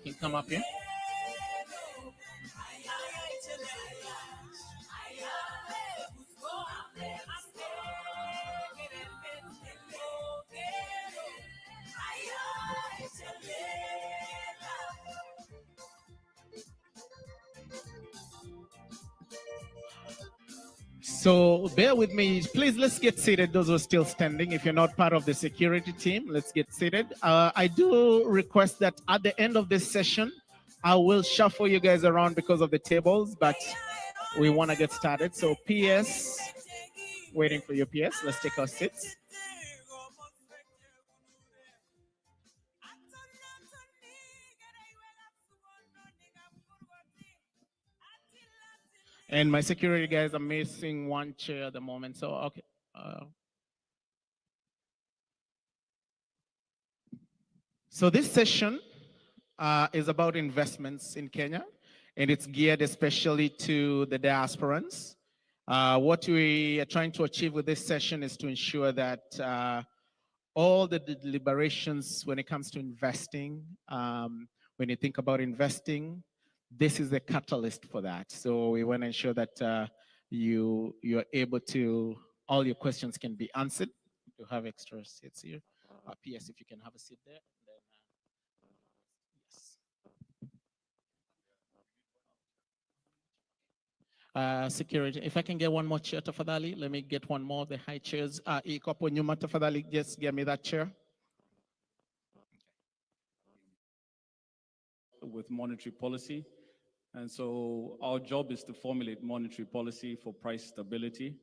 You can come up here. So bear with me. Please, let's get seated. Those who are still standing. If you're not part of the security team, let's get seated. I do request that at the end of this session, I will shuffle you guys around because of the tables, but we want to get started. So PS, waiting for your PS. Let's take our seats. And my security guys are missing one chair at the moment. So, okay. So this session is about investments in Kenya, and it's geared especially to the diasporans. What we are trying to achieve with this session is to ensure that all the deliberations when it comes to investing, when you think about investing, this is the catalyst for that. So we want to ensure that you're able to, all your questions can be answered. You have extra seats here. PS, if you can have a seat there. Yes. Security, if I can get one more chair, tafadhali, let me get one more of the high chairs. Iko hapo nyuma, tafadhali, just give me that chair. With monetary policy. And so our job is to formulate monetary policy for price stability.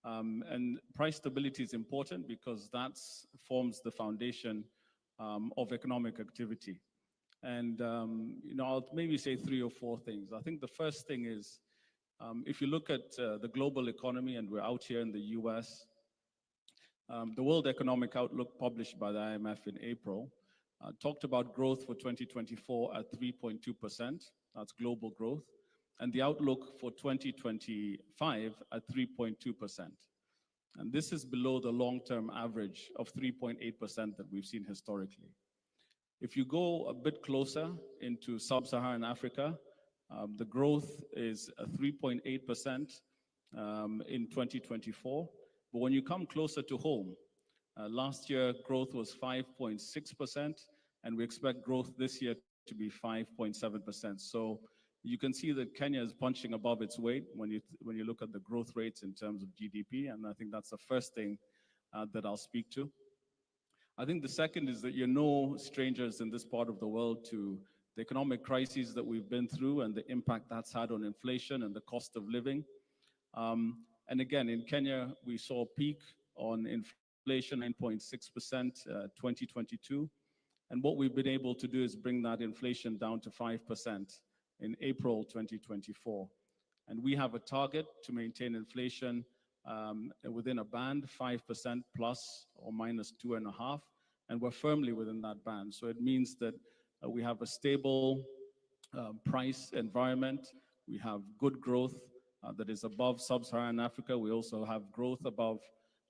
And price stability is important because that forms the foundation of economic activity. And I'll maybe say 3 or 4 things. I think the first thing is, if you look at the global economy, and we're out here in the US, the World Economic Outlook published by the IMF in April talked about growth for 2024 at 3.2%. That's global growth. And the outlook for 2025 at 3.2%. And this is below the long-term average of 3.8% that we've seen historically. If you go a bit closer into sub-Saharan Africa, the growth is 3.8% in 2024. But when you come closer to home, last year growth was 5.6%, and we expect growth this year to be 5.7%. So you can see that Kenya is punching above its weight when you look at the growth rates in terms of GDP, and I think that's the first thing that I'll speak to. I think the second is that you're no strangers in this part of the world to the economic crises that we've been through and the impact that's had on inflation and the cost of living. And again, in Kenya, we saw a peak on inflation, 9.6%, 2022. And what we've been able to do is bring that inflation down to 5% in April 2024. And we have a target to maintain inflation within a band, 5% plus or minus 2.5%, and we're firmly within that band. So it means that we have a stable price environment. We have good growth that is above sub-Saharan Africa. We also have growth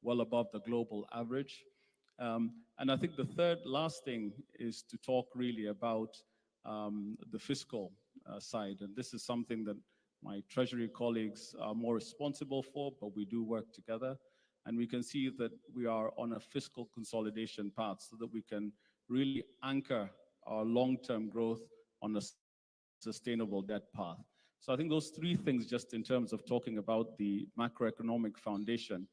well above the global average. And I think the last thing is to talk really about the fiscal side. And this is something that my Treasury colleagues are more responsible for, but we do work together. And we can see that we are on a fiscal consolidation path so that we can really anchor our long-term growth on a sustainable debt path. So I think those 3 things, just in terms of talking about the macroeconomic foundation,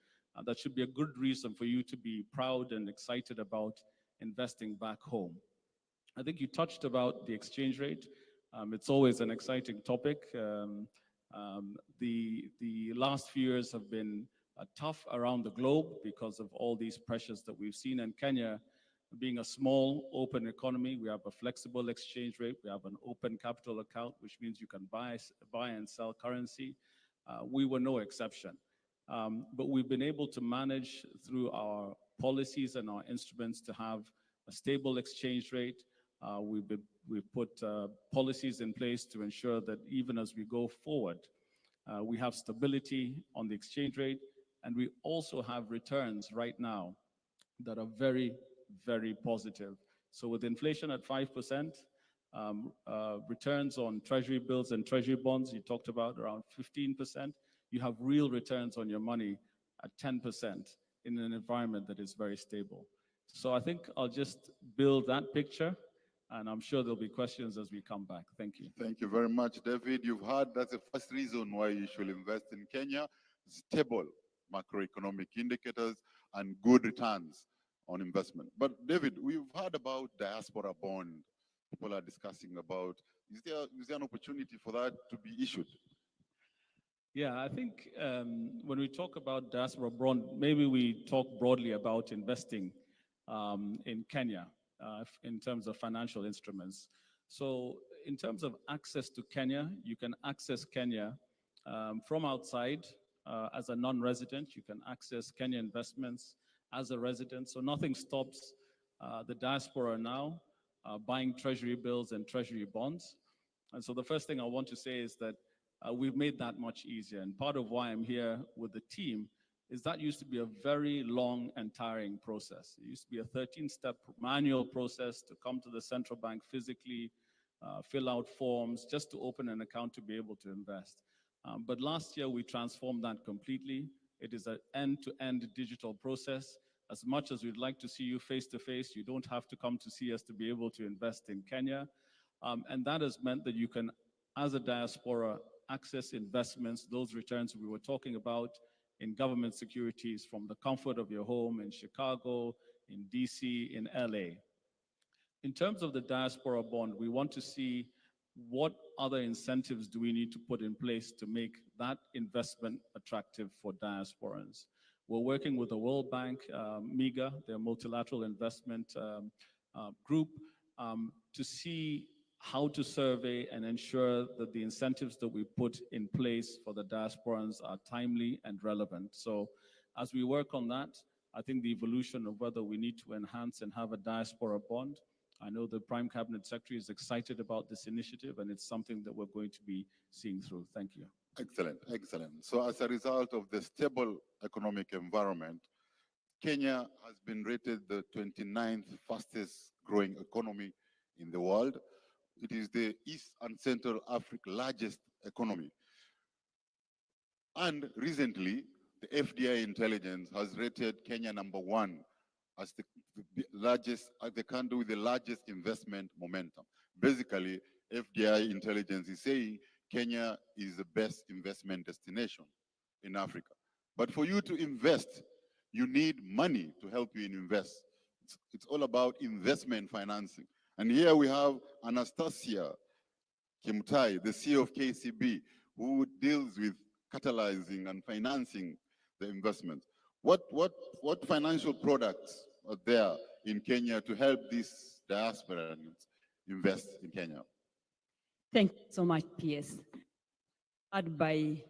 that should be a good reason for you to be proud and excited about investing back home. I think you touched about the exchange rate. It's always an exciting topic. The last few years have been tough around the globe because of all these pressures that we've seen. And Kenya, being a small, open economy, we have a flexible exchange rate. We have an open capital account, which means you can buy and sell currency. We were no exception. But we've been able to manage through our policies and our instruments to have a stable exchange rate. We've put policies in place to ensure that even as we go forward, we have stability on the exchange rate, and we also have returns right now that are very, very positive. So with inflation at 5%, returns on treasury bills and treasury bonds, you talked about around 15%. You have real returns on your money at 10% in an environment that is very stable. So I think I'll just build that picture, and I'm sure there'll be questions as we come back. Thank you. Thank you very much, David. You've heard that's the first reason why you should invest in Kenya: stable macroeconomic indicators and good returns on investment. But David, we've heard about diaspora bond. People are discussing about, is there an opportunity for that to be issued? Yeah, I think when we talk about diaspora bond, maybe we talk broadly about investing in Kenya in terms of financial instruments. So in terms of access to Kenya, you can access Kenya from outside as a non-resident. You can access Kenya investments as a resident. So nothing stops the diaspora now buying treasury bills and treasury bonds. And so the first thing I want to say is that we've made that much easier. And part of why I'm here with the team is that used to be a very long and tiring process. It used to be a 13-step manual process to come to the central bank physically, fill out forms just to open an account to be able to invest. But last year, we transformed that completely. It is an end-to-end digital process. As much as we'd like to see you face-to-face, you don't have to come to see us to be able to invest in Kenya. And that has meant that you can, as a diaspora, access investments, those returns we were talking about, in government securities from the comfort of your home in Chicago, in DC, in LA. In terms of the diaspora bond, we want to see what other incentives do we need to put in place to make that investment attractive for diasporans. We're working with the World Bank, MIGA, their multilateral investment group, to see how to survey and ensure that the incentives that we put in place for the diasporans are timely and relevant. So as we work on that, I think the evolution of whether we need to enhance and have a diaspora bond, I know the Prime Cabinet Secretary is excited about this initiative, and it's something that we're going to be seeing through. Thank you. Excellent, excellent. So as a result of the stable economic environment, Kenya has been rated the 29th fastest growing economy in the world. It is the East and Central Africa largest economy. And recently, the FDI intelligence has rated Kenya #1 as the largest, the country with the largest investment momentum. Basically, FDI intelligence is saying Kenya is the best investment destination in Africa. But for you to invest, you need money to help you invest. It's all about investment financing. And here we have Anastasia Kimtai, the CEO of KCB, who deals with catalyzing and financing the investment. What financial products are there in Kenya to help these diasporans invest in Kenya? Thank you so much, PS. Start by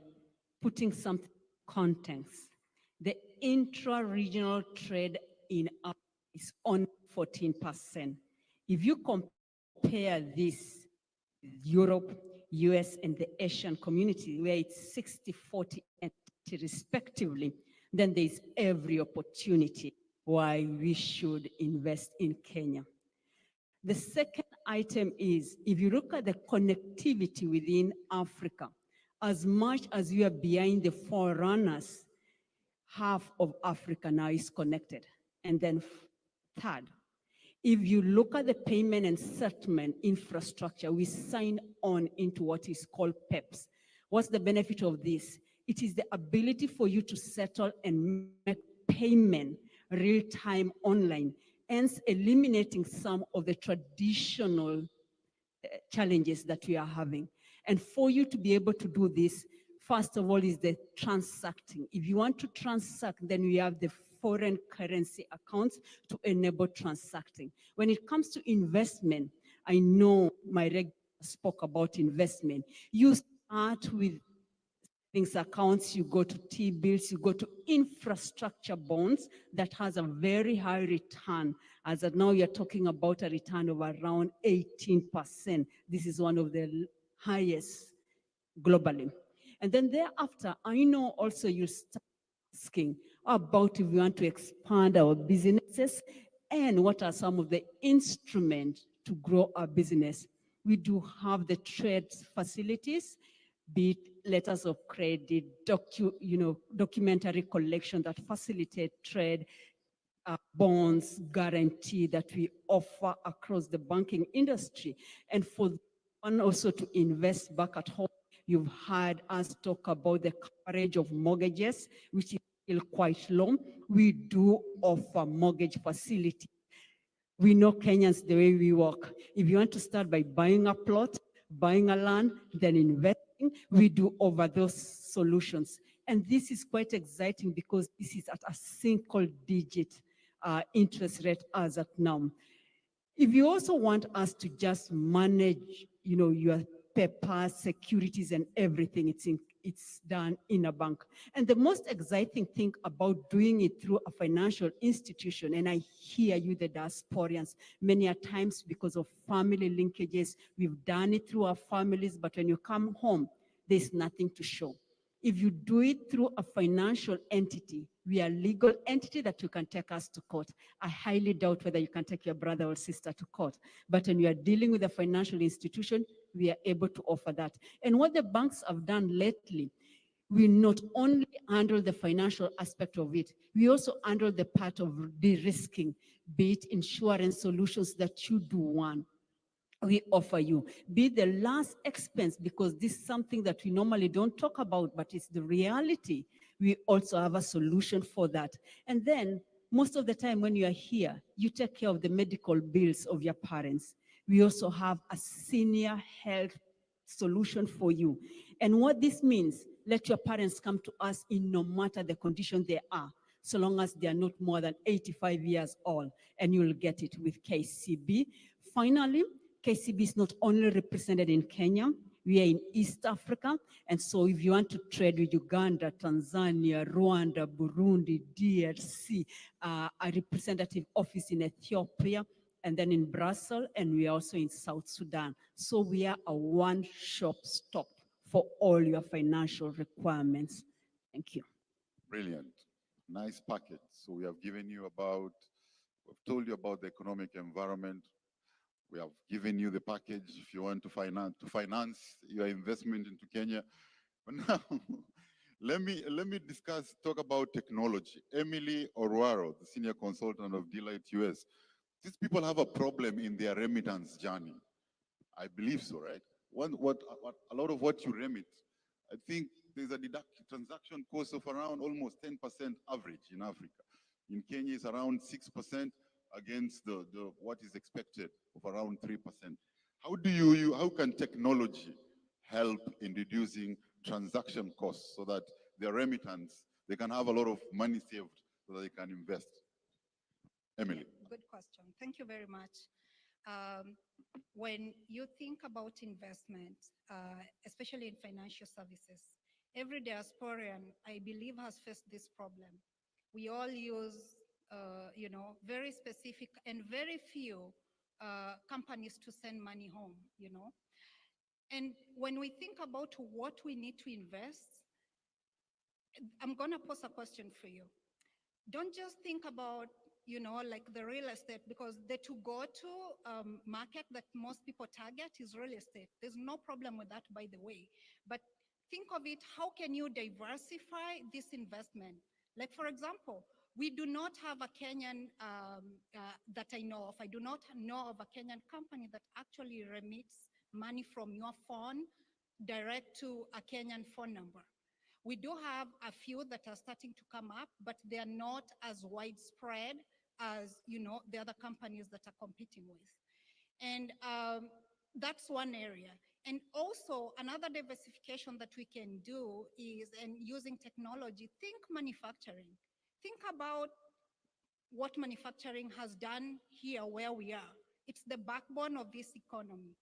putting some context. The intra-regional trade in Africa is on 14%. If you compare this with Europe, US, and the Asian community, where it's 60-40 and respectively, then there's every opportunity why we should invest in Kenya. The second item is, if you look at the connectivity within Africa, as much as we are behind the forerunners, half of Africa now is connected. And then third, if you look at the payment and settlement infrastructure, we sign on into what is called PEPs. What's the benefit of this? It is the ability for you to settle and make payment real-time online, hence eliminating some of the traditional challenges that we are having. And for you to be able to do this, first of all, is the transacting. If you want to transact, then we have the foreign currency accounts to enable transacting. When it comes to investment, I know my regulator spoke about investment. You start with things accounts, you go to T-bills, you go to infrastructure bonds that has a very high return. As of now, you're talking about a return of around 18%. This is one of the highest globally. And then thereafter, I know also you start asking about if we want to expand our businesses and what are some of the instruments to grow our business. We do have the trade facilities, be it letters of credit, documentary collection that facilitate trade, bonds guarantee that we offer across the banking industry. And for one also to invest back at home, you've heard us talk about the coverage of mortgages, which is still quite low. We do offer mortgage facility. We know Kenyans the way we work. If you want to start by buying a plot, buying a land, then investing, we do over those solutions. And this is quite exciting because this is at a single digit interest rate as at now. If you also want us to just manage, your papers, securities, and everything, it's done in a bank. And the most exciting thing about doing it through a financial institution, and I hear you, the diasporians, many a times because of family linkages, we've done it through our families, but when you come home, there's nothing to show. If you do it through a financial entity, we are a legal entity that you can take us to court. I highly doubt whether you can take your brother or sister to court. But when you are dealing with a financial institution, we are able to offer that. And what the banks have done lately, we not only handle the financial aspect of it, we also handle the part of de-risking, be it insurance solutions that you do want. We offer you, be the last expense, because this is something that we normally don't talk about, but it's the reality. We also have a solution for that. And then most of the time when you are here, you take care of the medical bills of your parents. We also have a senior health solution for you. And what this means, let your parents come to us in no matter the condition they are, so long as they are not more than 85 years old, and you'll get it with KCB. Finally, KCB is not only represented in Kenya, we are in East Africa. And so if you want to trade with Uganda, Tanzania, Rwanda, Burundi, DRC, a representative office in Ethiopia, and then in Brussels, and we are also in South Sudan. So we are a one-shop stop for all your financial requirements. Thank you. Brilliant. Nice package. So we have given you about, we've told you about the economic environment. We have given you the package if you want to finance your investment into Kenya. But now, let me talk about technology. Emily Oruaro, the senior consultant of Deloitte US. These people have a problem in their remittance journey. I believe so, right? A lot of what you remit, I think there's a transaction cost of around almost 10% average in Africa. In Kenya, it's around 6% against the what is expected of around 3%. How can technology help in reducing transaction costs so that their remittance, they can have a lot of money saved so that they can invest? Emily. Good question. Thank you very much. When you think about investment, especially in financial services, every diasporian, I believe, has faced this problem. We all use, very specific and very few companies to send money home, And when we think about what we need to invest, I'm going to pose a question for you. Don't just think about, like the real estate, because the to-go-to market that most people target is real estate. There's no problem with that, by the way. But think of it, how can you diversify this investment? Like, for example, we do not have a Kenyan that I know of. I do not know of a Kenyan company that actually remits money from your phone direct to a Kenyan phone number. We do have a few that are starting to come up, but they are not as widespread as, the other companies that are competing with. And that's one area. And also another diversification that we can do is, and using technology, think manufacturing. Think about what manufacturing has done here where we are. It's the backbone of this economy.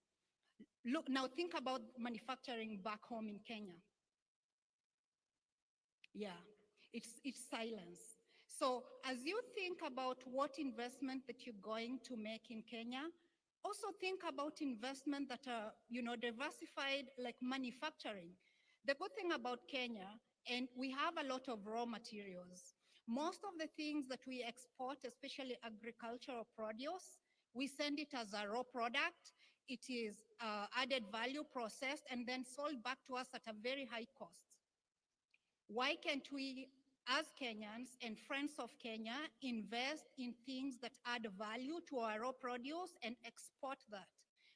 Look, now think about manufacturing back home in Kenya. Yeah, it's silence. So as you think about what investment that you're going to make in Kenya, also think about investment that are, diversified, like manufacturing. The good thing about Kenya, and we have a lot of raw materials. Most of the things that we export, especially agricultural produce, we send it as a raw product, it is added value processed and then sold back to us at a very high cost. Why can't we, as Kenyans and friends of Kenya, invest in things that add value to our raw produce and export that?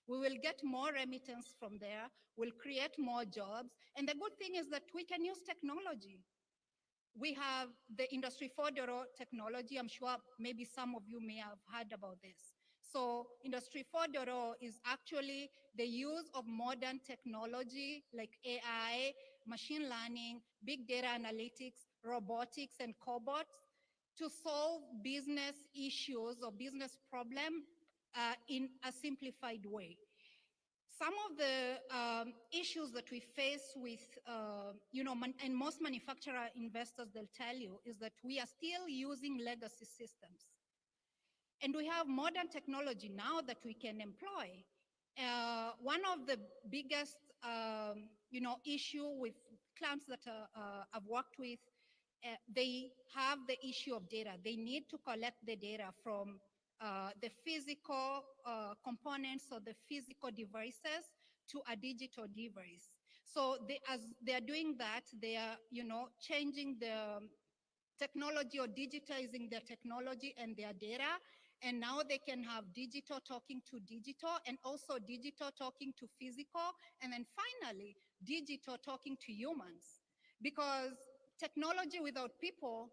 We will get more remittance from there, we'll create more jobs, and the good thing is that we can use technology. We have the Industry 4.0 technology. I'm sure maybe some of you may have heard about this. So Industry 4.0 is actually the use of modern technology like AI, machine learning, big data analytics, robotics, and cobots to solve business issues or business problems in a simplified way. Some of the issues that we face with, and most manufacturer investors, they'll tell you, is that we are still using legacy systems. And we have modern technology now that we can employ. One of the biggest, issue with clients that I've worked with, they have the issue of data. They need to collect the data from the physical components or the physical devices to a digital device. So as they are doing that, they are, changing the technology or digitizing their technology and their data. And now they can have digital talking to digital and also digital talking to physical. And then finally, digital talking to humans. Because technology without people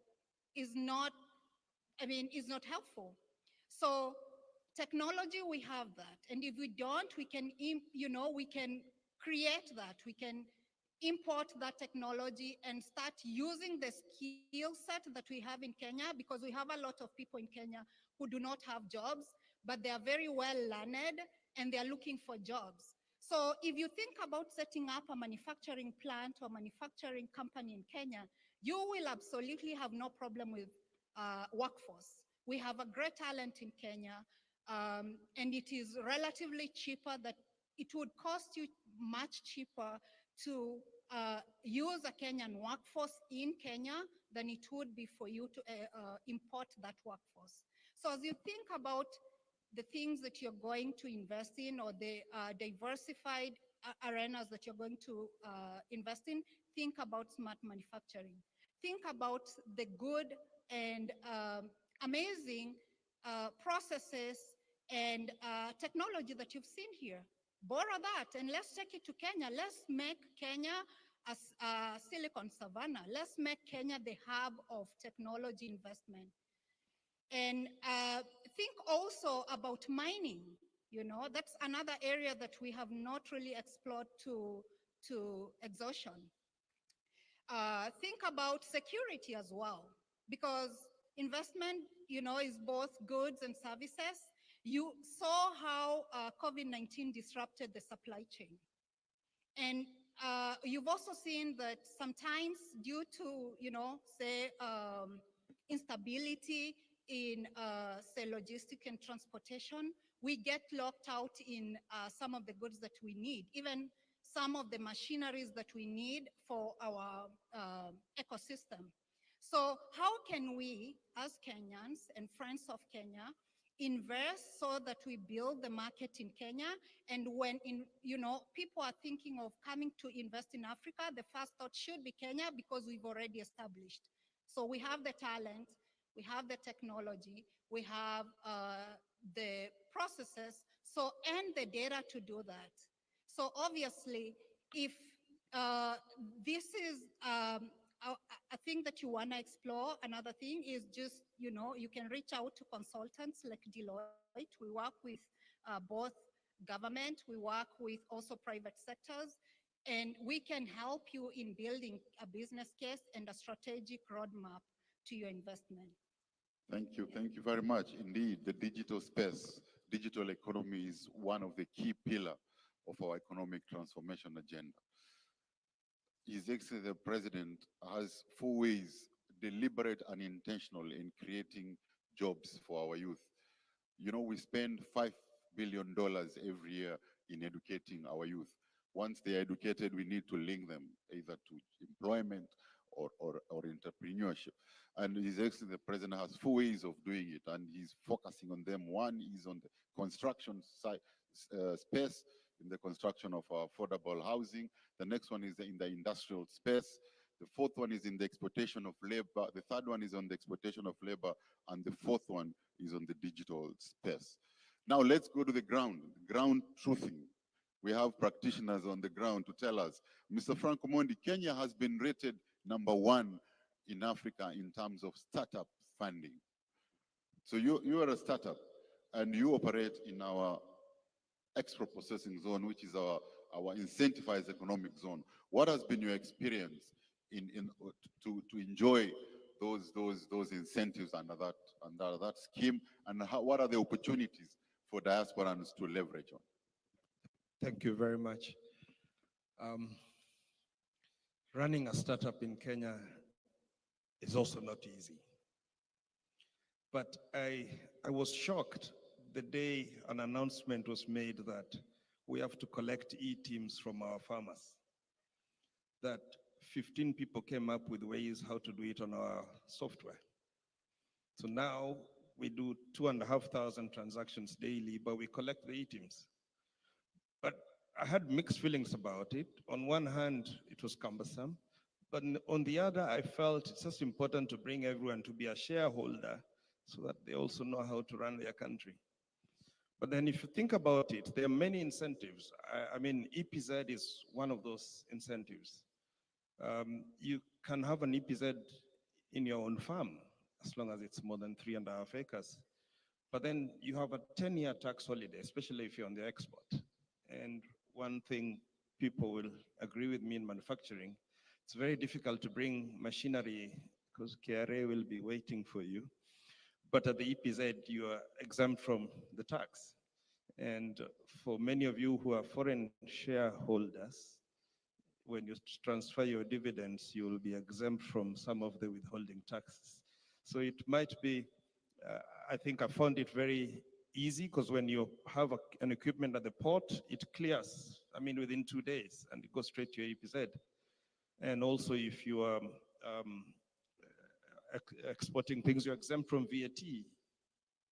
is not, is not helpful. So technology, we have that. And if we don't, we can, we can create that. We can import that technology and start using the skill set that we have in Kenya, because we have a lot of people in Kenya who do not have jobs, but they are very well learned and they are looking for jobs. So if you think about setting up a manufacturing plant or manufacturing company in Kenya, you will absolutely have no problem with workforce. We have a great talent in Kenya, and it is relatively cheaper. That it would cost you much cheaper to use a Kenyan workforce in Kenya than it would be for you to import that workforce. So as you think about the things that you're going to invest in or the diversified arenas that you're going to invest in, think about smart manufacturing. Think about the good and amazing processes and technology that you've seen here. Borrow that and let's take it to Kenya. Let's make Kenya a Silicon Savannah. Let's make Kenya the hub of technology investment. And think also about mining. That's another area that we have not really explored to exhaustion. Think about security as well, because investment, is both goods and services. You saw how COVID-19 disrupted the supply chain. And you've also seen that sometimes due to, say, instability in, say, logistic and transportation, we get locked out in some of the goods that we need, even some of the machineries that we need for our ecosystem. So how can we, as Kenyans and friends of Kenya, invest so that we build the market in Kenya? And when people are thinking of coming to invest in Africa, the first thought should be Kenya, because we've already established. So we have the talent, we have the technology, we have the processes, and the data to do that. So obviously, if this is a thing that you want to explore, another thing is just, you can reach out to consultants like Deloitte. We work with both government, we work with also private sectors, and we can help you in building a business case and a strategic roadmap to your investment. Thank you. Thank you very much. Indeed, the digital space, digital economy is one of the key pillars of our economic transformation agenda. His Excellency the President has 4 ways, deliberate and intentional, in creating jobs for our youth. We spend $5 billion every year in educating our youth. Once they are educated, we need to link them either to employment or entrepreneurship. And His Excellency the President has 4 ways of doing it, and he's focusing on them. One is on the construction side, space, in the construction of affordable housing. The next one is in the industrial space. The fourth one is in the exportation of labor. The third one is on the exportation of labor. And the fourth one is on the digital space. Now let's go to the ground truthing. We have practitioners on the ground to tell us. Mr. Franco Mondi, Kenya has been rated #1 in Africa in terms of startup funding. So you are a startup and you operate in our export processing zone, which is our incentivized economic zone. What has been your experience to enjoy those incentives under that scheme, and what are the opportunities for diasporans to leverage on? Thank you very much. Running a startup in Kenya is also not easy. But I was shocked the day an announcement was made that we have to collect e-teams from our farmers. That 15 people came up with ways how to do it on our software. So now we do 2,500 transactions daily, but we collect the e-teams. But I had mixed feelings about it. On one hand, it was cumbersome, but on the other, I felt it's just important to bring everyone to be a shareholder so that they also know how to run their country. But then if you think about it, there are many incentives. I mean, EPZ is one of those incentives. You can have an EPZ in your own farm, as long as it's more than 3.5 acres. But then you have a 10-year tax holiday, especially if you're on the export. And one thing people will agree with me in manufacturing, it's very difficult to bring machinery because KRA will be waiting for you. But at the EPZ, you are exempt from the tax. And for many of you who are foreign shareholders, when you transfer your dividends, you will be exempt from some of the withholding taxes. So it might be, I think I found it very easy because when you have an equipment at the port, it clears, I mean, within 2 days and it goes straight to your EPZ. And also if you are exporting things, you're exempt from VAT.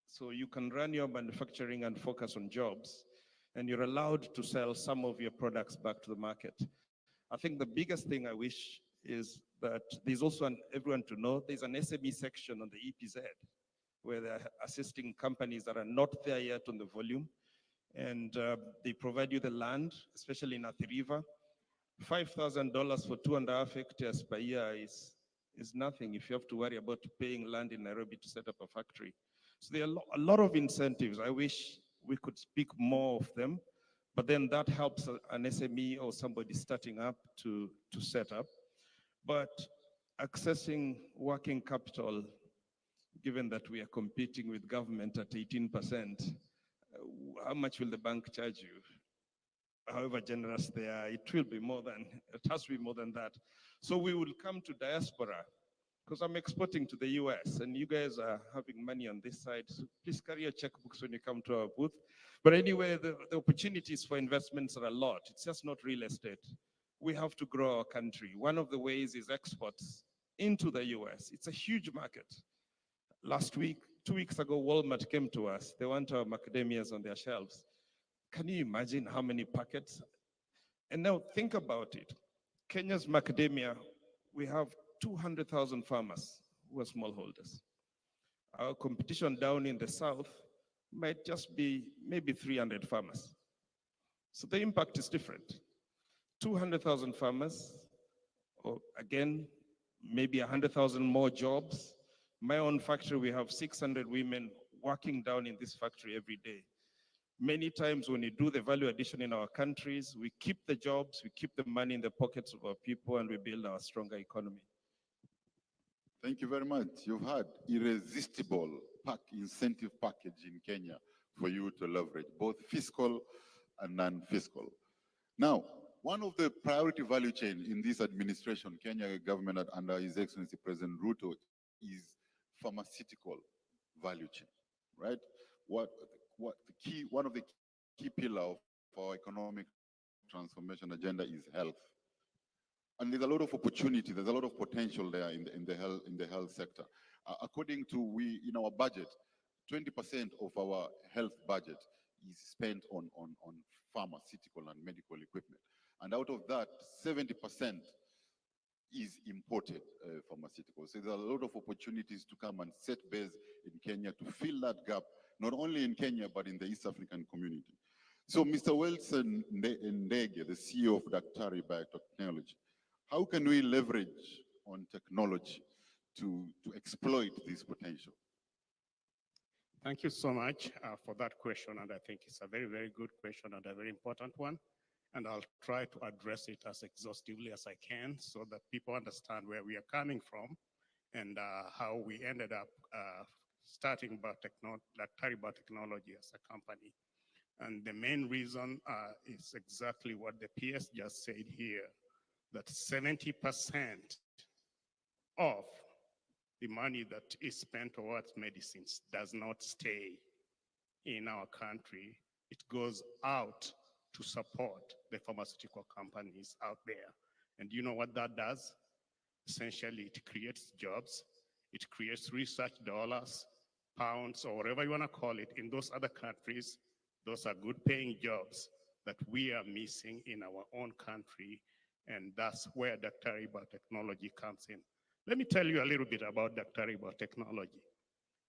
So you can run your manufacturing and focus on jobs, and you're allowed to sell some of your products back to the market. I think the biggest thing I wish is that there's also everyone to know, there's an SME section on the EPZ where they're assisting companies that are not there yet on the volume. And they provide you the land, especially in Athi River. $5,000 for 2.5 hectares per year is nothing if you have to worry about paying land in Nairobi to set up a factory. So there are a lot of incentives. I wish we could speak more of them, but then that helps an SME or somebody starting up to set up. But accessing working capital, given that we are competing with government at 18%, how much will the bank charge you? However generous they are, it has to be more than that. So we will come to diaspora, because I'm exporting to the US and you guys are having money on this side. So please carry your checkbooks when you come to our booth. But anyway, the opportunities for investments are a lot. It's just not real estate. We have to grow our country. One of the ways is exports into the US. It's a huge market. Last week, 2 weeks ago, Walmart came to us. They want our macadamias on their shelves. Can you imagine how many packets? And now think about it. Kenya's macadamia, we have 200,000 farmers who are smallholders. Our competition down in the south might just be maybe 300 farmers. So the impact is different. 200,000 farmers, or again, maybe 100,000 more jobs. My own factory, we have 600 women working down in this factory every day. Many times when we do the value addition in our countries, we keep the jobs, we keep the money in the pockets of our people, and we build our stronger economy. Thank you very much. You've had irresistible incentive package in Kenya for you to leverage, both fiscal and non-fiscal. Now, one of the priority value chain in this administration, Kenya government under His Excellency President Ruto, is pharmaceutical value chain, right? One of the key pillars of our economic transformation agenda is health. And there's a lot of opportunity, there's a lot of potential there in the health sector. According to in our budget, 20% of our health budget is spent on pharmaceutical and medical equipment. And out of that, 70% is imported pharmaceuticals. So there's a lot of opportunities to come and set base in Kenya to fill that gap, not only in Kenya, but in the East African community. So Mr. Wilson Ndege, the CEO of Daktari Biotechnology, how can we leverage on technology to exploit this potential? Thank you so much for that question. And I think it's a very, very good question and a very important one. And I'll try to address it as exhaustively as I can so that people understand where we are coming from and how we ended up starting Daktari Biotechnology as a company. And the main reason is exactly what the PS just said here, that 70% of the money that is spent towards medicines does not stay in our country. It goes out to support the pharmaceutical companies out there. And you know what that does? Essentially, it creates jobs. It creates research dollars, pounds, or whatever you want to call it in those other countries. Those are good paying jobs that we are missing in our own country. And that's where Daktari Biotechnology comes in. Let me tell you a little bit about Daktari Biotechnology.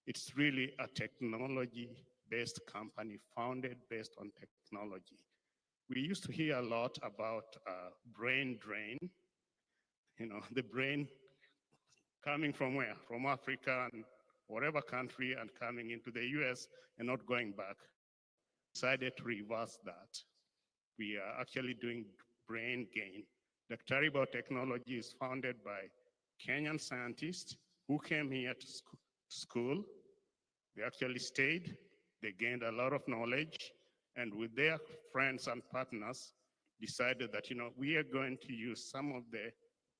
It's really a technology-based company founded based on technology. We used to hear a lot about brain drain, the brain coming from where? From Africa and whatever country and coming into the US and not going back. Decided to reverse that. We are actually doing brain gain. Daktari Biotechnology is founded by Kenyan scientists who came here to school. They actually stayed. They gained a lot of knowledge, and with their friends and partners, decided that we are going to use some of the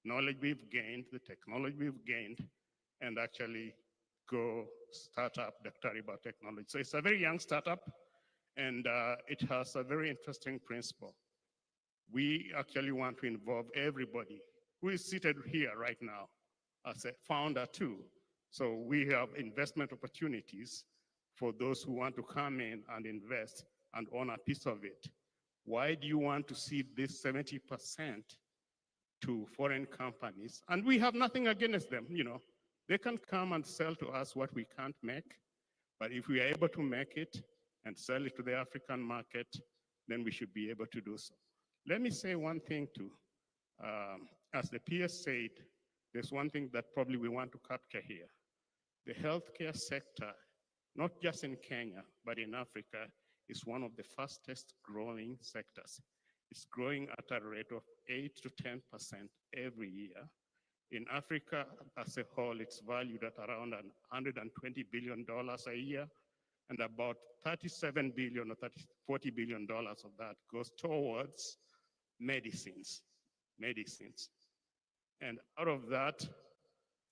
knowledge we've gained, the technology we've gained, and actually go start up Daktari Biotechnology. So it's a very young startup, and it has a very interesting principle. We actually want to involve everybody who is seated here right now as a founder too. So we have investment opportunities for those who want to come in and invest and own a piece of it. Why do you want to cede this 70% to foreign companies? And we have nothing against them, They can come and sell to us what we can't make, but if we are able to make it and sell it to the African market, then we should be able to do so. Let me say one thing too. As the PS said, there's one thing that probably we want to capture here. The healthcare sector, not just in Kenya, but in Africa, is one of the fastest growing sectors. It's growing at a rate of 8 to 10% every year. In Africa as a whole, it's valued at around $120 billion a year, and about 37 billion or $40 billion of that goes towards medicines. And out of that,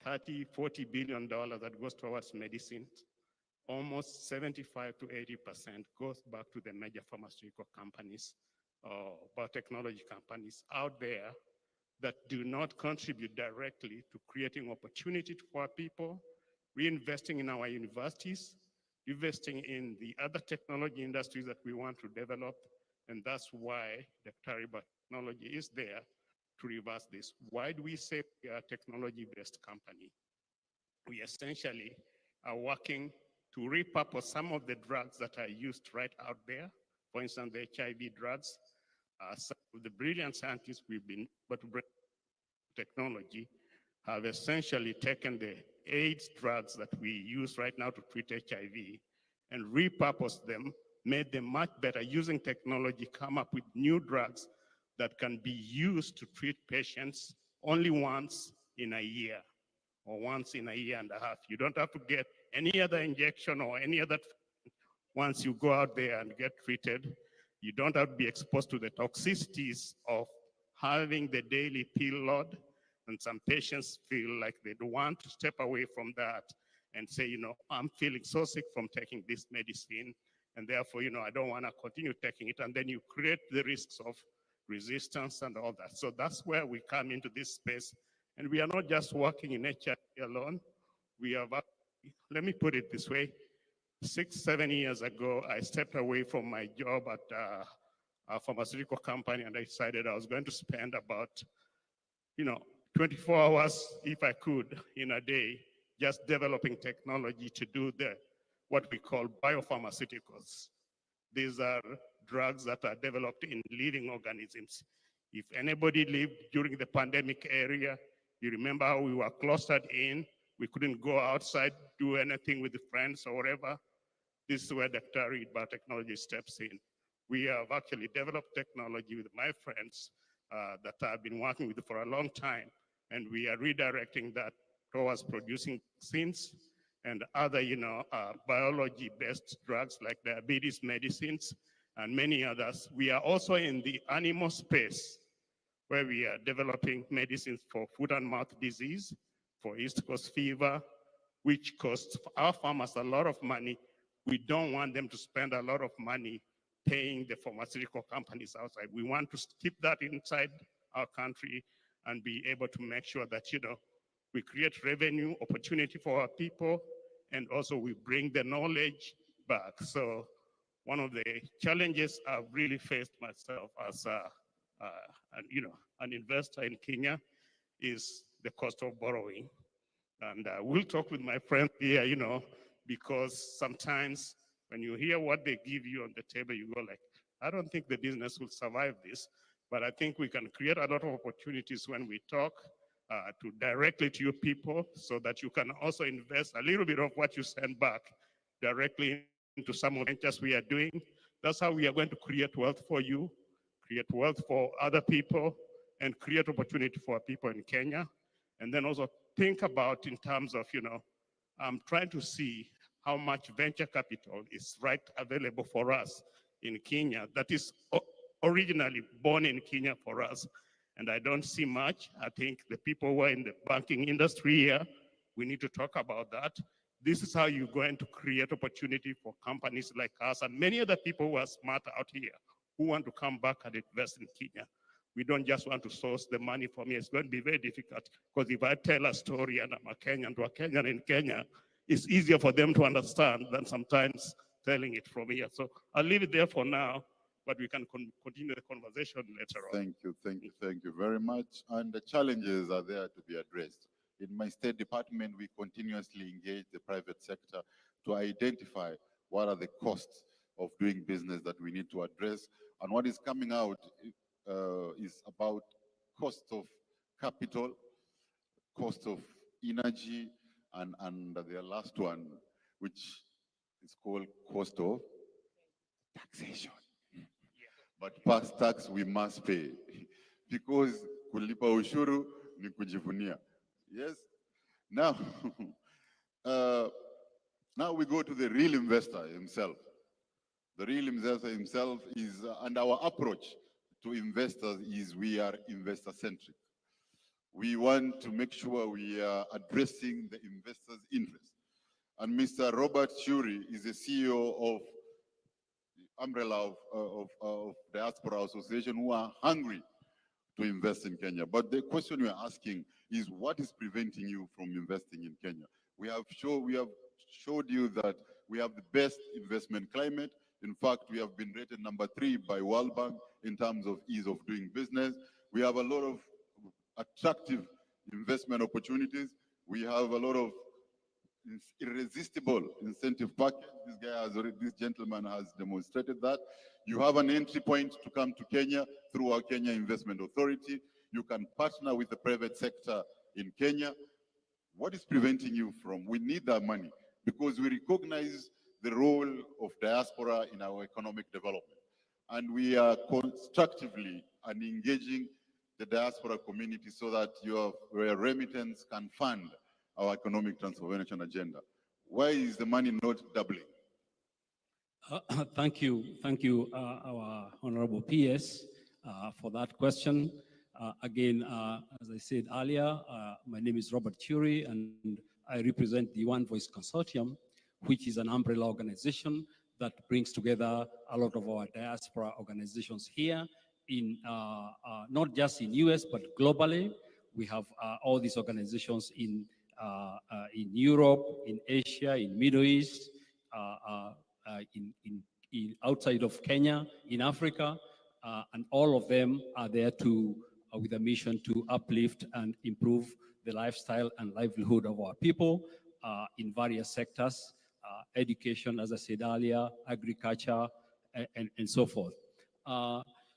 $40 billion that goes towards medicines, almost 75 to 80% goes back to the major pharmaceutical companies or biotechnology companies out there that do not contribute directly to creating opportunity for people, reinvesting in our universities, investing in the other technology industries that we want to develop. And that's why Daktari Biotechnology is there to reverse this. Why do we say we are a technology-based company? We essentially are working to repurpose some of the drugs that are used right out there. For instance, the HIV drugs. Some of the brilliant scientists we've been able to bring technology have essentially taken the AIDS drugs that we use right now to treat HIV and repurposed them, made them much better using technology, come up with new drugs that can be used to treat patients only once in a year or once in a year and a half. You don't have to get any other injection or any other. Once you go out there and get treated, you don't have to be exposed to the toxicities of having the daily pill load. And some patients feel like they don't want to step away from that and say, I'm feeling so sick from taking this medicine, and therefore, I don't want to continue taking it. And then you create the risks of resistance and all that. So that's where we come into this space. And we are not just working in HRT alone. We have, let me put it this way. 6, 7 years ago, I stepped away from my job at a pharmaceutical company, and I decided I was going to spend about, 24 hours, if I could, in a day, just developing technology to do what we call biopharmaceuticals. These are drugs that are developed in living organisms. If anybody lived during the pandemic area, you remember how we were clustered in, we couldn't go outside, do anything with the friends or whatever. This is where Dr. Reed Biotechnology steps in. We have actually developed technology with my friends that I've been working with for a long time, and we are redirecting that towards producing vaccines and other, biology-based drugs like diabetes medicines and many others. We are also in the animal space where we are developing medicines for foot and mouth disease, for East Coast fever, which costs our farmers a lot of money. We don't want them to spend a lot of money paying the pharmaceutical companies outside. We want to keep that inside our country and be able to make sure that, we create revenue opportunity for our people, and also we bring the knowledge back. So one of the challenges I've really faced myself as an investor in Kenya is the cost of borrowing. And we'll talk with my friends here, because sometimes when you hear what they give you on the table, you go like, I don't think the business will survive this, but I think we can create a lot of opportunities when we talk to directly to your people so that you can also invest a little bit of what you send back directly into some of the ventures we are doing. That's how we are going to create wealth for you, create wealth for other people, and create opportunity for people in Kenya. And then also think about in terms of, I'm trying to see how much venture capital is available for us in Kenya that is originally born in Kenya for us. And I don't see much. I think the people who are in the banking industry here, we need to talk about that. This is how you're going to create opportunity for companies like us and many other people who are smart out here who want to come back and invest in Kenya. We don't just want to source the money from here. It's going to be very difficult because if I tell a story and I'm a Kenyan to a Kenyan in Kenya, it's easier for them to understand than sometimes telling it from here. So I'll leave it there for now, but we can continue the conversation later on. Thank you very much. And the challenges are there to be addressed. In my State Department, we continuously engage the private sector to identify what are the costs of doing business that we need to address. And what is coming out is about cost of capital, cost of energy, and the last one, which is called cost of taxation. But past tax we must pay because kulipa ushuru ni kujivunia. Yes. Now, now we go to the real investor himself. The real investor himself is, and our approach to investors is we are investor centric. We want to make sure we are addressing the investor's interest. And Mr. Robert Shuri is the CEO of the umbrella of Diaspora Association who are hungry to invest in Kenya. But the question we are asking is what is preventing you from investing in Kenya? We have showed you that we have the best investment climate. In fact, we have been rated number 3 by World Bank in terms of ease of doing business. We have a lot of attractive investment opportunities. We have a lot of irresistible incentive package. This gentleman has demonstrated that. You have an entry point to come to Kenya through our Kenya Investment Authority. You can partner with the private sector in Kenya. What is preventing you from? We need that money because we recognize the role of diaspora in our economic development. And we are constructively and engaging the diaspora community so that your remittance can fund our economic transformation agenda. Why is the money not doubling? Thank you, our Honorable PS, for that question. Again, as I said earlier, my name is Robert Churi, and I represent the One Voice Consortium, which is an umbrella organization that brings together a lot of our diaspora organizations here in not just in US, but globally. We have all these organizations in Europe, in Asia, in Middle East, in outside of Kenya, in Africa, and all of them are there to with a mission to uplift and improve the lifestyle and livelihood of our people in various sectors, education, as I said earlier, agriculture, and so forth.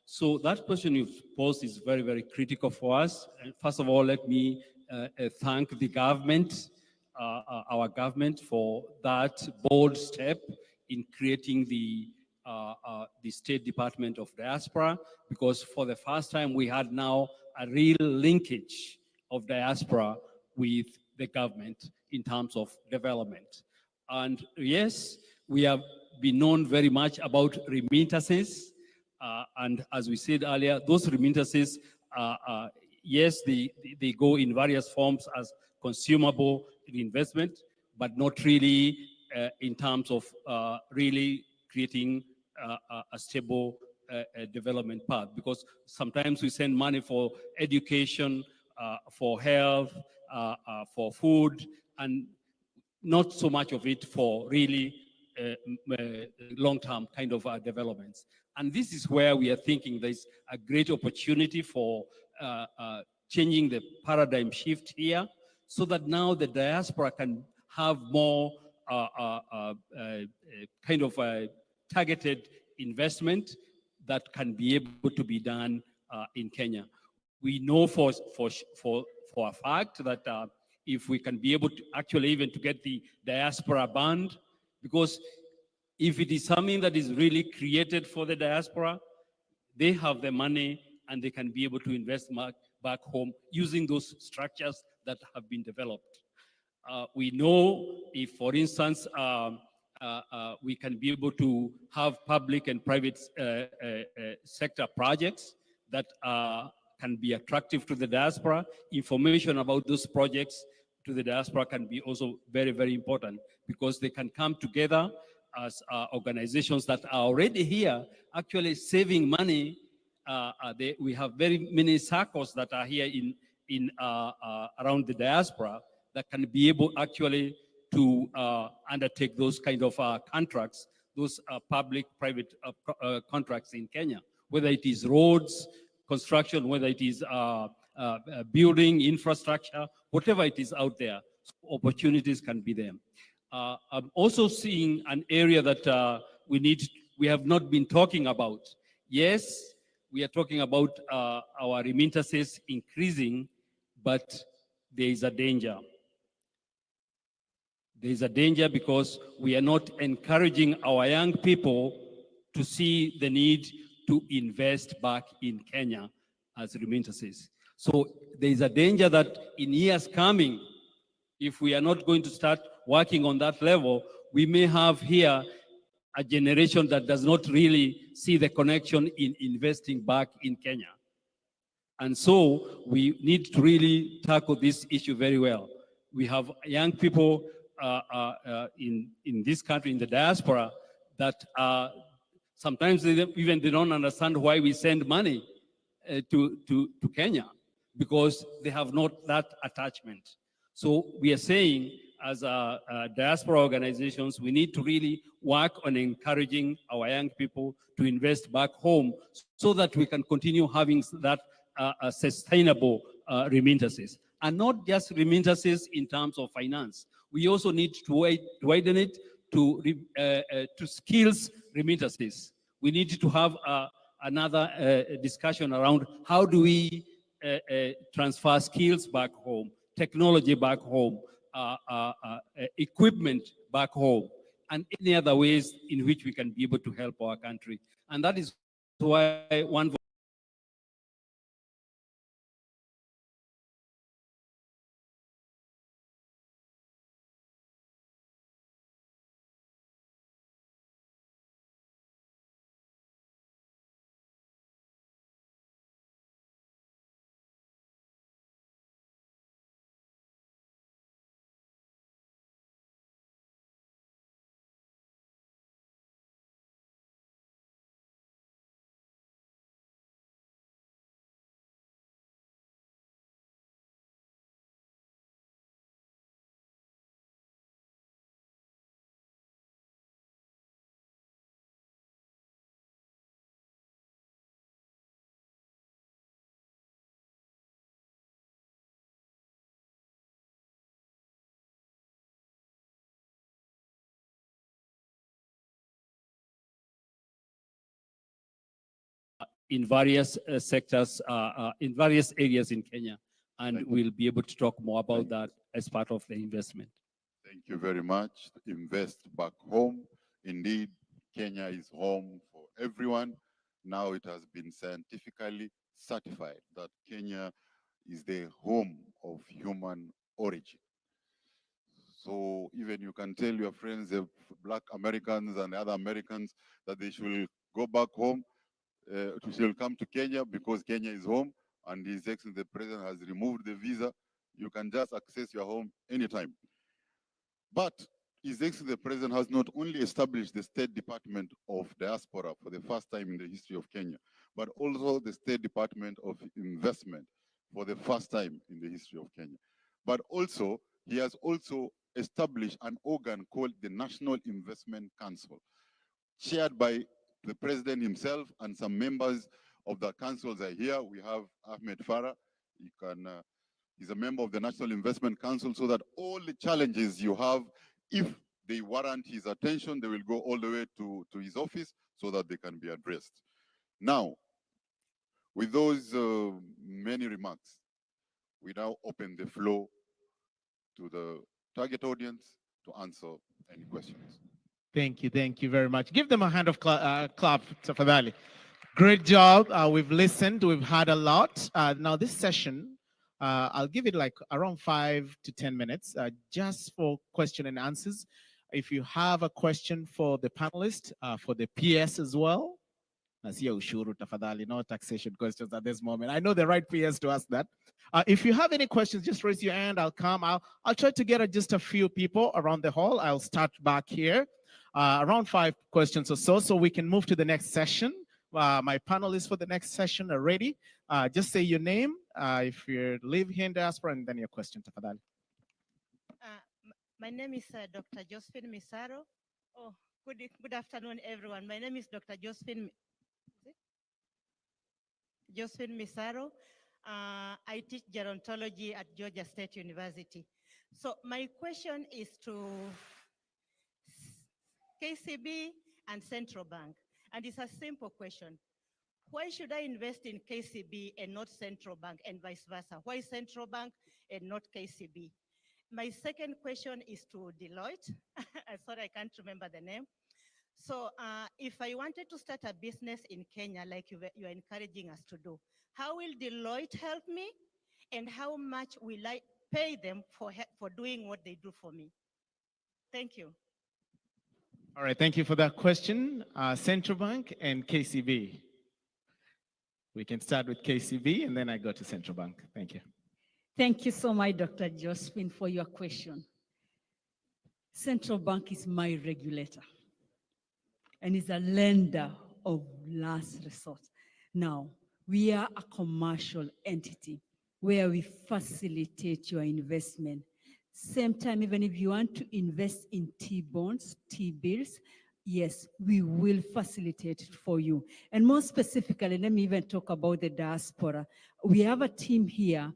So that question you posed is very, very critical for us. And first of all, let me thank the government, our government, for that bold step in creating the State Department of Diaspora, because for the first time we had now a real linkage of diaspora with the government in terms of development. And yes, we have been known very much about remittances. And as we said earlier, those remittances, yes, they go in various forms as consumable investment, but not really in terms of really creating a stable development path. Because sometimes we send money for education, for health, for food, and not so much of it for really long-term kind of developments. And this is where we are thinking there's a great opportunity for changing the paradigm shift here, so that now the diaspora can have more kind of targeted investment that can be able to be done in Kenya. We know for a fact that if we can be able to actually even to get the diaspora band, because if it is something that is really created for the diaspora, they have the money and they can be able to invest back home using those structures that have been developed. We know if, for instance, we can be able to have public and private sector projects that can be attractive to the diaspora. Information about those projects to the diaspora can be also very, very important, because they can come together as organizations that are already here, actually saving money. We have very many circles that are here in around the diaspora that can be able actually to undertake those kind of contracts, those public-private contracts in Kenya, whether it is roads, construction, whether it is building, infrastructure, whatever it is out there, opportunities can be there. I'm also seeing an area that we have not been talking about. Yes, we are talking about our remittances increasing, but there is a danger. There is a danger because we are not encouraging our young people to see the need to invest back in Kenya as remittances. So there is a danger that in years coming, if we are not going to start working on that level, we may have here a generation that does not really see the connection in investing back in Kenya. And so we need to really tackle this issue very well. We have young people in this country, in the diaspora, that sometimes they don't understand why we send money to Kenya, because they have not that attachment. So we are saying, as diaspora organizations, we need to really work on encouraging our young people to invest back home, so that we can continue having that sustainable remittances. And not just remittances in terms of finance. We also need to widen it to skills remittances. We need to have another discussion around how do we transfer skills back home, technology back home, equipment back home, and any other ways in which we can be able to help our country. And that is why one in various sectors, in various areas in Kenya. And Thank you. we'll be able to talk more about Thank you. that as part of the investment. Thank you very much. Invest back home. Indeed, Kenya is home for everyone. Now it has been scientifically certified that Kenya is the home of human origin. So even you can tell your friends, the Black Americans and other Americans, that they should go back home, should come to Kenya because Kenya is home, and His Excellency the President has removed the visa. You can just access your home anytime. But His Excellency the President has not only established the State Department of Diaspora for the first time in the history of Kenya, but also the State Department of Investment for the first time in the history of Kenya. But also, he has also established an organ called the National Investment Council, chaired by the President himself, and some members of the councils are here. We have Ahmed Farah. He's a member of the National Investment Council, so that all the challenges you have, if they warrant his attention, they will go all the way to his office so that they can be addressed. Now, with those many remarks, we now open the floor to the target audience to answer any questions. Thank you very much. Give them a hand of clap, tafadhali. Great job. We've listened, we've had a lot. Now this session, I'll give it like around 5 to 10 minutes just for question and answers. If you have a question for the panelists, for the PS as well, Nasiya ushuru tafadhali, no taxation questions at this moment. I know the right PS to ask that. If you have any questions, just raise your hand. I'll come. I'll try to get just a few people around the hall. I'll start back here. Around 5 questions or so we can move to the next session. My panelists for the next session are ready. Just say your name, if you live here in Diaspora, and then your question, tafadhali. My name is Dr. Josephine Misaro. Oh, good afternoon, everyone. My name is Dr. Josephine Misaro. I teach gerontology at Georgia State University. So my question is to KCB and Central Bank, and it's a simple question. Why should I invest in KCB and not Central Bank, and vice versa? Why Central Bank and not KCB? My second question is to Deloitte. I'm sorry, I can't remember the name. So if I wanted to start a business in Kenya, like you're encouraging us to do, how will Deloitte help me? And how much will I pay them for doing what they do for me? Thank you. All right, thank you for that question. Central Bank and KCB. We can start with KCB and then I go to Central Bank. Thank you. Thank you so much, Dr. Josephine, for your question. Central Bank is my regulator and is a lender of last resort. Now, we are a commercial entity where we facilitate your investment. Same time, even if you want to invest in T-bonds, T-bills, yes, we will facilitate it for you. And more specifically, let me even talk about the diaspora. We have a team here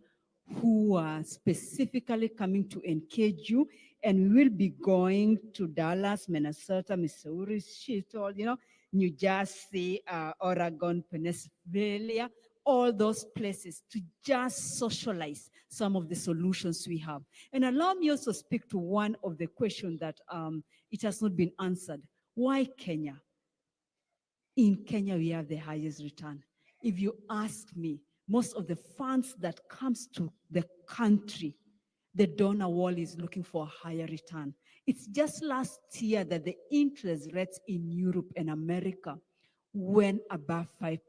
who are specifically coming to engage you, and we will be going to Dallas, Minnesota, Missouri, Seattle, New Jersey, Oregon, Pennsylvania, all those places to just socialize some of the solutions we have. And allow me also speak to one of the questions that it has not been answered. Why Kenya? In Kenya, we have the highest return. If you ask me, most of the funds that comes to the country, the donor wall is looking for a higher return. It's just last year that the interest rates in Europe and America went above 5%.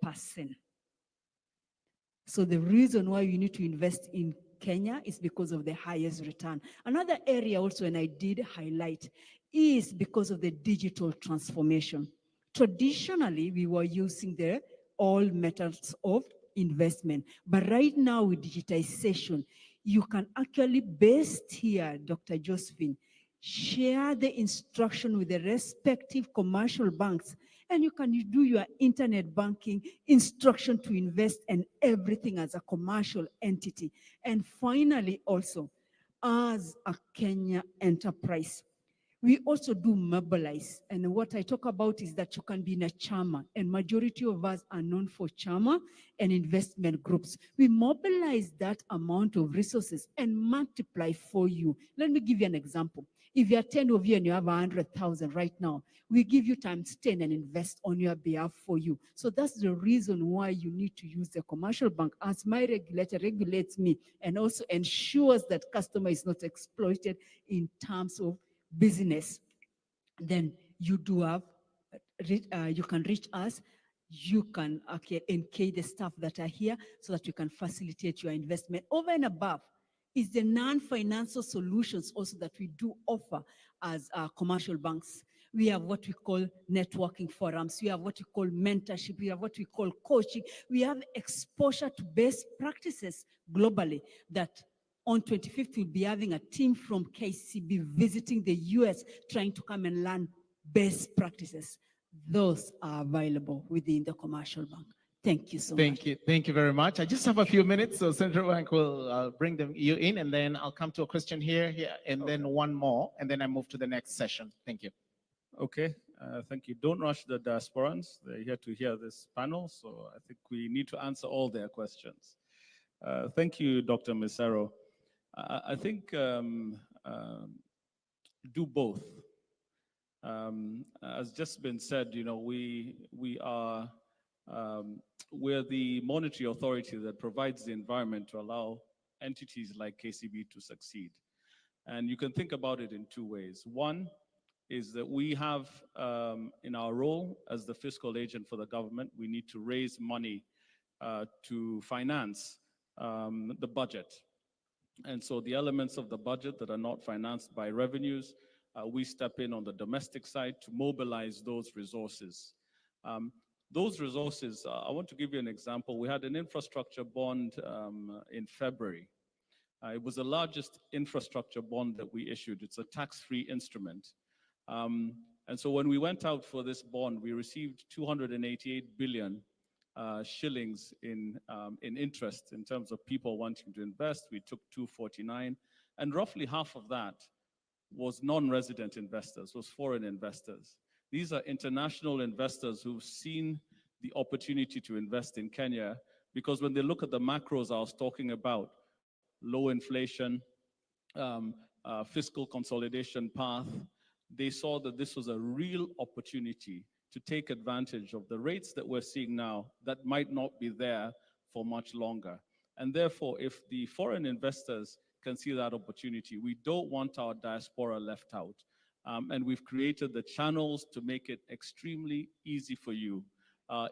So the reason why you need to invest in Kenya is because of the highest return. Another area also, and I did highlight, is because of the digital transformation. Traditionally, we were using the old methods of investment, but right now with digitization, you can actually best here, Dr. Josephine, share the instruction with the respective commercial banks, and you can do your internet banking, instruction to invest, and everything as a commercial entity. And finally, also, as a Kenya enterprise, We also do mobilize. And what I talk about is that you can be in a chama, and majority of us are known for chama and investment groups. We mobilize that amount of resources and multiply for you. Let me give you an example. If you are 10 of you and you have 100,000 right now, we give you times 10 and invest on your behalf for you. So that's the reason why you need to use the commercial bank, as my regulator regulates me and also ensures that customer is not exploited in terms of business. Then you do have, you can reach us. You can engage the staff that are here so that you can facilitate your investment. Over and above is the non-financial solutions also that we do offer as commercial banks. We have what we call networking forums. We have what we call mentorship. We have what we call coaching. We have exposure to best practices globally that on 25th, we'll be having a team from KCB visiting the US, trying to come and learn best practices. Those are available within the commercial bank. Thank you so much. Thank you very much. I just have a few minutes, so Central Bank will bring you in, and then I'll come to a question here, and then one more, and then I move to the next session. Thank you. Okay, thank you. Don't rush the diasporans. They're here to hear this panel, so I think we need to answer all their questions. Thank you, Dr. Misero. I think do both. As just been said, you know, we're the monetary authority that provides the environment to allow entities like KCB to succeed. And you can think about it in two ways. One is that we have, in our role as the fiscal agent for the government, we need to raise money to finance the budget. And so the elements of the budget that are not financed by revenues, we step in on the domestic side to mobilize those resources. Those resources, I want to give you an example. We had an infrastructure bond in February. It was the largest infrastructure bond that we issued. It's a tax-free instrument. And so when we went out for this bond, we received 288 billion shillings in interest in terms of people wanting to invest. We took 249, and roughly half of that was non-resident investors, was foreign investors. These are international investors who've seen the opportunity to invest in Kenya, because when they look at the macros I was talking about, low inflation, fiscal consolidation path, they saw that this was a real opportunity to take advantage of the rates that we're seeing now that might not be there for much longer. And therefore, if the foreign investors can see that opportunity, we don't want our diaspora left out. And we've created the channels to make it extremely easy for you.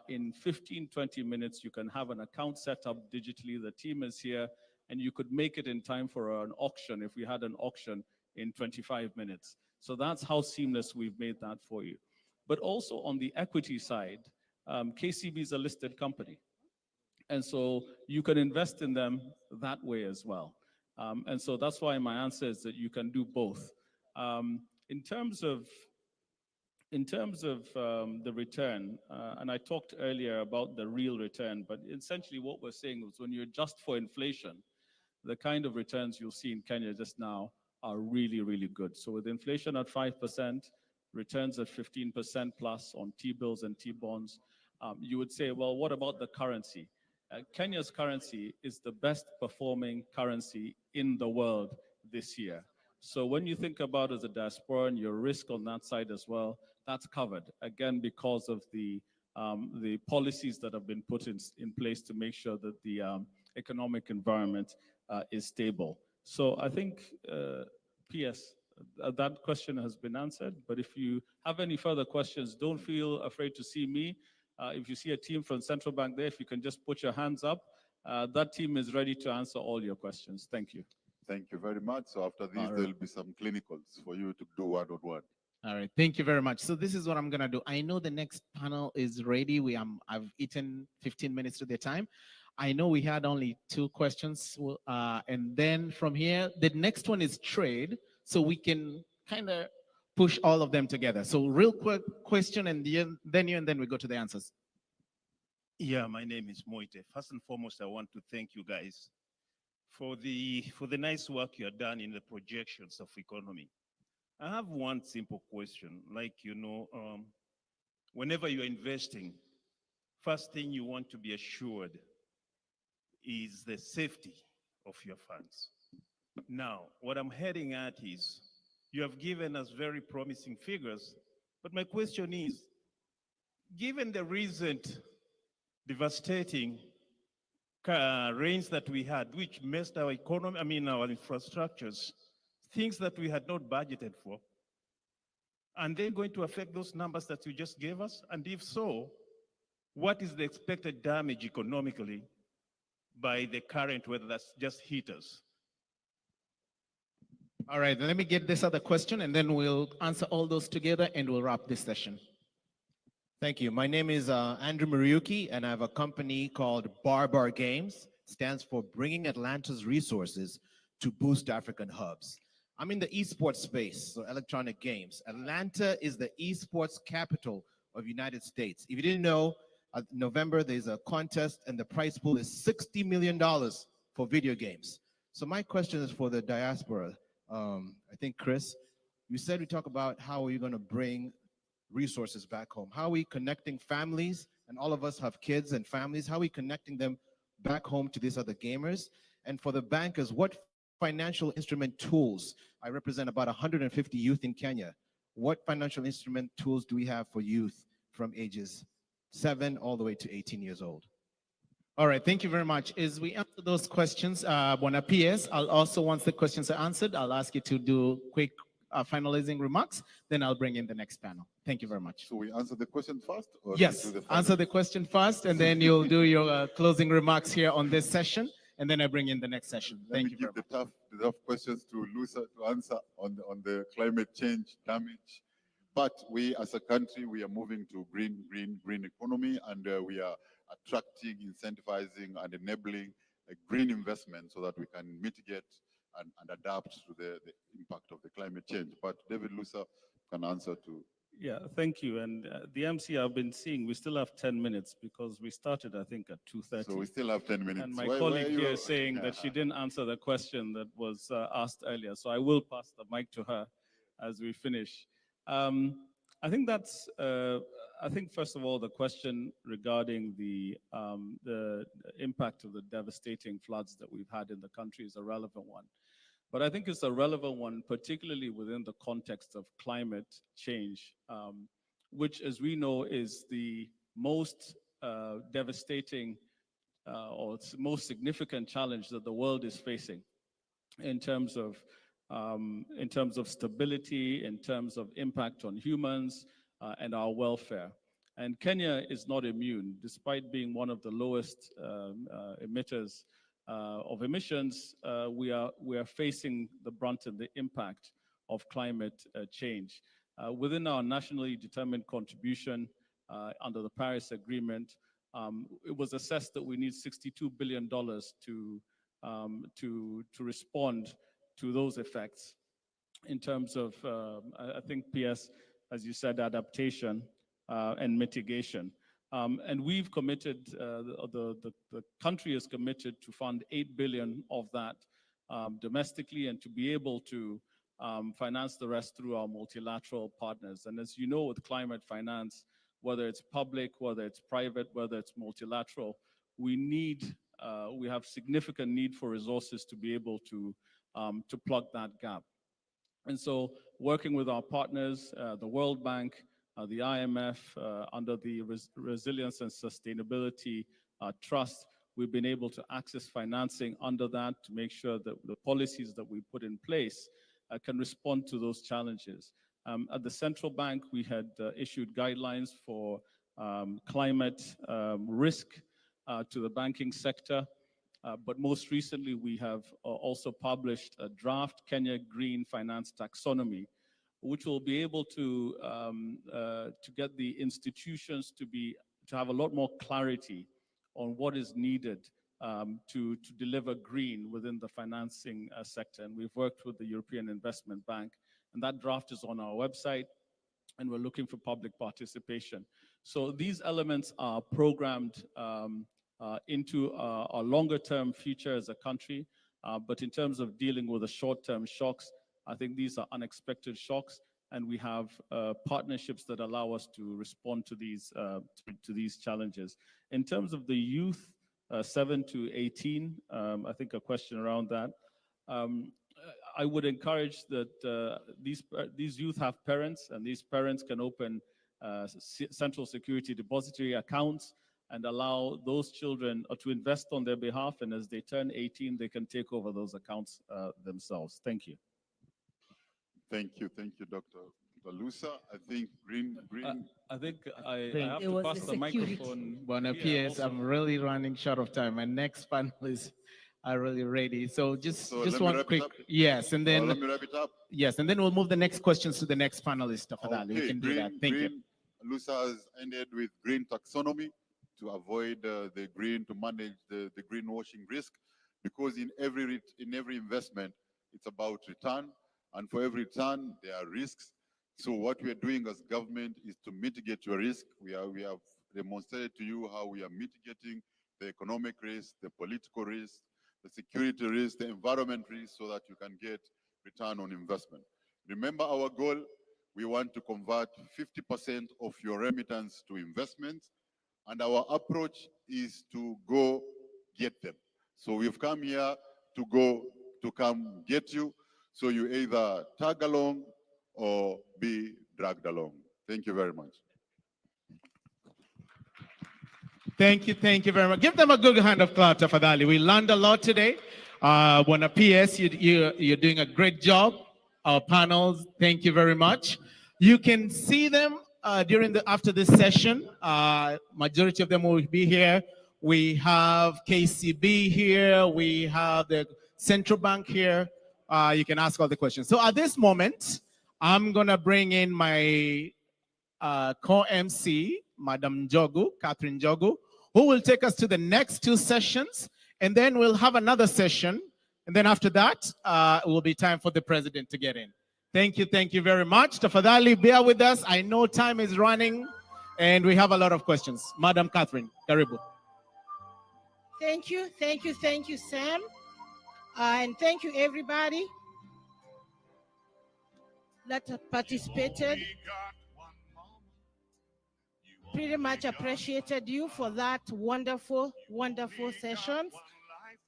In 15, 20 minutes, you can have an account set up digitally. The team is here, and you could make it in time for an auction if we had an auction in 25 minutes. So that's how seamless we've made that for you. But also on the equity side, KCB is a listed company. And so you can invest in them that way as well. And so that's why my answer is that you can do both. In terms of the return, and I talked earlier about the real return, but essentially what we're saying is when you adjust for inflation, the kind of returns you'll see in Kenya just now are really, really good. So with inflation at 5%, returns at 15% plus on T-bills and T-bonds, you would say, well, what about the currency? Kenya's currency is the best performing currency in the world this year. So when you think about as a diaspora and your risk on that side as well, that's covered, again, because of the policies that have been put in place to make sure that the economic environment is stable. So I think, PS, that question has been answered, but if you have any further questions, don't feel afraid to see me. If you see a team from Central Bank there, if you can just put your hands up, that team is ready to answer all your questions. Thank you. Thank you very much. So after this, there'll be some clinicals for you to do one-on-one. All right, thank you very much. So this is what I'm gonna do. I know the next panel is ready. I've eaten 15 minutes to the time. I know we had only 2 questions, and then from here, the next one is trade, so we can kind of push all of them together. So real quick question, and then we go to the answers. Yeah, my name is Moite. First and foremost, I want to thank you guys for the nice work you have done in the projections of economy. I have one simple question. Like, whenever you're investing, first thing you want to be assured is the safety of your funds. Now, what I'm heading at is, you have given us very promising figures, but my question is, given the recent devastating rains that we had, which messed our economy, our infrastructures, things that we had not budgeted for, and they're going to affect those numbers that you just gave us? And if so, what is the expected damage economically by the current weather that's just hit us? All right, let me get this other question and then we'll answer all those together and we'll wrap this session. Thank you. My name is Andrew Mariuki, and I have a company called Bar Games. Stands for Bringing Atlanta's Resources to Boost African Hubs. I'm in the esports space, so electronic games. Atlanta is the esports capital of United States. If you didn't know, November there's a contest and the prize pool is $60 million for video games. So my question is for the diaspora. I think, Chris, you said we talk about how are you going to bring resources back home. How are we connecting families? And all of us have kids and families. How are we connecting them back home to these other gamers? And for the bankers, what financial instrument tools? I represent about 150 youth in Kenya. What financial instrument tools do we have for youth from ages 7 all the way to 18 years old? All right, thank you very much. As we answer those questions, Bwana PS, I'll also, once the questions are answered, I'll ask you to do quick finalizing remarks, then I'll bring in the next panel. Thank you very much. So we answer the question first? Or yes, do the answer the question first, and then you'll do your closing remarks here on this session, and then I bring in the next session. Thank you very much. Let me give the tough questions to Lusa to answer on the climate change damage. But we, as a country, we are moving to green economy, and we are attracting, incentivizing, and enabling a green investment so that we can mitigate and adapt to the impact of the climate change. But David Lusa can answer to. Yeah, thank you. And the MC I've been seeing, we still have 10 minutes because we started, I think, at 2:30. So we still have 10 minutes. And my colleague here is saying that she didn't answer the question that was asked earlier. So I will pass the mic to her as we finish. I think that's, I think, first of all, the question regarding the impact of the devastating floods that we've had in the country is a relevant one. But I think it's a relevant one, particularly within the context of climate change, which, as we know, is the most devastating or most significant challenge that the world is facing in terms of stability, in terms of impact on humans and our welfare. And Kenya is not immune, despite being one of the lowest emitters of emissions. We are facing the brunt and the impact of climate change. Within our nationally determined contribution under the Paris Agreement, it was assessed that we need $62 billion to respond to those effects in terms of, I think, PS, as you said, adaptation and mitigation. And we've committed, the country is committed to fund 8 billion of that domestically and to be able to finance the rest through our multilateral partners. And as you know, with climate finance, whether it's public, whether it's private, whether it's multilateral, we have significant need for resources to be able to plug that gap. And so working with our partners, the World Bank, the IMF, under the Resilience and Sustainability Trust, we've been able to access financing under that to make sure that the policies that we put in place can respond to those challenges. At the central bank, we had issued guidelines for climate risk to the banking sector. But most recently, we have also published a draft Kenya Green Finance Taxonomy, which will be able to get the institutions to have a lot more clarity on what is needed to deliver green within the financing sector. And we've worked with the European Investment Bank, and that draft is on our website, and we're looking for public participation. So these elements are programmed into our longer-term future as a country, but in terms of dealing with the short-term shocks, I think these are unexpected shocks, and we have partnerships that allow us to respond to these challenges. In terms of the youth, 7 to 18, I think a question around that. I would encourage that these youth have parents, and these parents can open central security depository accounts and allow those children to invest on their behalf. And as they turn 18, they can take over those accounts themselves. Thank you. Thank you, Dr. Lusa. I think green. I think I have It to was pass the the security. microphone. Bona here PS, also. I'm really running short of time. My next panelists are really ready. So just let me one wrap it quick, up. yes, and then Let me wrap it up. yes, and then we'll move the next questions to the next panelist after that. We can do that. Thank you. Lusa has ended with green taxonomy to avoid the green, to manage the greenwashing risk, because in every investment, it's about return, and for every return, there are risks. So what we are doing as government is to mitigate your risk. We have demonstrated to you how we are mitigating the economic risk, the political risk, the security risk, the environment risk, so that you can get return on investment. Remember our goal, we want to convert 50% of your remittance to investments, and our approach is to go get them. So we've come here to come get you, so you either tag along or be dragged along. Thank you very much. Thank you very much. Give them a good hand of clap, tafadhali. We learned a lot today. Bona PS, you're doing a great job. Our panels, thank you very much. You can see them after this session. Majority of them will be here. We have KCB here. We have the Central Bank here. You can ask all the questions. So at this moment, I'm gonna bring in my co-MC, Madam Njogu, Catherine Njogu, who will take us to the next two sessions, and then we'll have another session, and then after that, it will be time for the president to get in. Thank you very much. Tafadhali, bear with us. I know time is running, and we have a lot of questions. Madam Catherine, karibu. Thank you, Sam. And thank you, everybody that participated. Pretty much appreciated you for that wonderful sessions.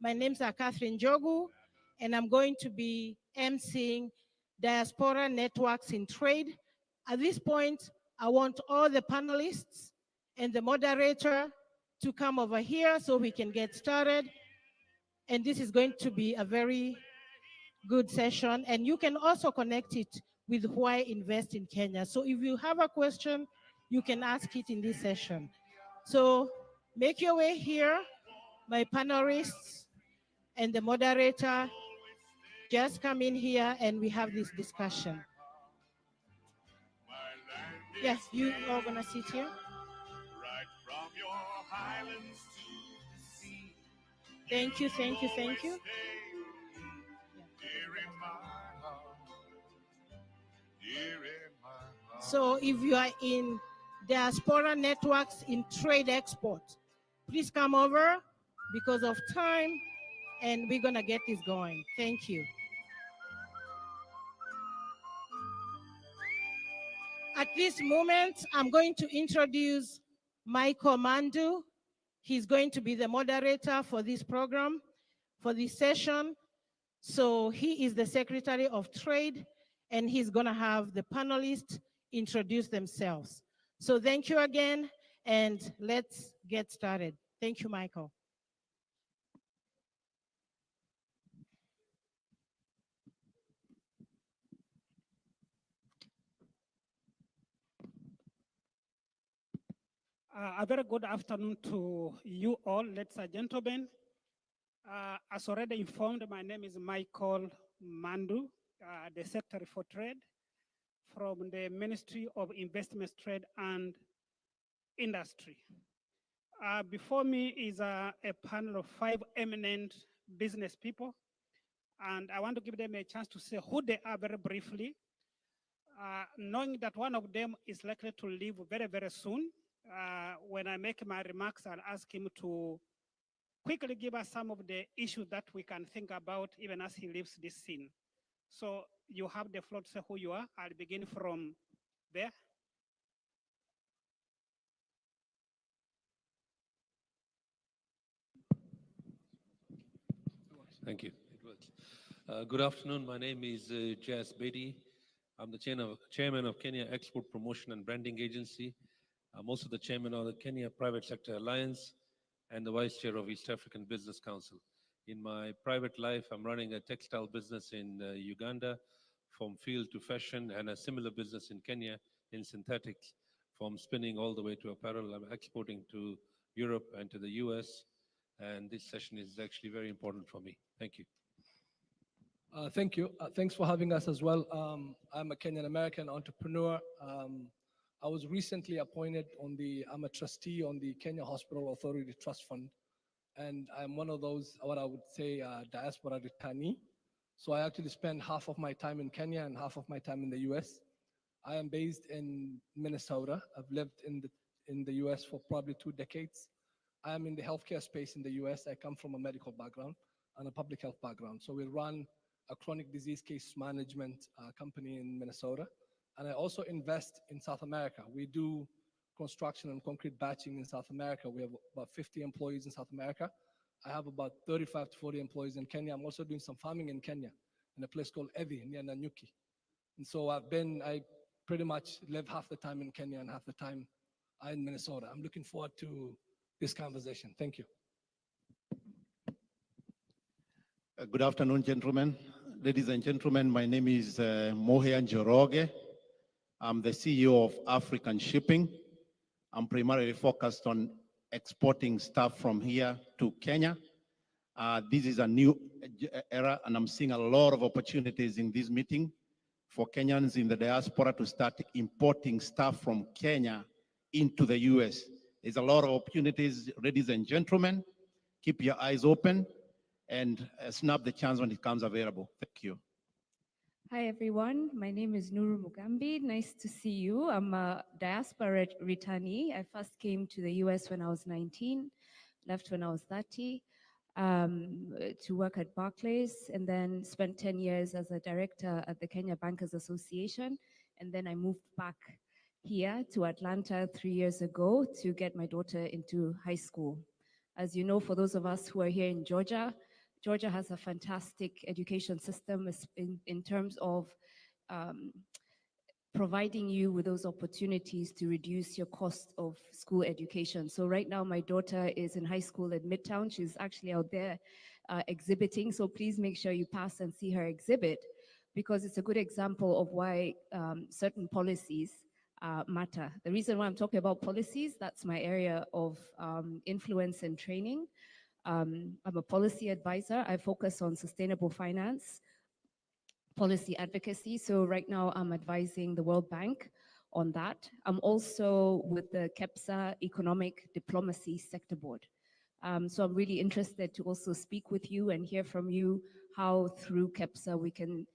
My name's Catherine Njogu, and I'm going to be emceeing Diaspora Networks in Trade. At this point, I want all the panelists and the moderator to come over here so we can get started. And this is going to be a very good session. And you can also connect it with why invest in Kenya. So if you have a question, you can ask it in this session. So make your way here, my panelists and the moderator. Just come in here and we have this discussion. Yes, you are gonna sit here. Right from your highlands to the sea. Thank you. So if you are in Diaspora Networks in Trade Export, please come over because of time, and we're gonna get this going. Thank you. At this moment, I'm going to introduce Michael Mandu. He's going to be the moderator for this program, for this session. So he is the Secretary of Trade, and he's gonna have the panelists introduce themselves. So thank you again, and let's get started. Thank you, Michael. A very good afternoon to you all, ladies and gentlemen. As already informed, my name is Michael Mandu, the Secretary for Trade from the Ministry of Investments, Trade and Industry. Before me is a panel of 5 eminent business people, and I want to give them a chance to say who they are very briefly, knowing that one of them is likely to leave very, very soon. When I make my remarks, I'll ask him to quickly give us some of the issues that we can think about even as he leaves this scene. So you have the floor to say who you are. I'll begin from there. Thank you. It works. Good afternoon. My name is Jas Bedi. I'm the chairman of Kenya Export Promotion and Branding Agency. I'm also the chairman of the Kenya Private Sector Alliance and the vice chair of East African Business Council. In my private life, I'm running a textile business in Uganda, from field to fashion, and a similar business in Kenya in synthetics, from spinning all the way to apparel. I'm exporting to Europe and to the US, and this session is actually very important for me. Thank you. Thank you. Thanks for having us as well. I'm a Kenyan American entrepreneur. I was recently appointed I'm a trustee on the Kenya Hospital Authority Trust Fund, and I'm one of those, what I would say, diaspora returnee. So I actually spend half of my time in Kenya and half of my time in the US. I am based in Minnesota. I've lived in the US for probably 2 decades. I am in the healthcare space in the US. I come from a medical background and a public health background. So we run a chronic disease case management company in Minnesota. And I also invest in South America. We do construction and concrete batching in South America. We have about 50 employees in South America. I have about 35 to 40 employees in Kenya. I'm also doing some farming in Kenya in a place called Evi near Nanyuki. And so I pretty much live half the time in Kenya and half the time in Minnesota. I'm looking forward to this conversation. Thank you. Good afternoon, gentlemen. Ladies and gentlemen, my name is Mohean Joroge. I'm the CEO of African Shipping. I'm primarily focused on exporting stuff from here to Kenya. This is a new era, and I'm seeing a lot of opportunities in this meeting for Kenyans in the diaspora to start importing stuff from Kenya into the US. There's a lot of opportunities, ladies and gentlemen. Keep your eyes open and snap the chance when it comes available. Thank you. Hi, everyone. My name is Nuru Mugambi. Nice to see you. I'm a diaspora returnee. I first came to the US when I was 19, left when I was 30 to work at Barclays, and then spent 10 years as a director at the Kenya Bankers Association. And then I moved back here to Atlanta 3 years ago to get my daughter into high school. As you know, for those of us who are here in Georgia, Georgia has a fantastic education system in terms of providing you with those opportunities to reduce your cost of school education. So right now, my daughter is in high school at Midtown. She's actually out there exhibiting. So please make sure you pass and see her exhibit, because it's a good example of why certain policies matter. The reason why I'm talking about policies, that's my area of influence and training. I'm a policy advisor. I focus on sustainable finance, policy advocacy. So right now I'm advising the World Bank on that. I'm also with the KEPSA Economic Diplomacy Sector Board. So I'm really interested to also speak with you and hear from you how through KEPSA we can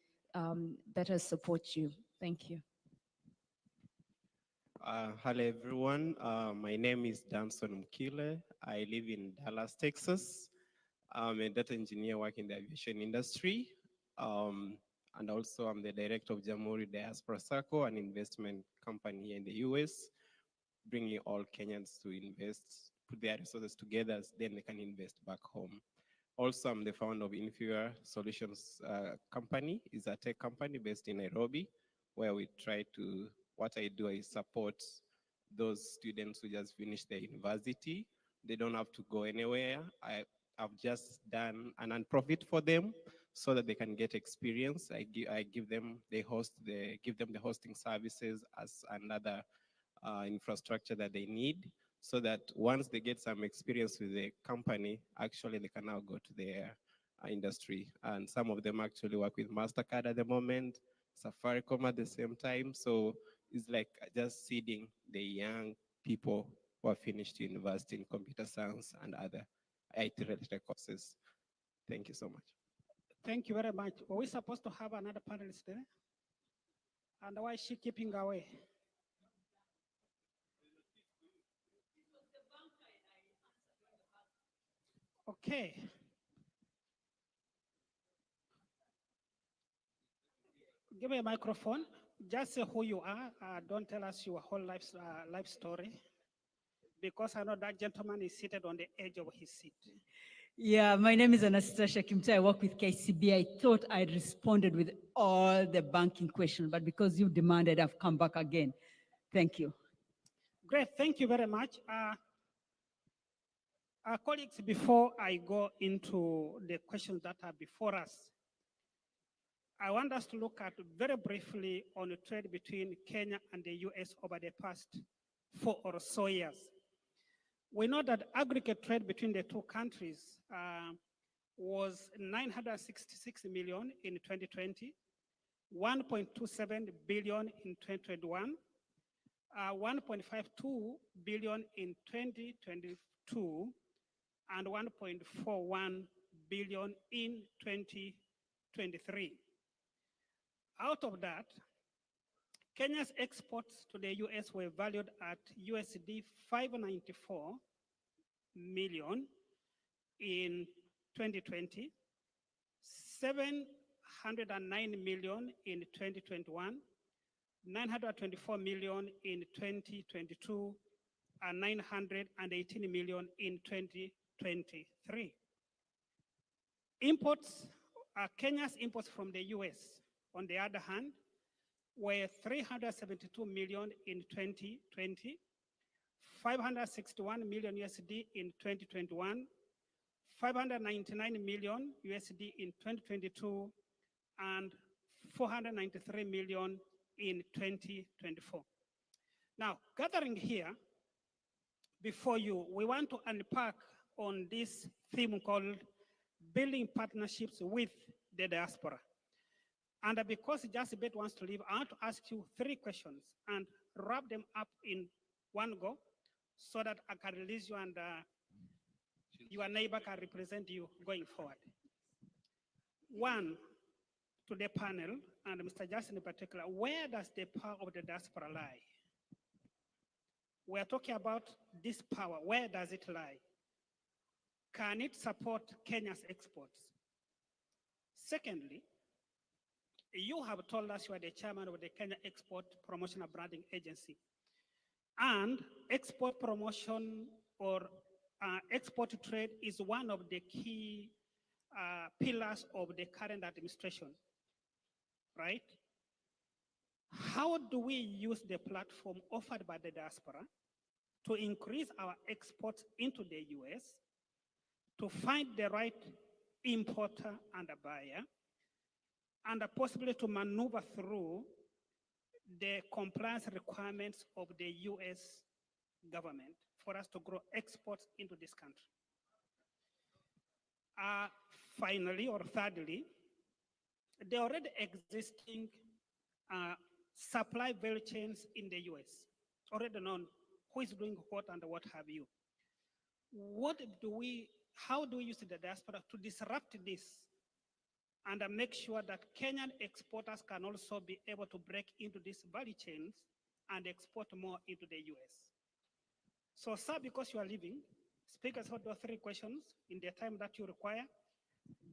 better support you. Thank you. Hello, everyone. My name is Danson Mkile. I live in Dallas, Texas. I'm a data engineer working in the aviation industry. And also I'm the director of Jamhuri Diaspora Circle, an investment company here in the US, bringing all Kenyans to invest, put their resources together, then they can invest back home. Also, I'm the founder of Inferior Solutions Company. It's a tech company based in Nairobi, where we try to, what I do is support those students who just finished their university. They don't have to go anywhere. I've just done a nonprofit for them so that they can get experience. I give them the hosting services as another infrastructure that they need, so that once they get some experience with the company, actually they can now go to their industry. And some of them actually work with MasterCard at the moment, Safaricom at the same time. So it's like just seeding the young people who are finished university in computer science and other IT-related courses. Thank you so much. Thank you very much. Were we supposed to have another panelist there? And why is she keeping away? Okay. Give me a microphone. Just say who you are. Don't tell us your whole life story. Because I know that gentleman is seated on the edge of his seat. Yeah, my name is Anastasia Kimte. I work with KCB. I thought I'd responded with all the banking questions, but because you demanded, I've come back again. Thank you. Great, thank you very much. Colleagues, before I go into the questions that are before us, I want us to look at very briefly on the trade between Kenya and the US over the past 4 or so years. We know that aggregate trade between the two countries was 966 million in 2020, 1.27 billion in 2021, 1.52 billion in 2022, and 1.41 billion in 2023. Out of that, Kenya's exports to the US were valued at USD 594 million in 2020, 709 million in 2021, 924 million in 2022, and 918 million in 2023. Imports, Kenya's imports from the US, on the other hand, were 372 million in 2020, 561 million USD in 2021, 599 million USD in 2022, and 493 million in 2024. Now, gathering here before you, we want to unpack on this theme called building partnerships with the diaspora. And because Just Bet wants to leave, I want to ask you 3 questions and wrap them up in one go so that I can release you and your neighbor can represent you going forward. One, to the panel, and Mr. Justin in particular, where does the power of the diaspora lie? We're talking about this power. Where does it lie? Can it support Kenya's exports? Secondly, you have told us you are the chairman of the Kenya Export Promotion and Branding Agency. And export promotion or export trade is one of the key pillars of the current administration, right? How do we use the platform offered by the diaspora to increase our exports into the US, to find the right importer and a buyer, and possibly to maneuver through the compliance requirements of the US government for us to grow exports into this country? Finally, or thirdly, the already existing supply value chains in the US, already known who is doing what and what have you. How do we use the diaspora to disrupt this and make sure that Kenyan exporters can also be able to break into these value chains and export more into the US? So, sir, because you are leaving, speakers have those 3 questions in the time that you require.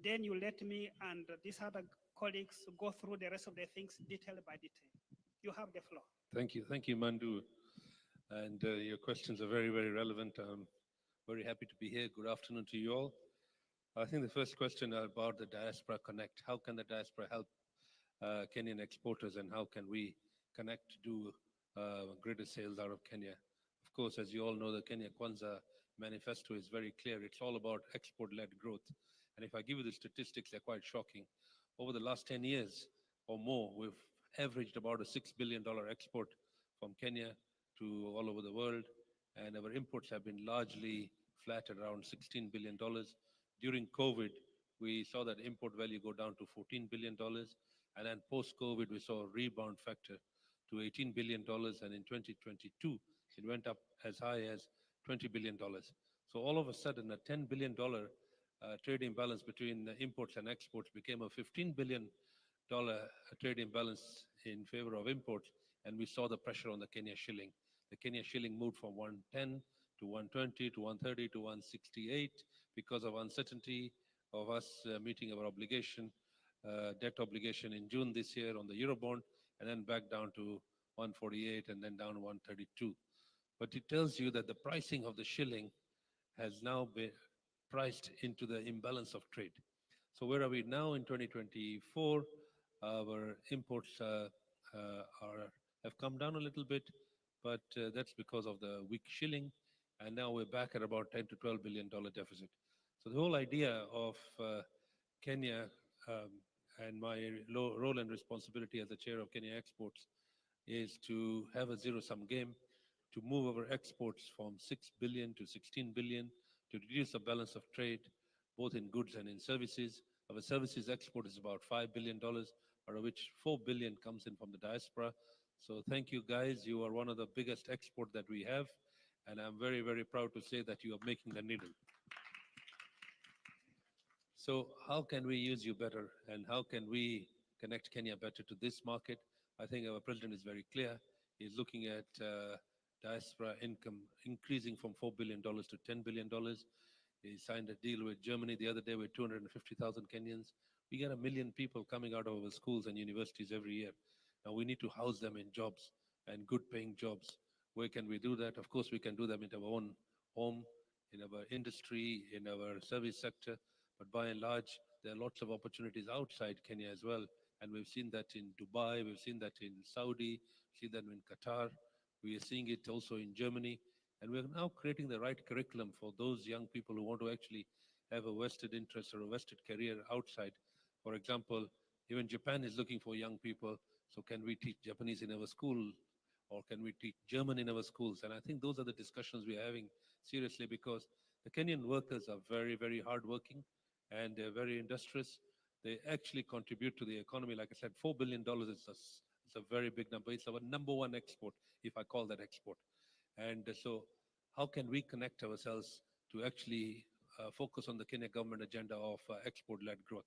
Then you let me and these other colleagues go through the rest of the things detail by detail. You have the floor. Thank you, Mandu. And your questions are very, very relevant. I'm very happy to be here. Good afternoon to you all. I think the first question about the Diaspora Connect. How can the diaspora help Kenyan exporters, and how can we connect to do greater sales out of Kenya? Of course, as you all know, the Kenya Kwanza manifesto is very clear. It's all about export-led growth. And if I give you the statistics, they're quite shocking. Over the last 10 years or more, we've averaged about a $6 billion export from Kenya to all over the world. And our imports have been largely flat at around $16 billion. During COVID, we saw that import value go down to $14 billion. And then post-COVID, we saw a rebound factor to $18 billion. And in 2022, it went up as high as $20 billion. So all of a sudden, a $10 billion trade imbalance between imports and exports became a $15 billion trade imbalance in favor of imports. And we saw the pressure on the Kenya shilling. The Kenya shilling moved from 110 to 120 to 130 to 168 because of uncertainty of us meeting our obligation debt obligation in June this year on the Eurobond, and then back down to 148 and then down to 132. But it tells you that the pricing of the shilling has now been priced into the imbalance of trade. So where are we now in 2024? Our imports have come down a little bit, but that's because of the weak shilling, and now we're back at about 10 to 12 billion dollar deficit. So the whole idea of Kenya and my role and responsibility as the chair of Kenya Exports is to have a zero-sum game, to move our exports from 6 billion to 16 billion, to reduce the balance of trade, both in goods and in services. Our services export is about $5 billion, out of which 4 billion comes in from the diaspora. So thank you guys. You are one of the biggest export that we have. And I'm very, very proud to say that you are making the needle. So how can we use you better, and how can we connect Kenya better to this market? I think our president is very clear. He's looking at diaspora income increasing from $4 billion to $10 billion. He signed a deal with Germany the other day with 250,000 Kenyans. We get 1 million people coming out of our schools and universities every year. Now we need to house them in jobs and good paying jobs. Where can we do that? Of course, we can do them in our own home, in our industry, in our service sector. But by and large, there are lots of opportunities outside Kenya as well. And we've seen that in Dubai, we've seen that in Saudi, we've seen that in Qatar. We are seeing it also in Germany. And we're now creating the right curriculum for those young people who want to actually have a vested interest or a vested career outside. For example, even Japan is looking for young people. So can we teach Japanese in our school? Or can we teach German in our schools? And I think those are the discussions we're having seriously, because the Kenyan workers are very, very hardworking and they're very industrious. They actually contribute to the economy. Like I said, $4 billion is a very big number. It's our number one export, if I call that export. And so how can we connect ourselves to actually focus on the Kenya government agenda of export-led growth?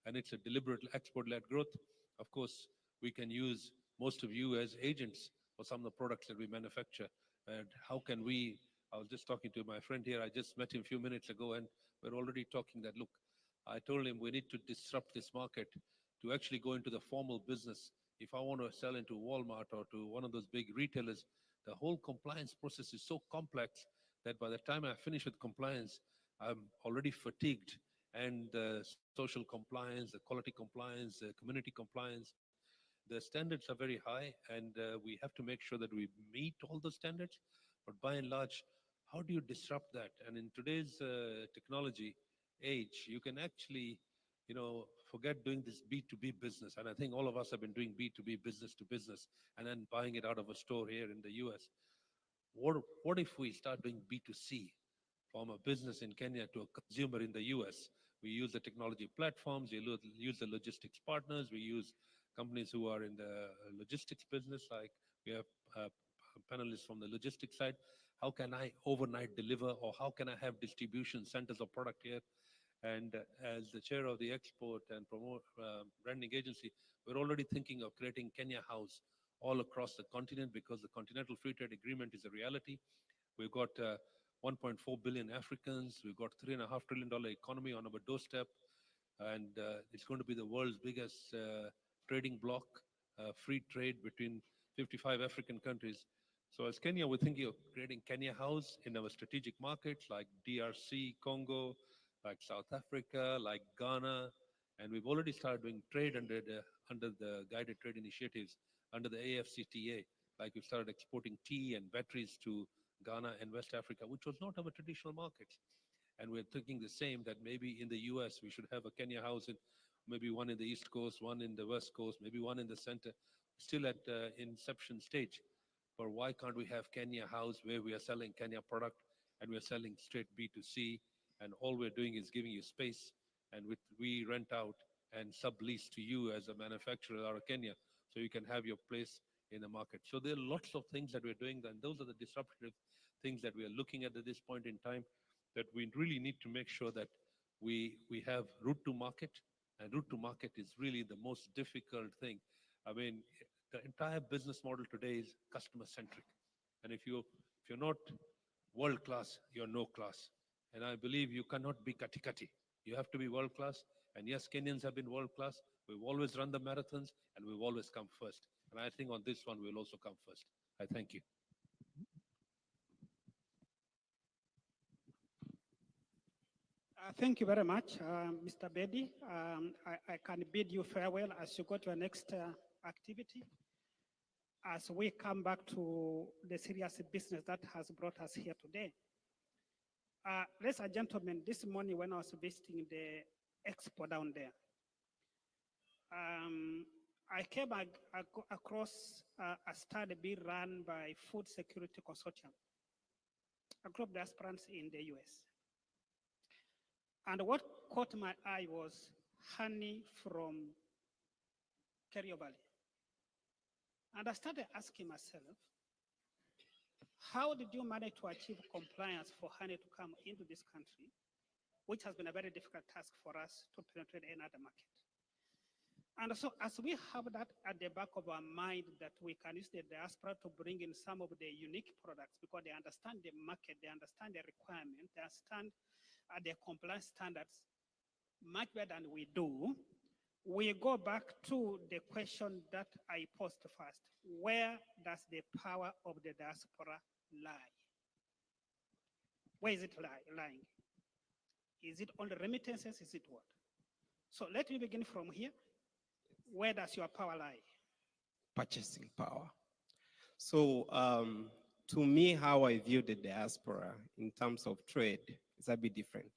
And it's a deliberate export-led growth. Of course, we can use most of you as agents for some of the products that we manufacture. And how can we, I was just talking to my friend here, I just met him a few minutes ago, and we're already talking that, look, I told him we need to disrupt this market to actually go into the formal business. If I want to sell into Walmart or to one of those big retailers, the whole compliance process is so complex that by the time I finish with compliance, I'm already fatigued. And the social compliance, the quality compliance, the community compliance, the standards are very high, and we have to make sure that we meet all the standards. But by and large, how do you disrupt that? And in today's technology age, you can actually, forget doing this B2B business. And I think all of us have been doing B2B, business to business, and then buying it out of a store here in the US. What if we start doing B2C from a business in Kenya to a consumer in the US? We use the technology platforms, we use the logistics partners, we use companies who are in the logistics business, like we have panelists from the logistics side. How can I overnight deliver, or how can I have distribution centers of product here? And as the chair of the export and branding agency, we're already thinking of creating Kenya House all across the continent, because the Continental Free Trade Agreement is a reality. We've got 1.4 billion Africans. We've got $3.5 trillion economy on our doorstep. And it's going to be the world's biggest trading bloc, free trade between 55 African countries. So as Kenya, we're thinking of creating Kenya House in our strategic markets like DRC, Congo, like South Africa, like Ghana. And we've already started doing trade under the guided trade initiatives under the AFCTA. Like we started exporting tea and batteries to Ghana and West Africa, which was not our traditional markets. And we're thinking the same, that maybe in the US, we should have a Kenya House, in maybe one in the East Coast, one in the West Coast, maybe one in the center, still at inception stage. But why can't we have Kenya House where we are selling Kenya product and we're selling straight B2C, and all we're doing is giving you space, and we rent out and sublease to you as a manufacturer out of Kenya, so you can have your place in the market. So there are lots of things that we're doing, and those are the disruptive things that we are looking at this point in time, that we really need to make sure that we have route to market, and route to market is really the most difficult thing. I mean, the entire business model today is customer centric, and if you're not world class, you're no class. And I believe you cannot be kati kati. You have to be world class. And yes, Kenyans have been world class, We've always run the marathons and we've always come first. And I think on this one, we'll also come first. I thank you. Thank you very much, Mr. Bedi. I can bid you farewell as you go to your next activity. As we come back to the serious business that has brought us here today. Ladies and gentlemen, this morning when I was visiting the expo down there, I came across a study being run by Food Security Consortium, a group of aspirants in the US. And what caught my eye was honey from Kerio Valley. And I started asking myself, how did you manage to achieve compliance for honey to come into this country, which has been a very difficult task for us to penetrate another market? And so as we have that at the back of our mind that we can use the diaspora to bring in some of the unique products because they understand the market, they understand the requirement, they understand the compliance standards much better than we do, we go back to the question that I posed first. Where does the power of the diaspora lie? Where is it lying? Is it on the remittances? Is it what? So let me begin from here. Where does your power lie? Purchasing power. So to me, how I view the diaspora in terms of trade is a bit different.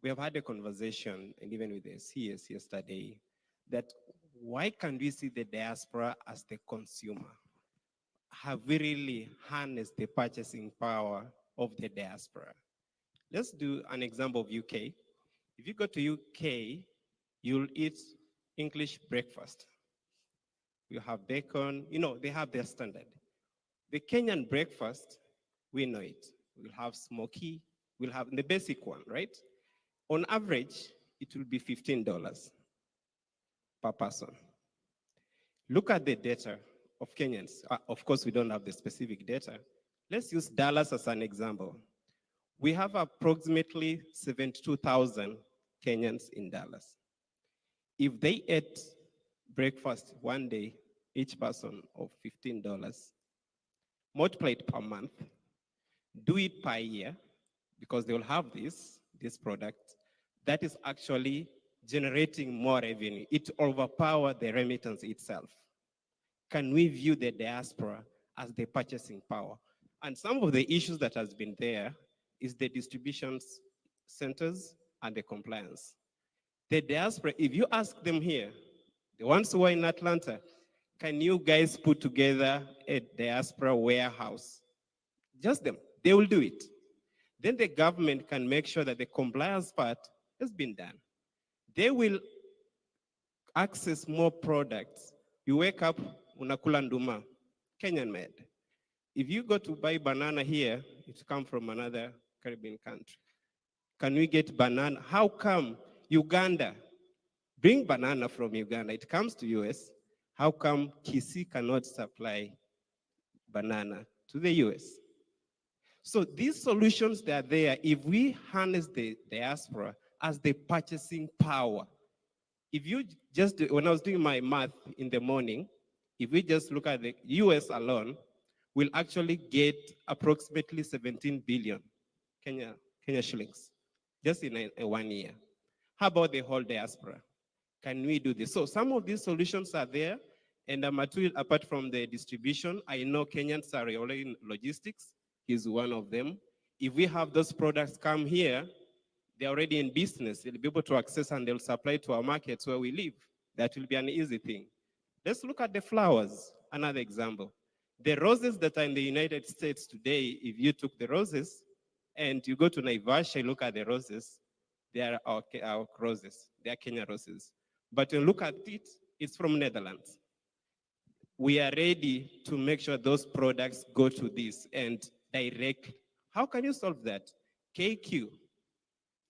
We have had a conversation, and even with the CS yesterday, that why can't we see the diaspora as the consumer? Have we really harnessed the purchasing power of the diaspora? Let's do an example of UK. If you go to UK, you'll eat English breakfast. You have bacon, you know, they have their standard. The Kenyan breakfast, we know it. We'll have smoky, we'll have the basic one, right? On average, it will be $15 per person. Look at the data of Kenyans. Of course, we don't have the specific data. Let's use Dallas as an example. We have approximately 72,000 Kenyans in Dallas. If they ate breakfast one day, each person of $15, multiply it per month, do it per year, because they will have this product, that is actually generating more revenue. It overpowers the remittance itself. Can we view the diaspora as the purchasing power? And some of the issues that has been there is the distribution centers and the compliance. The diaspora, if you ask them here, the ones who are in Atlanta, can you guys put together a diaspora warehouse? Just them, they will do it. Then the government can make sure that the compliance part has been done. They will access more products. You wake up, unakula nduma, Kenyan made. If you go to buy banana here, it comes from another Caribbean country. Can we get banana? How come Uganda bring banana from Uganda? It comes to US. How come Kisii cannot supply banana to the US? So these solutions that are there, if we harness the diaspora as the purchasing power, if you just, when I was doing my math in the morning, if we just look at the US alone, we'll actually get approximately 17 billion Kenya shillings, just in a 1 year. How about the whole diaspora? Can we do this? So some of these solutions are there, and apart from the distribution, I know Kenyans are already in logistics. He's one of them. If we have those products come here, they're already in business. They'll be able to access and they'll supply to our markets where we live. That will be an easy thing. Let's look at the flowers, another example. The roses that are in the United States today, if you took the roses and you go to Naivasha, look at the roses, they are our roses. They are Kenya roses. But when you look at it, it's from Netherlands. We are ready to make sure those products go to this and direct. How can you solve that? KQ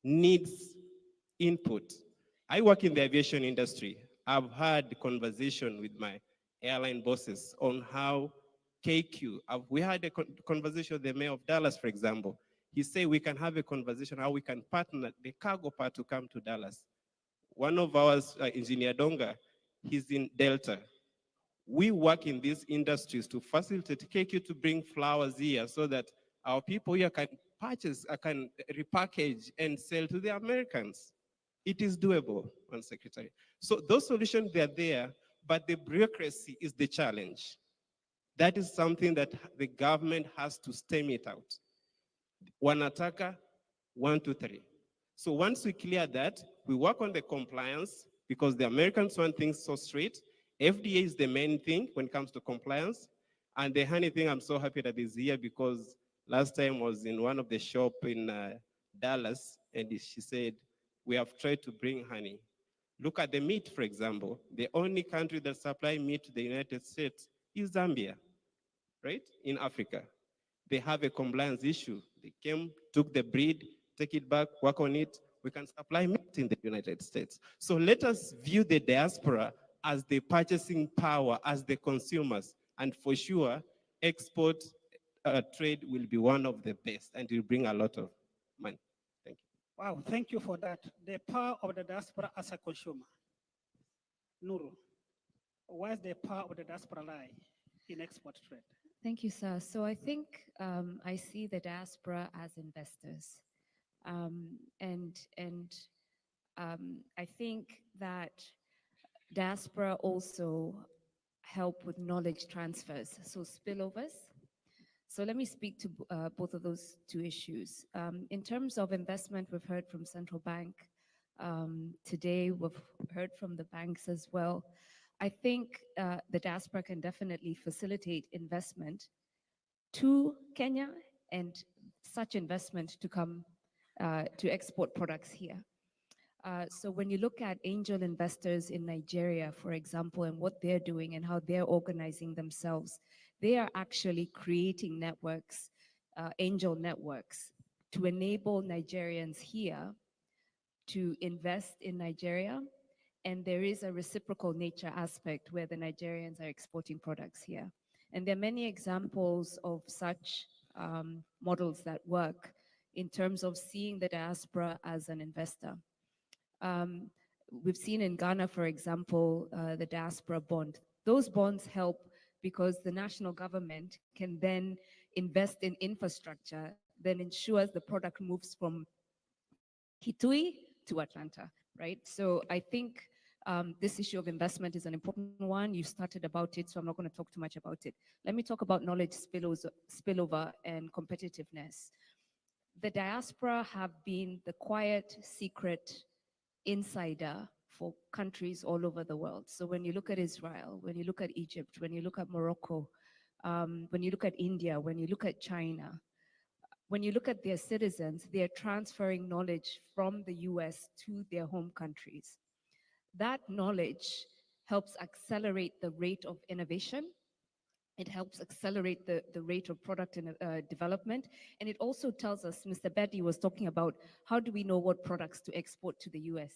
needs input. I work in the aviation industry. I've had conversation with my airline bosses on how KQ, we had a conversation with the mayor of Dallas, for example. He said we can have a conversation how we can partner the cargo part to come to Dallas. One of ours, Engineer Donga, he's in Delta. We work in these industries to facilitate KQ to bring flowers here so that our people here can purchase, can repackage and sell to the Americans. It is doable, one secretary. So those solutions, they're there, but the bureaucracy is the challenge. That is something that the government has to stem it out. Wanataka, 1, 2, 3. So once we clear that, we work on the compliance because the Americans want things so straight. FDA is the main thing when it comes to compliance. And the honey thing, I'm so happy that is here because last time was in one of the shop in Dallas, and she said, we have tried to bring honey. Look at the meat, for example. The only country that supply meat to the United States is Zambia, right? In Africa. They have a compliance issue. They came, took the breed, take it back, work on it. We can supply meat in the United States. So let us view the diaspora as the purchasing power, as the consumers. And for sure, export trade will be one of the best and will bring a lot of money. Thank you. Wow, thank you for that. The power of the diaspora as a consumer. Nuru, where's the power of the diaspora lie in export trade? Thank you, sir. So I think I see the diaspora as investors. I think that diaspora also help with knowledge transfers, so spillovers. So let me speak to both of those two issues. In terms of investment, we've heard from central bank. Today, we've heard from the banks as well. I think the diaspora can definitely facilitate investment to Kenya and such investment to come to export products here. So when you look at angel investors in Nigeria, for example, and what they're doing and how they're organizing themselves, they are actually creating networks, angel networks, to enable Nigerians here to invest in Nigeria. And there is a reciprocal nature aspect where the Nigerians are exporting products here. And there are many examples of such models that work in terms of seeing the diaspora as an investor. We've seen in Ghana, for example, the diaspora bond. Those bonds help because the national government can then invest in infrastructure, then ensures the product moves from Kitui to Atlanta, right? So I think this issue of investment is an important one. You started about it, so I'm not going to talk too much about it. Let me talk about knowledge spillover and competitiveness. The diaspora have been the quiet, secret insider for countries all over the world. So when you look at Israel, when you look at Egypt, when you look at Morocco, when you look at India, when you look at China, when you look at their citizens, they're transferring knowledge from the US to their home countries. That knowledge helps accelerate the rate of innovation. It helps accelerate the rate of product development. And it also tells us, Mr. Betty was talking about, how do we know what products to export to the US?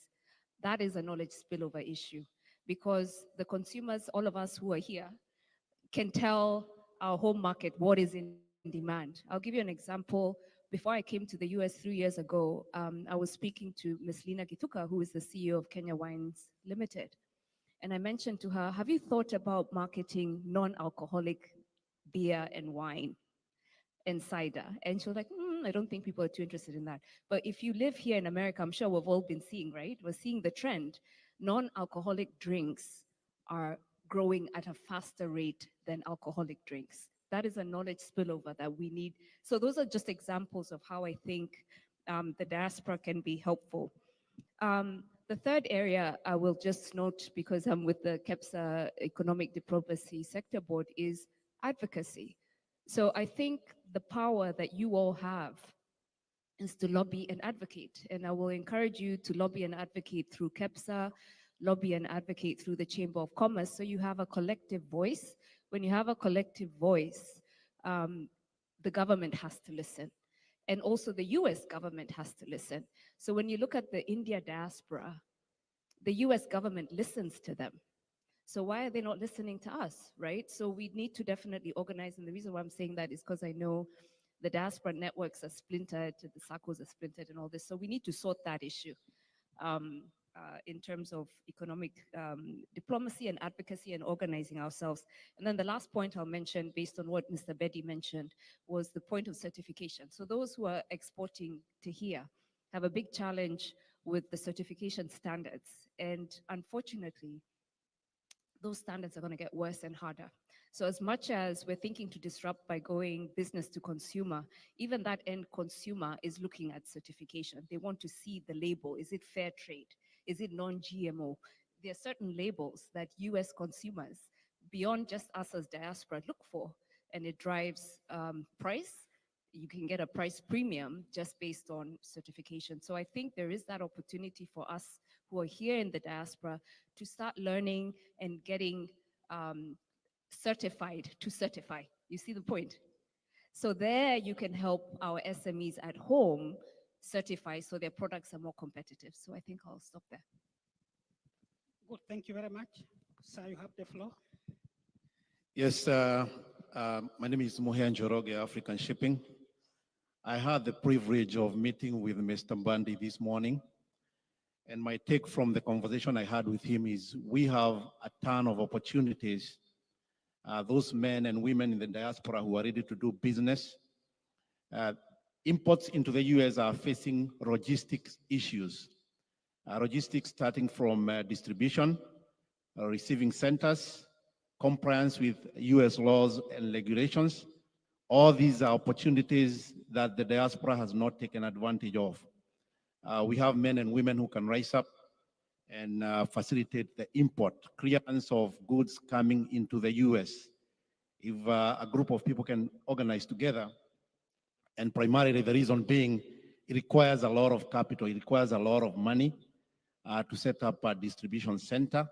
That is a knowledge spillover issue because the consumers, all of us who are here, can tell our home market what is in demand. I'll give you an example. Before I came to the US 3 years ago, I was speaking to Ms. Lina Gituka, who is the CEO of Kenya Wines Limited. And I mentioned to her, have you thought about marketing non-alcoholic beer and wine and cider? And she was like, I don't think people are too interested in that. But if you live here in America, I'm sure we've all been seeing, right? We're seeing the trend. Non-alcoholic drinks are growing at a faster rate than alcoholic drinks. That is a knowledge spillover that we need. So those are just examples of how I think the diaspora can be helpful. The third area I will just note, because I'm with the KEPSA Economic Diplomacy Sector Board, is advocacy. So I think the power that you all have is to lobby and advocate. And I will encourage you to lobby and advocate through KEPSA, lobby and advocate through the Chamber of Commerce, so you have a collective voice. When you have a collective voice, the government has to listen. And also the US government has to listen. So when you look at the India diaspora, the US government listens to them. So why are they not listening to us, right? So we need to definitely organize. And the reason why I'm saying that is because I know the diaspora networks are splintered, the SACCOs are splintered and all this. So we need to sort that issue. in terms of economic diplomacy and advocacy and organizing ourselves. And then the last point I'll mention, based on what Mr. Bedi mentioned, was the point of certification. So those who are exporting to here have a big challenge with the certification standards. And unfortunately, those standards are going to get worse and harder. So as much as we're thinking to disrupt by going business to consumer, even that end consumer is looking at certification. They want to see the label. Is it fair trade? Is it non-GMO? There are certain labels that US consumers, beyond just us as diaspora, look for, and it drives price. You can get a price premium just based on certification. So I think there is that opportunity for us who are here in the diaspora to start learning and getting certified to certify. You see the point? So there you can help our SMEs at home certify so their products are more competitive. So I think I'll stop there. Good, thank you very much. Sir, you have the floor. Yes, my name is Mohean Joroge, African Shipping. I had the privilege of meeting with Mr. Mbandi this morning. And my take from the conversation I had with him is we have a ton of opportunities. Those men and women in the diaspora who are ready to do business. Imports into the US are facing logistics issues. Logistics starting from distribution, receiving centers, compliance with US laws and regulations. All these are opportunities that the diaspora has not taken advantage of. We have men and women who can rise up and facilitate the import, clearance of goods coming into the US. If a group of people can organize together, and primarily the reason being, it requires a lot of capital, it requires a lot of money to set up a distribution center.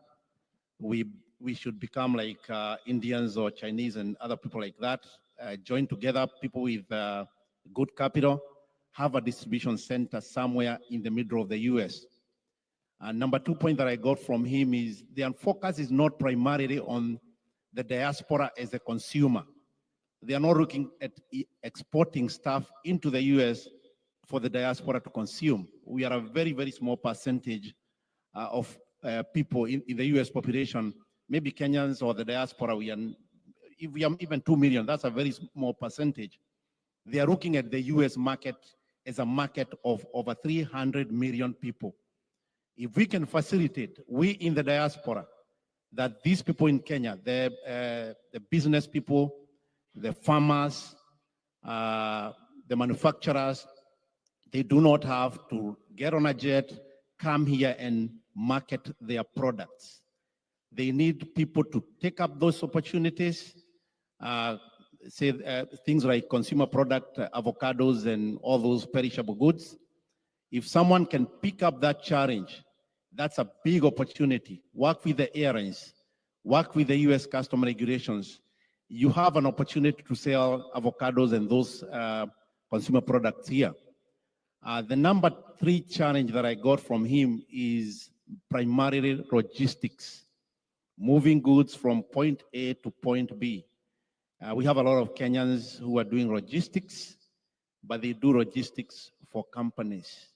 We should become like Indians or Chinese and other people like that, join together, people with good capital, have a distribution center somewhere in the middle of the US. And number 2 point that I got from him is their focus is not primarily on the diaspora as a consumer. They are not looking at exporting stuff into the US for the diaspora to consume. We are a very, very small percentage of people in the US population. Maybe Kenyans or the diaspora, if we are even 2 million, that's a very small percentage. They are looking at the US market as a market of over 300 million people. If we can facilitate, we in the diaspora, that these people in Kenya, the business people, the farmers, the manufacturers, they do not have to get on a jet, come here and market their products. They need people to take up those opportunities, things like consumer product, avocados, and all those perishable goods. If someone can pick up that challenge, that's a big opportunity. Work with the airlines, work with the US custom regulations. You have an opportunity to sell avocados and those consumer products here. The number 3 challenge that I got from him is primarily logistics, moving goods from point A to point B. We have a lot of Kenyans who are doing logistics, but they do logistics for companies.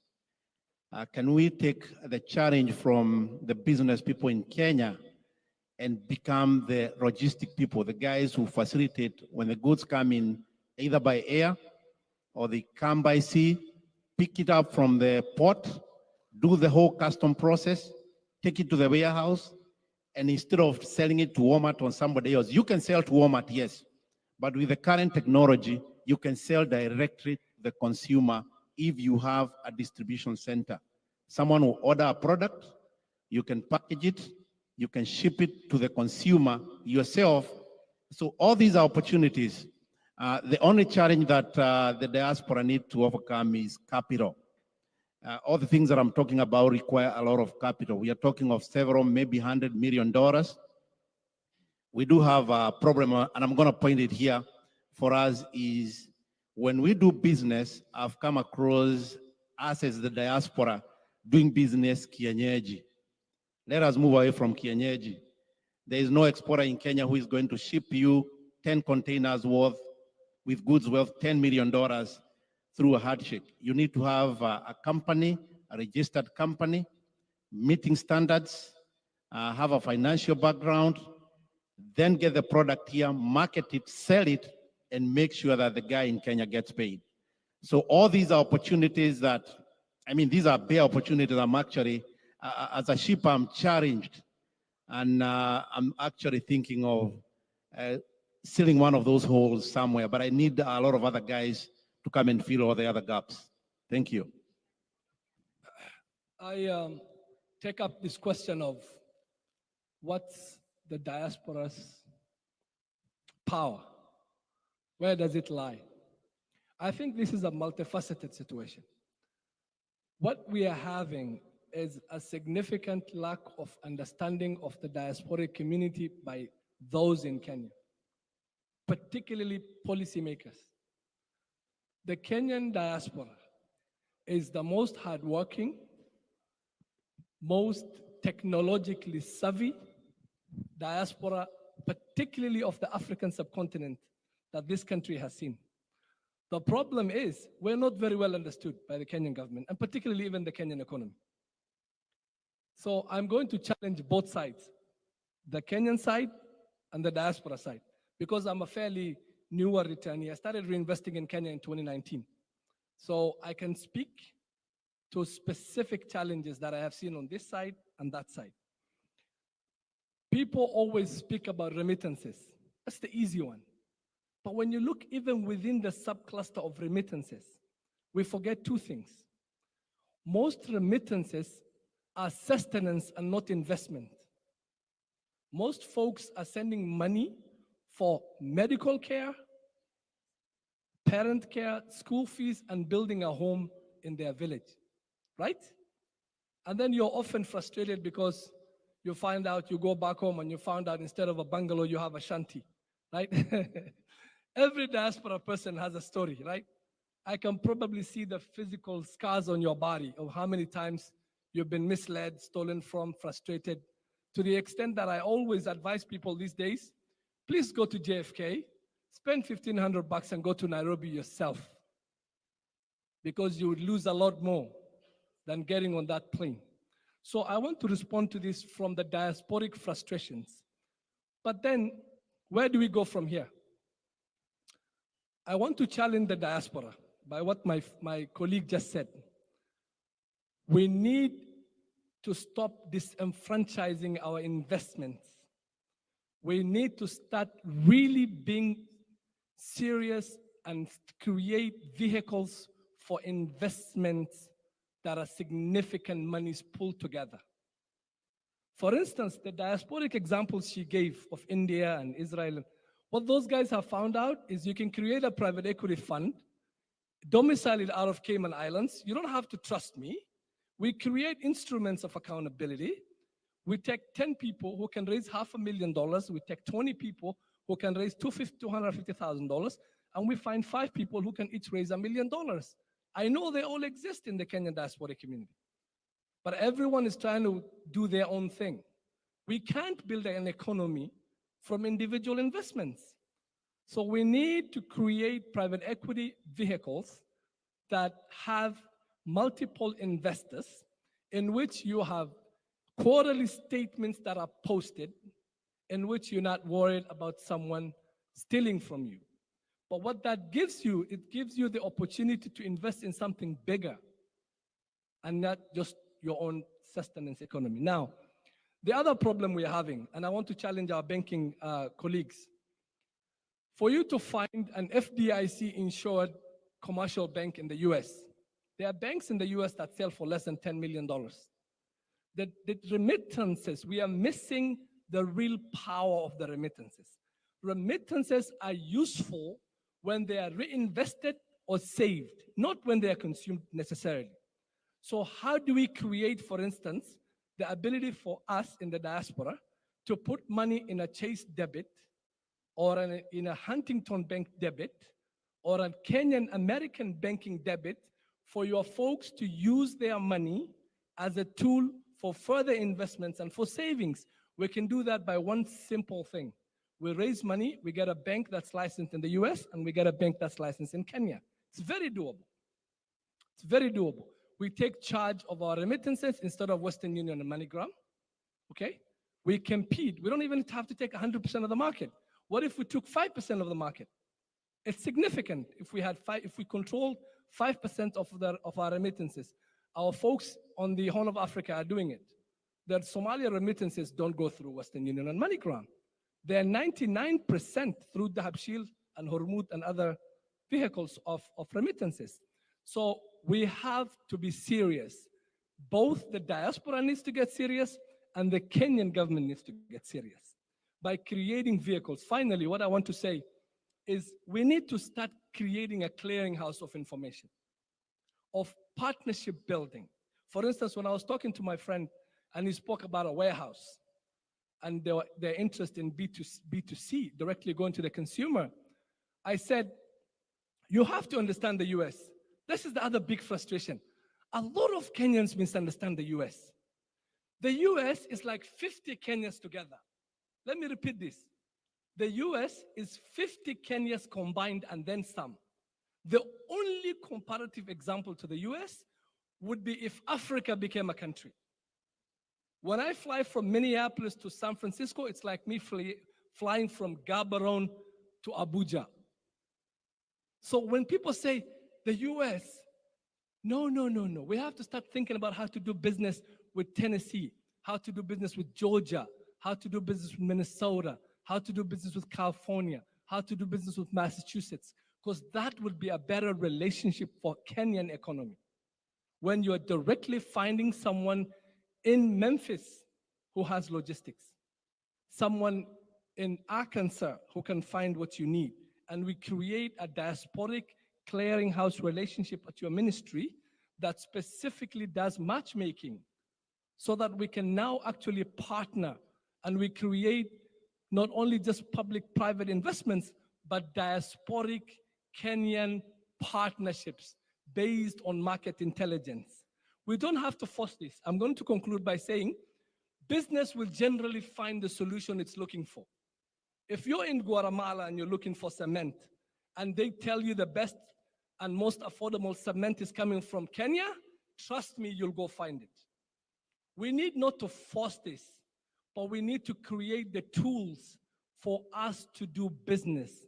Can we take the challenge from the business people in Kenya and become the logistic people, the guys who facilitate when the goods come in either by air or they come by sea, pick it up from the port, do the whole custom process, take it to the warehouse, and instead of selling it to Walmart or somebody else, you can sell to Walmart, yes, but with the current technology, you can sell directly to the consumer if you have a distribution center. Someone will order a product, you can package it, you can ship it to the consumer yourself. So all these are opportunities. The only challenge that the diaspora need to overcome is capital. All the things that I'm talking about require a lot of capital. We are talking of several, maybe $100 million. We do have a problem, and I'm going to point it here for us, is when we do business, I've come across us as the diaspora doing business kienyeji. Let us move away from kienyeji. There is no exporter in Kenya who is going to ship you 10 containers worth with goods worth $10 million through a handshake. You need to have a company, a registered company, meeting standards, have a financial background, then get the product here, market it, sell it, and make sure that the guy in Kenya gets paid. So all these are opportunities that, I mean, these are bare opportunities. I'm actually, as a shipper, I'm challenged. And I'm actually thinking of sealing one of those holes somewhere, but I need a lot of other guys to come and fill all the other gaps. Thank you. I take up this question of what's the diaspora's power? Where does it lie? I think this is a multifaceted situation. What we are having is a significant lack of understanding of the diasporic community by those in Kenya, particularly policymakers. The Kenyan diaspora is the most hardworking, most technologically savvy diaspora, particularly of the African subcontinent, that this country has seen. The problem is we're not very well understood by the Kenyan government, and particularly even the Kenyan economy. So I'm going to challenge both sides, the Kenyan side and the diaspora side, because I'm a fairly newer returnee. I started reinvesting in Kenya in 2019. So I can speak to specific challenges that I have seen on this side and that side. People always speak about remittances. That's the easy one. But when you look even within the subcluster of remittances, we forget two things. Most remittances are sustenance and not investment. Most folks are sending money for medical care, parent care, school fees, and building a home in their village, right? And then you're often frustrated because you find out, you go back home and you found out instead of a bungalow, you have a shanty, right? Every diaspora person has a story, right? I can probably see the physical scars on your body of how many times you've been misled, stolen from, frustrated, to the extent that I always advise people these days, please go to JFK, spend $1,500 and go to Nairobi yourself, because you would lose a lot more than getting on that plane. So I want to respond to this from the diasporic frustrations. But then, where do we go from here? I want to challenge the diaspora by what my colleague just said. We need to stop disenfranchising our investments. We need to start really being serious and create vehicles for investments that are significant monies pulled together. For instance, the diasporic examples she gave of India and Israel, what those guys have found out is you can create a private equity fund, domicile it out of Cayman Islands. You don't have to trust me. We create instruments of accountability. We take 10 people who can raise $500,000. We take 20 people who can raise $250,000, and we find 5 people who can each raise $1 million. I know they all exist in the Kenyan diaspora community, but everyone is trying to do their own thing. We can't build an economy from individual investments. So we need to create private equity vehicles that have multiple investors, in which you have quarterly statements that are posted, in which you're not worried about someone stealing from you. But what that gives you, it gives you the opportunity to invest in something bigger and not just your own sustenance economy. Now, the other problem we're having, and I want to challenge our banking colleagues, for you to find an FDIC insured commercial bank in the US, there are banks in the US that sell for less than $10 million. The remittances, we are missing the real power of the remittances. Remittances are useful when they are reinvested or saved, not when they are consumed necessarily. So how do we create, for instance, the ability for us in the diaspora to put money in a Chase debit or in a Huntington Bank debit or a Kenyan American banking debit for your folks to use their money as a tool for further investments and for savings? We can do that by one simple thing. We raise money, we get a bank that's licensed in the US, and we get a bank that's licensed in Kenya. It's very doable. It's very doable. we take charge of our remittances instead of Western Union and MoneyGram. Okay? We compete. We don't even have to take 100% of the market. What if we took 5% of the market? It's significant if we control 5% of our remittances. Our folks on the Horn of Africa are doing it. The Somalia remittances don't go through Western Union and MoneyGram. They're 99% through Dahabshil and Hormuz and other vehicles of remittances. So we have to be serious. Both the diaspora needs to get serious and the Kenyan government needs to get serious by creating vehicles. Finally, what I want to say is we need to start creating a clearinghouse of information, of partnership building. For instance, when I was talking to my friend and he spoke about a warehouse and their interest in B2C, directly going to the consumer, I said, you have to understand the US. This is the other big frustration. A lot of Kenyans misunderstand the US. The US is like 50 Kenyas together. Let me repeat this. The US is 50 Kenyas combined and then some. The only comparative example to the US would be if Africa became a country. When I fly from Minneapolis to San Francisco, it's like me flying from Gaborone to Abuja. So when people say the US, no. We have to start thinking about how to do business with Tennessee, how to do business with Georgia, how to do business with Minnesota, how to do business with California, how to do business with Massachusetts, because that would be a better relationship for Kenyan economy. When you are directly finding someone in Memphis who has logistics, someone in Arkansas who can find what you need, and we create a diasporic clearinghouse relationship at your ministry that specifically does matchmaking so that we can now actually partner and we create not only just public-private investments, but diasporic Kenyan partnerships based on market intelligence. We don't have to force this. I'm going to conclude by saying business will generally find the solution it's looking for. If you're in Guatemala and you're looking for cement, and they tell you the best and most affordable cement is coming from Kenya, trust me, you'll go find it. We need not to force this, but we need to create the tools for us to do business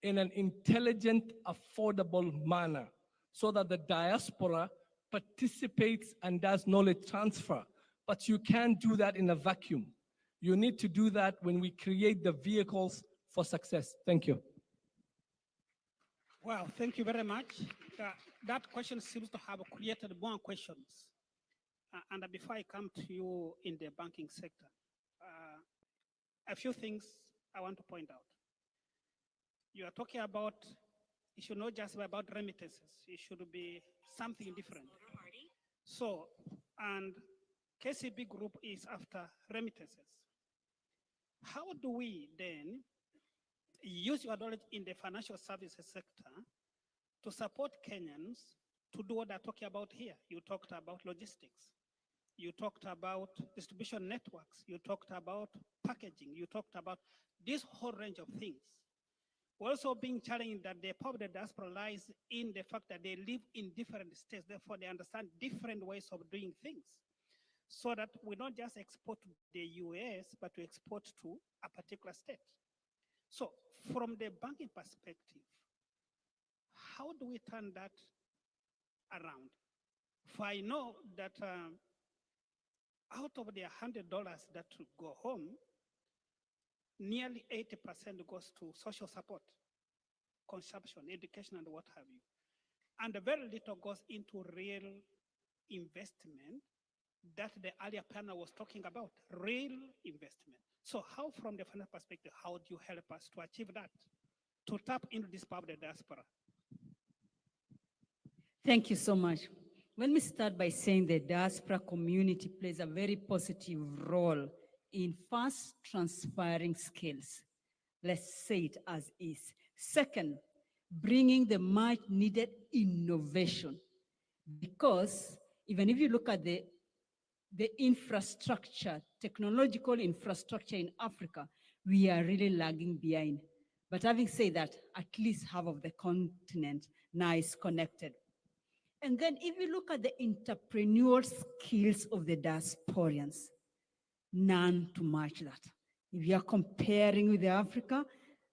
in an intelligent, affordable manner so that the diaspora participates and does knowledge transfer. But you can't do that in a vacuum. You need to do that when we create the vehicles for success. Thank you. Well, thank you very much. That question seems to have created more questions. And before I come to you in the banking sector, a few things I want to point out. You are talking about, it should not just be about remittances. It should be something different. So, and KCB Group is after remittances. How do we then use your knowledge in the financial services sector to support Kenyans to do what they're talking about here? You talked about logistics. You talked about distribution networks. You talked about packaging. You talked about this whole range of things. We're also being challenged that the power of the diaspora lies in the fact that they live in different states, therefore they understand different ways of doing things. So that we don't just export to the US, but we export to a particular state. So from the banking perspective, how do we turn that around? For I know that out of the $100 that go home, nearly 80% goes to social support, consumption, education, and what have you. And very little goes into real investment that the earlier panel was talking about, real investment. So how, from the financial perspective, how do you help us to achieve that, to tap into this power of the diaspora? Thank you so much. Let me start by saying the diaspora community plays a very positive role in first transferring skills. Let's say it as is. Second, bringing the much needed innovation. Because even if you look at the infrastructure, technological infrastructure in Africa, we are really lagging behind. But having said that, at least half of the continent now is connected. And then if you look at the entrepreneurial skills of the diasporians, none to match that. If you are comparing with Africa,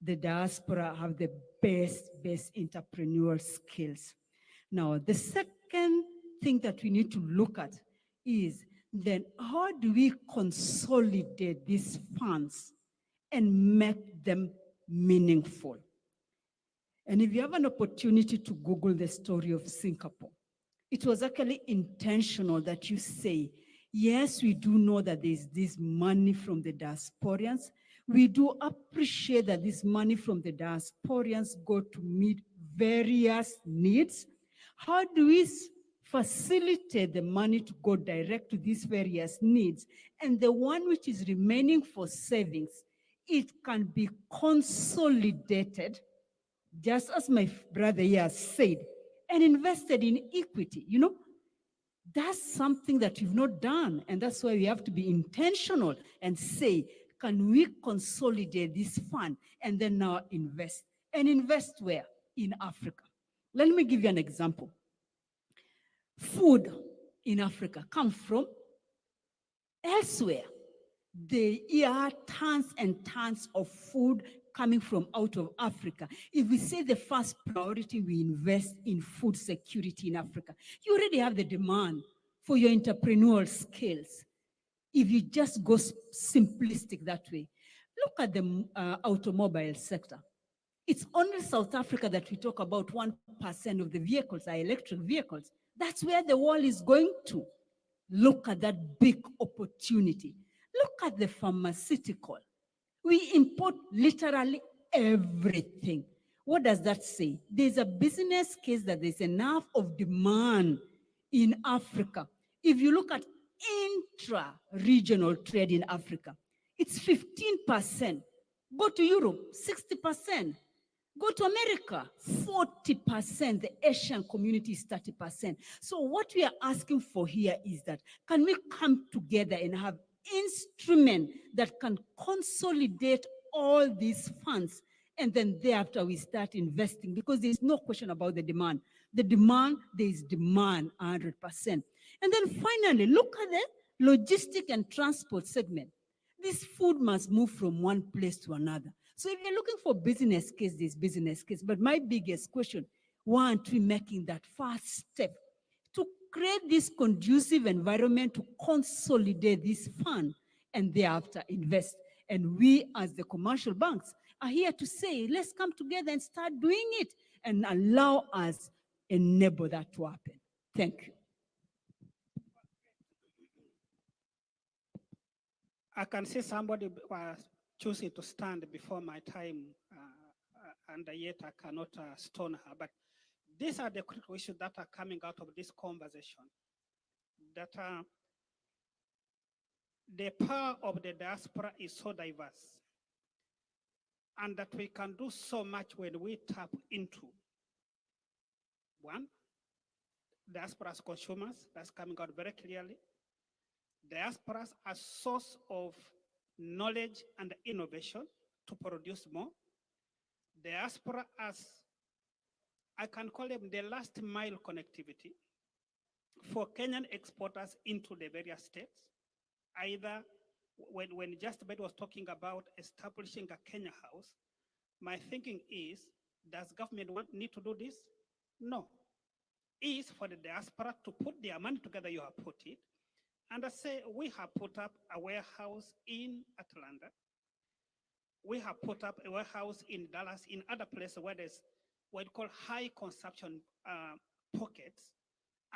the diaspora have the best entrepreneurial skills. Now, the second thing that we need to look at is then how do we consolidate these funds and make them meaningful? And if you have an opportunity to Google the story of Singapore, it was actually intentional that you say, yes, we do know that there's this money from the diasporians. We do appreciate that this money from the diasporians go to meet various needs. How do we facilitate the money to go direct to these various needs? And the one which is remaining for savings, it can be consolidated, just as my brother here said, and invested in equity. You know, that's something that we've not done. And that's why we have to be intentional and say, can we consolidate this fund and then now invest? And invest where? In Africa. Let me give you an example. Food in Africa comes from elsewhere. There are tons and tons of food coming from out of Africa. If we say the first priority, we invest in food security in Africa, you already have the demand for your entrepreneurial skills. If you just go simplistic that way, look at the automobile sector. It's only South Africa that we talk about 1% of the vehicles are electric vehicles. That's where the world is going to. Look at that big opportunity. Look at the pharmaceutical. We import literally everything. What does that say? There's a business case that there's enough of demand in Africa. If you look at intra-regional trade in Africa, it's 15%. Go to Europe, 60%. Go to America, 40%. The Asian community is 30%. So what we are asking for here is that, can we come together and have instrument that can consolidate all these funds, and then thereafter we start investing, because there's no question about the demand. The demand, there is demand 100%. And then finally, look at the logistic and transport segment. This food must move from one place to another. So if you're looking for business case, there's business case. But my biggest question, why aren't we making that first step to create this conducive environment to consolidate this fund and thereafter invest? And we as the commercial banks are here to say, let's come together and start doing it and allow us enable that to happen. Thank you. I can see somebody was choosing to stand before my time, and yet I cannot stone her. But these are the critical issues that are coming out of this conversation. That the power of the diaspora is so diverse, and that we can do so much when we tap into, one, diaspora as consumers, that's coming out very clearly. Diasporas as source of knowledge and innovation to produce more. Diaspora as, I can call them the last mile connectivity for Kenyan exporters into the various states. Either when Just Bed was talking about establishing a Kenya house, my thinking is, does government need to do this? No. It's for the diaspora to put their money together, you have put it, and I say, we have put up a warehouse in Atlanta. We have put up a warehouse in Dallas, in other places where there's what we call high consumption pockets.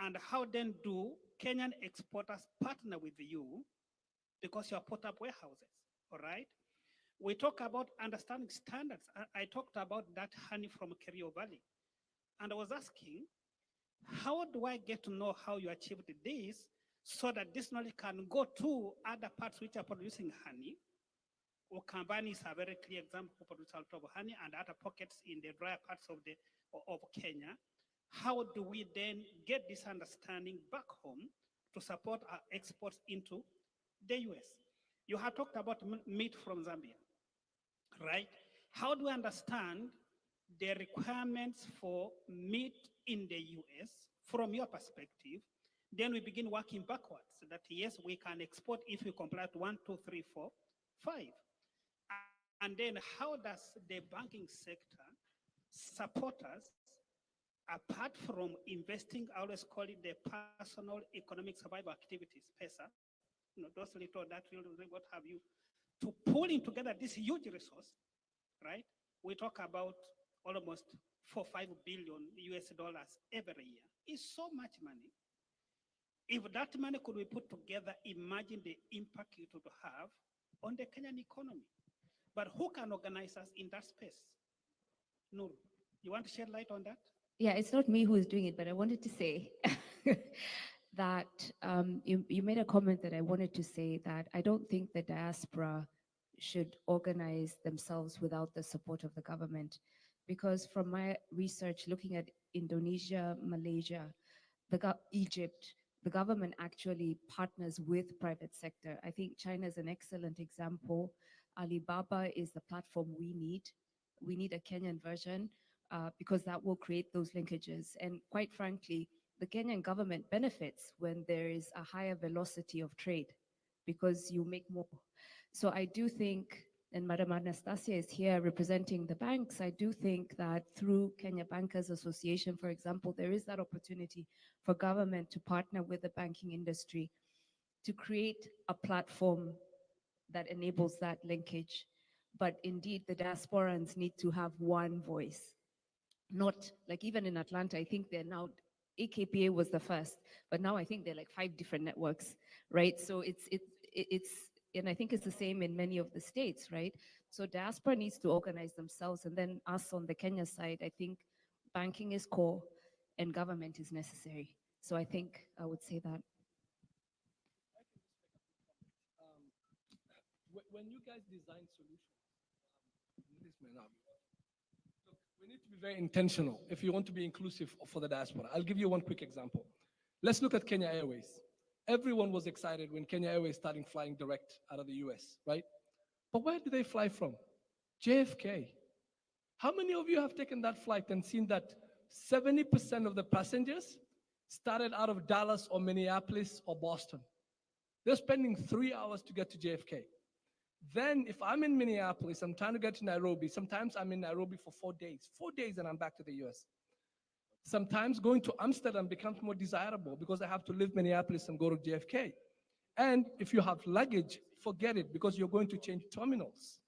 And how then do Kenyan exporters partner with you, because you have put up warehouses, all right? We talk about understanding standards. I talked about that honey from Kerio Valley. And I was asking, how do I get to know how you achieved this, so that this knowledge can go to other parts which are producing honey? Ukambani is a very clear example who produce a lot of honey, and other pockets in the drier parts of Kenya. How do we then get this understanding back home to support our exports into the US? You have talked about meat from Zambia, right? How do we understand the requirements for meat in the US from your perspective, then we begin working backwards that yes, we can export if we comply to 1, 2, 3, 4, 5. And then how does the banking sector support us apart from investing, I always call it the personal economic survival activities, PESA, those little, that little, what have you, to pulling together this huge resource, right? We talk about almost 4-5 billion US dollars every year. It's so much money. If that money could be put together, imagine the impact it would have on the Kenyan economy. But who can organize us in that space? Nur, you want to shed light on that? Yeah, it's not me who is doing it, but I wanted to say that you made a comment that I wanted to say that I don't think the diaspora should organize themselves without the support of the government. Because from my research, looking at Indonesia, Malaysia, Egypt, the government actually partners with private sector. I think China is an excellent example. Alibaba is the platform we need. We need a Kenyan version because that will create those linkages. And quite frankly, the Kenyan government benefits when there is a higher velocity of trade because you make more. So I do think, and Madam Anastasia is here representing the banks, I do think that through Kenya Bankers Association, for example, there is that opportunity for government to partner with the banking industry to create a platform that enables that linkage. But indeed, the diasporans need to have one voice. Not like even in Atlanta, I think they're now, AKPA was the first, but now I think they're like 5 different networks, right? So it's, and I think it's the same in many of the states, right? So diaspora needs to organize themselves, and then us on the Kenya side, I think banking is core and government is necessary. So I think I would say that. When you guys design solutions, this may not be. Look, we need to be very intentional if you want to be inclusive for the diaspora. I'll give you one quick example. Let's look at Kenya Airways. Everyone was excited when Kenya Airways started flying direct out of the US, right? But where do they fly from? JFK. How many of you have taken that flight and seen that 70% of the passengers started out of Dallas or Minneapolis or Boston? They're spending 3 hours to get to JFK. Then if I'm in Minneapolis, I'm trying to get to Nairobi. Sometimes I'm in Nairobi for 4 days and I'm back to the US. Sometimes going to Amsterdam becomes more desirable because I have to leave Minneapolis and go to JFK. And if you have luggage, forget it because you're going to change terminals.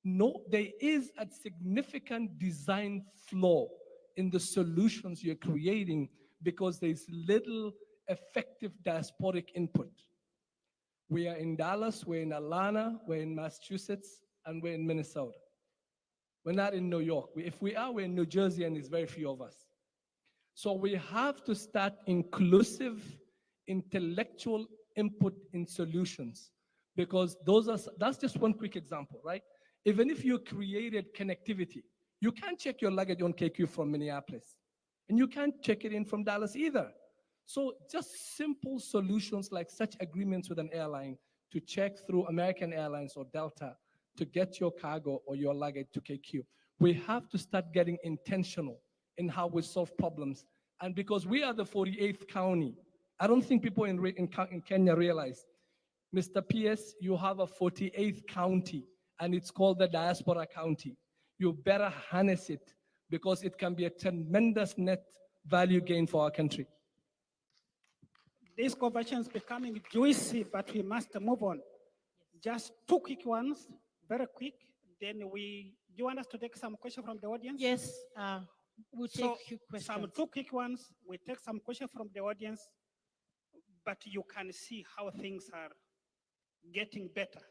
No, there is a significant design flaw in the solutions you're creating because there's little effective diasporic input. We are in Dallas, we're in Atlanta, we're in Massachusetts, and we're in Minnesota. We're not in New York. If we are, we're in New Jersey, and there's very few of us. So we have to start inclusive intellectual input in solutions because that's just one quick example, right? Even if you created connectivity, you can't check your luggage on KQ from Minneapolis, and you can't check it in from Dallas either. So just simple solutions like such agreements with an airline to check through American Airlines or Delta to get your cargo or your luggage to KQ. We have to start getting intentional in how we solve problems. And because we are the 48th county, I don't think people in Kenya realize, Mr. PS, you have a 48th county and it's called the Diaspora County. You better harness it because it can be a tremendous net value gain for our country. This conversation is becoming juicy, but we must move on. Just 2 quick ones, very quick. Then do you want us to take some questions from the audience? Yes, we'll take few questions. Some 2 quick ones. We take some questions from the audience, but you can see how things are getting better.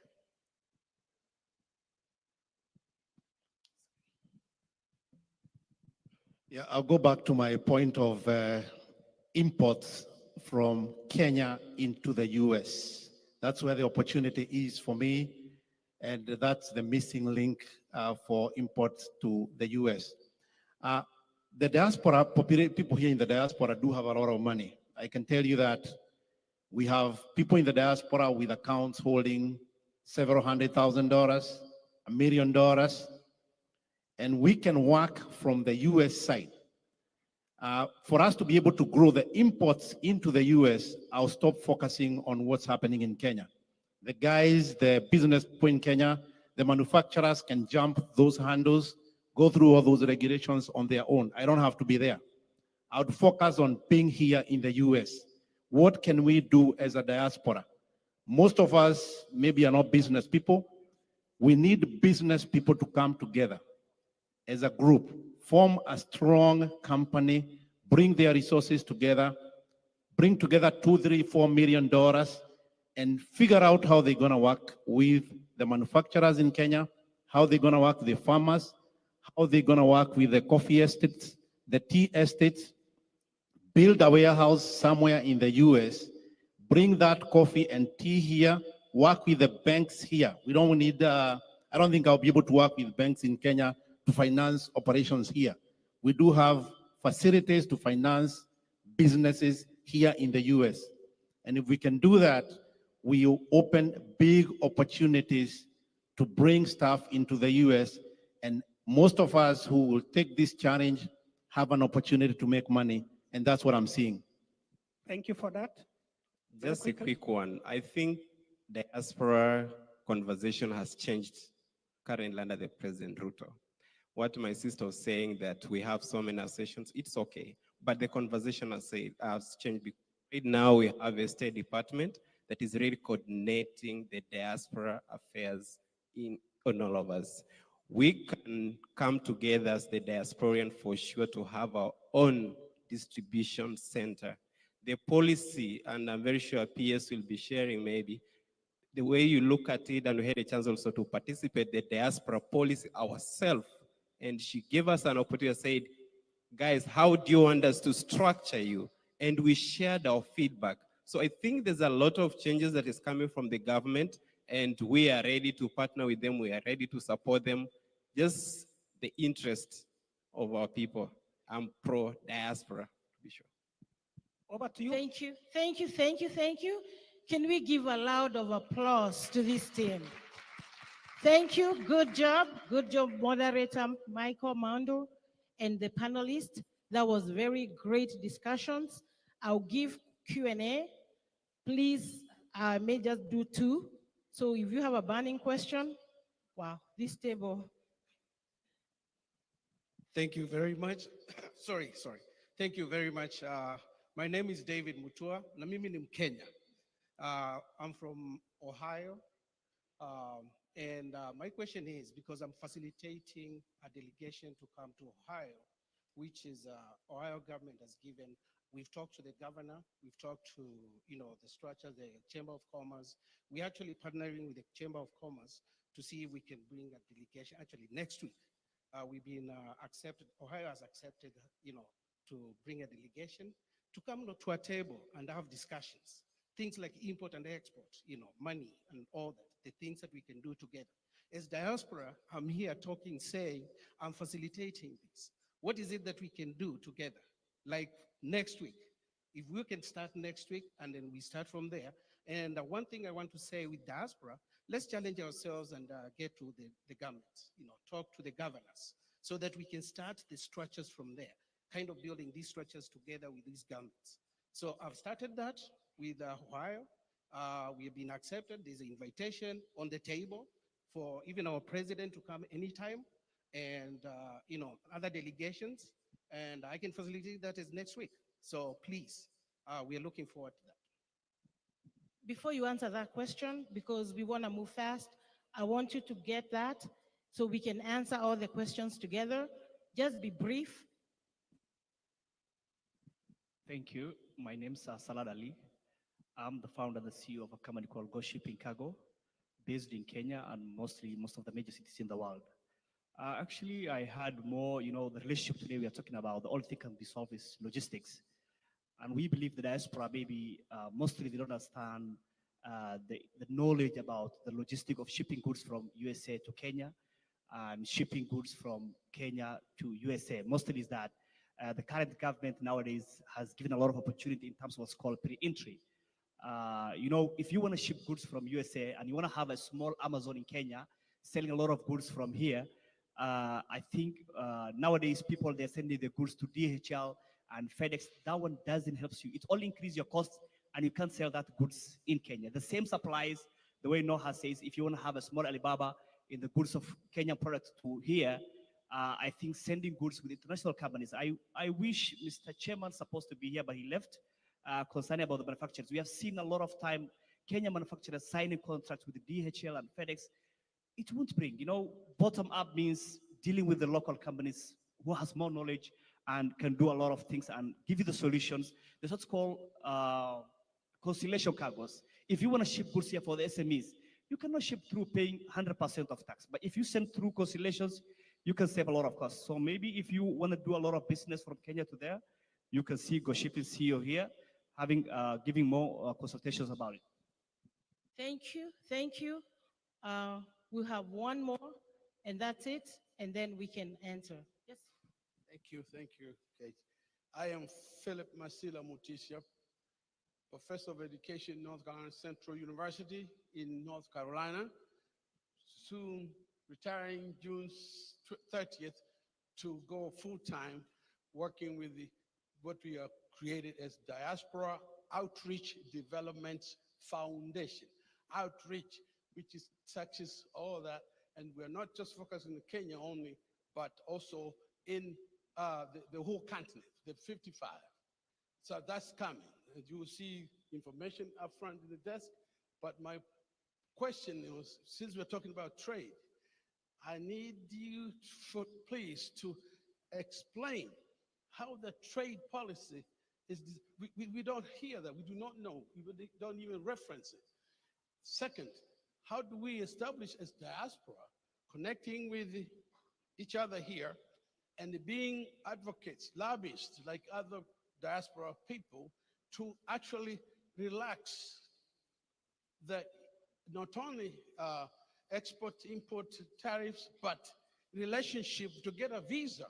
Yeah, I'll go back to my point of imports from Kenya into the US. That's where the opportunity is for me, and that's the missing link for imports to the US. The diaspora, people here in the diaspora do have a lot of money. I can tell you that we have people in the diaspora with accounts holding several $100,000, $1 million, and we can work from the US side. For us to be able to grow the imports into the US, I'll stop focusing on what's happening in Kenya. The guys, the business people in Kenya, the manufacturers can jump those handles, go through all those regulations on their own. I don't have to be there. I would focus on being here in the US. What can we do as a diaspora? Most of us maybe are not business people. We need business people to come together as a group, form a strong company, bring their resources together, bring together $2, $3, $4 million, and figure out how they're going to work with the manufacturers in Kenya, how they're going to work with the farmers, how they're going to work with the coffee estates, the tea estates, build a warehouse somewhere in the US, bring that coffee and tea here, work with the banks here. We don't need, I don't think I'll be able to work with banks in Kenya to finance operations here. We do have facilities to finance businesses here in the US. And if we can do that, we will open big opportunities to bring stuff into the US. And most of us who will take this challenge have an opportunity to make money. And that's what I'm seeing. Thank you for that. Just a quick one. I think the diaspora conversation has changed currently under the President Ruto. What my sister was saying, that we have so many sessions, it's okay. But the conversation has changed. Right now we have a State Department that is really coordinating the diaspora affairs on all of us. We can come together as the diasporian for sure to have our own distribution center. The policy, and I'm very sure PS will be sharing maybe, the way you look at it, and we had a chance also to participate, the diaspora policy ourselves. And she gave us an opportunity, said, guys, how do you want us to structure you? And we shared our feedback. So I think there's a lot of changes that is coming from the government, and we are ready to partner with them. We are ready to support them. Just the interest of our people. I'm pro diaspora, to be sure. Over to you. Thank you, thank you, thank you, thank you. Can we give a loud of applause to this team? Thank you, good job, moderator Michael Mando and the panelists. That was very great discussions. I'll give Q&A. Please, I may just do 2. So if you have a burning question, wow, this table. Thank you very much. sorry. Thank you very much. My name is David Mutua. Na mimi ni Mkenya. I'm from Ohio. And my question is, because I'm facilitating a delegation to come to Ohio, which is Ohio government has given. We've talked to the governor. We've talked to the structure, the Chamber of Commerce. We're actually partnering with the Chamber of Commerce to see if we can bring a delegation. Actually, next week, we've been accepted. Ohio has accepted, to bring a delegation to come to a table and have discussions. Things like import and export, money and all that, the things that we can do together. As diaspora, I'm here talking, saying, I'm facilitating this. What is it that we can do together? Like next week, if we can start next week and then we start from there. And one thing I want to say with diaspora, let's challenge ourselves and get to the governments, talk to the governors so that we can start the structures from there, kind of building these structures together with these governments. So I've started that with Ohio. We have been accepted. There's an invitation on the table for even our president to come anytime and, other delegations. And I can facilitate that as next week. So please, we are looking forward to that. Before you answer that question, because we want to move fast, I want you to get that so we can answer all the questions together. Just be brief. Thank you. My name's Salad Ali. I'm the founder and the CEO of a company called Go Shipping Cargo, based in Kenya and most of the major cities in the world. Actually, I had more, the relationship today we are talking about, the only thing can be solved is logistics. And we believe the diaspora, maybe mostly they don't understand the knowledge about the logistic of shipping goods from USA to Kenya and shipping goods from Kenya to USA. Mostly is that the current government nowadays has given a lot of opportunity in terms of what's called pre-entry. If you want to ship goods from USA and you want to have a small Amazon in Kenya selling a lot of goods from here, I think nowadays people, they're sending the goods to DHL and FedEx, that one doesn't help you. It only increases your costs and you can't sell that goods in Kenya. The same applies the way Noha says, if you want to have a small Alibaba in the goods of Kenyan products to here, I think sending goods with international companies. I wish Mr. Chairman supposed to be here, but he left, concerning about the manufacturers. We have seen a lot of time Kenyan manufacturers signing contracts with the DHL and FedEx. It won't bring, bottom up means dealing with the local companies who has more knowledge and can do a lot of things and give you the solutions. There's what's called conciliation cargos. If you want to ship goods here for the SMEs, you cannot ship through paying 100% of tax. But if you send through conciliations, you can save a lot of costs. So maybe if you want to do a lot of business from Kenya to there, you can see Go Shipping CEO here having giving more consultations about it. Thank you. Thank you. We'll have one more, and that's it, and then we can enter. Yes. Thank you, Kate. I am Philip Masila Mutisha, Professor of Education, North Carolina Central University in North Carolina, soon retiring June 30th to go full-time working with what we have created as Diaspora Outreach Development Foundation. Outreach, which is touches all that, and we're not just focusing on Kenya only, but also in the whole continent, the 55. So that's coming. And you will see information up front in the desk. But my question is, since we're talking about trade, I need you, please, to explain how the trade policy is. We don't hear that. We do not know. We don't even reference it. Second, how do we establish as diaspora, connecting with each other here and being advocates, lobbyists like other diaspora people to actually relax the not only export-import tariffs, but relationship to get a visa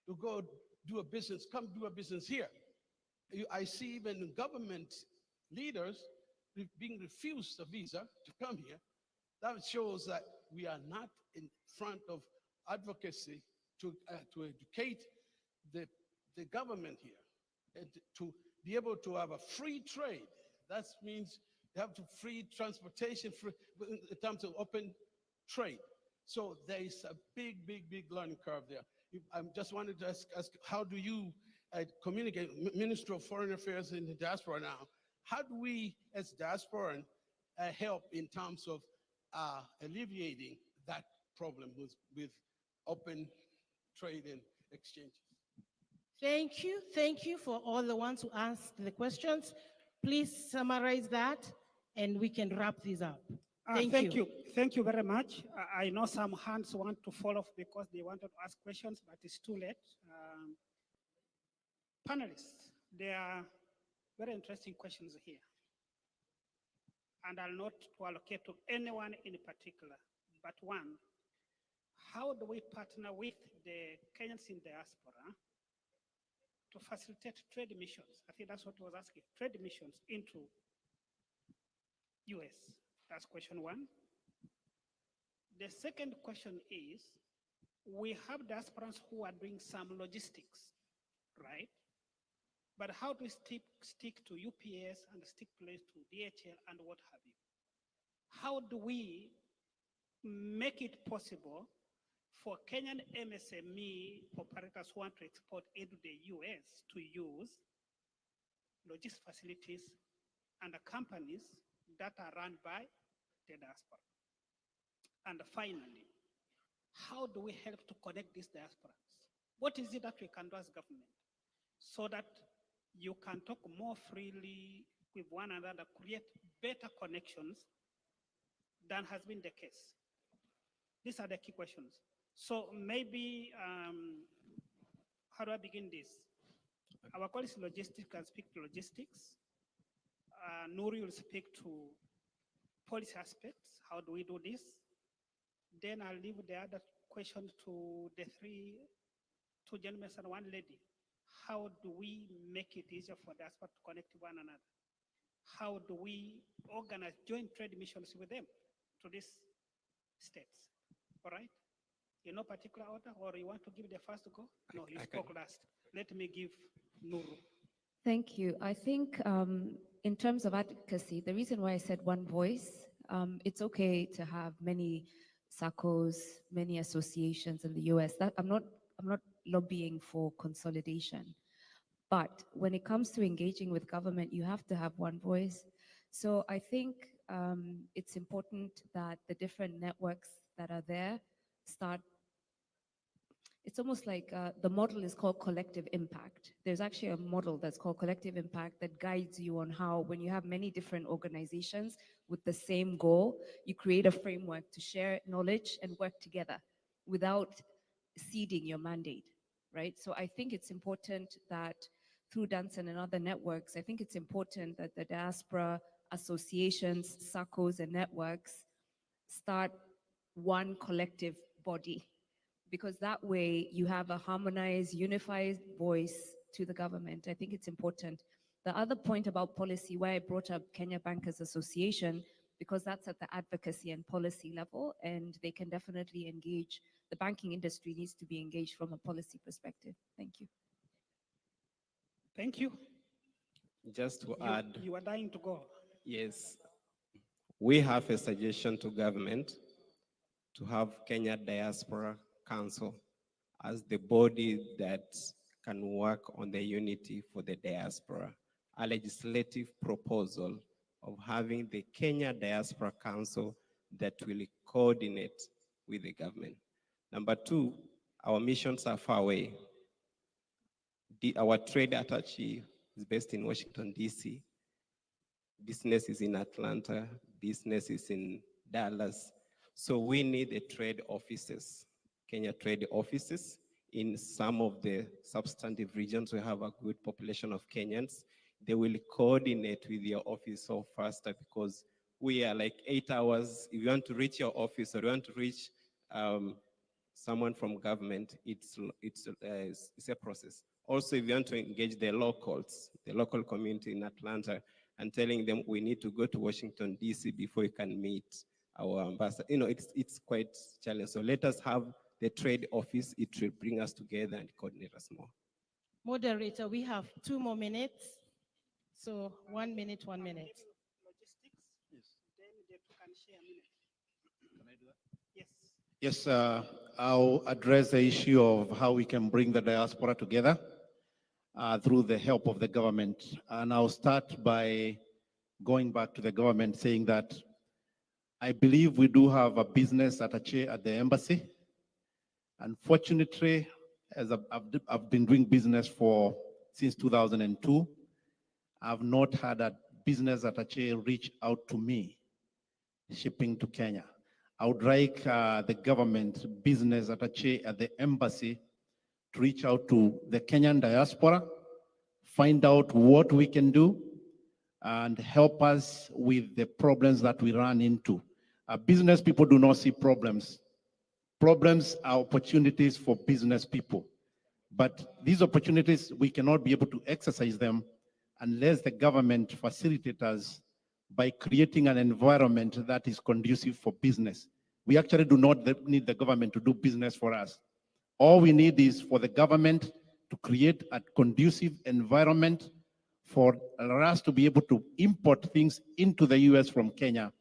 to go do a business, come do a business here. I see even government leaders being refused a visa to come here. That shows that we are not in front of advocacy to educate the government here and to be able to have a free trade. That means you have to free transportation in terms of open trade. So there is a big learning curve there. I just wanted to ask how do you communicate, Minister of Foreign Affairs in the diaspora now, how do we as diasporan help in terms of alleviating that problem with open trade and exchanges? Thank you. Thank you for all the ones who asked the questions. Please summarize that and we can wrap this up. Thank you. Thank you very much. I know some hands want to fall off because they wanted to ask questions, but it's too late. Panelists, there are very interesting questions here. And I'll not allocate to anyone in particular, but one, how do we partner with the Kenyans in diaspora to facilitate trade missions? I think that's what I was asking, trade missions into US. That's question one. The second question is, we have diasporans who are doing some logistics, right? But how do we stick to UPS and stick place to DHL and what have you? How do we make it possible for Kenyan MSME operators who want to export into the US to use logistics facilities and companies that are run by the diaspora? And finally, how do we help to connect these diasporas? What is it that we can do as government so that you can talk more freely with one another, create better connections than has been the case? These are the key questions. So maybe, how do I begin this? Our colleagues logistics can speak to logistics. Nuri will speak to policy aspects. How do we do this? Then I'll leave the other question to the two gentlemen and one lady. How do we make it easier for diaspora to connect to one another? How do we organize joint trade missions with them to these states? All right? In no particular order, or you want to give the first go? No, you spoke last. Let me give Nuru. Thank you. I think in terms of advocacy, the reason why I said one voice, it's okay to have many SACCOs, many associations in the US. That I'm not lobbying for consolidation. But when it comes to engaging with government, you have to have one voice. So I think it's important that the different networks that are there start. It's almost like the model is called collective impact. There's actually a model that's called collective impact that guides you on how, when you have many different organizations with the same goal, you create a framework to share knowledge and work together without ceding your mandate, right? So I think it's important that through Danson and other networks, I think it's important that the diaspora associations, SACCOs, and networks start one collective body, because that way you have a harmonized, unified voice to the government. I think it's important. The other point about policy, why I brought up Kenya Bankers Association, because that's at the advocacy and policy level, and they can definitely engage. The banking industry needs to be engaged from a policy perspective. Thank you. Thank you. Just to add, You are dying to go. yes, we have a suggestion to government to have Kenya Diaspora Council as the body that can work on the unity for the diaspora. A legislative proposal of having the Kenya Diaspora Council that will coordinate with the government. Number two, our missions are far away. Our trade attaché is based in Washington, D.C. Business is in Atlanta, business is in Dallas. So we need a trade offices, Kenya trade offices in some of the substantive regions. We have a good population of Kenyans. They will coordinate with your office so faster, because we are like 8 hours. If you want to reach your office or you want to reach someone from government, it's a process. Also, if you want to engage the locals, the local community in Atlanta, and telling them we need to go to Washington, D.C. before you can meet our ambassador, it's quite challenging. So let us have the trade office. It will bring us together and coordinate us more. Moderator, we have 2 more minutes. So 1 minute, 1 minute. Logistics. Yes. Then the two can share a minute. Can I do that? Yes. Yes, I'll address the issue of how we can bring the diaspora together through the help of the government. And I'll start by going back to the government, saying that I believe we do have a business attaché at the embassy. Unfortunately, as I've been doing business since 2002, I've not had a business attaché reach out to me shipping to Kenya. I would like the government business attaché at the embassy to reach out to the Kenyan diaspora, find out what we can do, and help us with the problems that we run into. Business people do not see problems. Problems are opportunities for business people. But these opportunities, we cannot be able to exercise them unless the government facilitates us by creating an environment that is conducive for business. We actually do not need the government to do business for us. All we need is for the government to create a conducive environment for us to be able to import things into the US from Kenya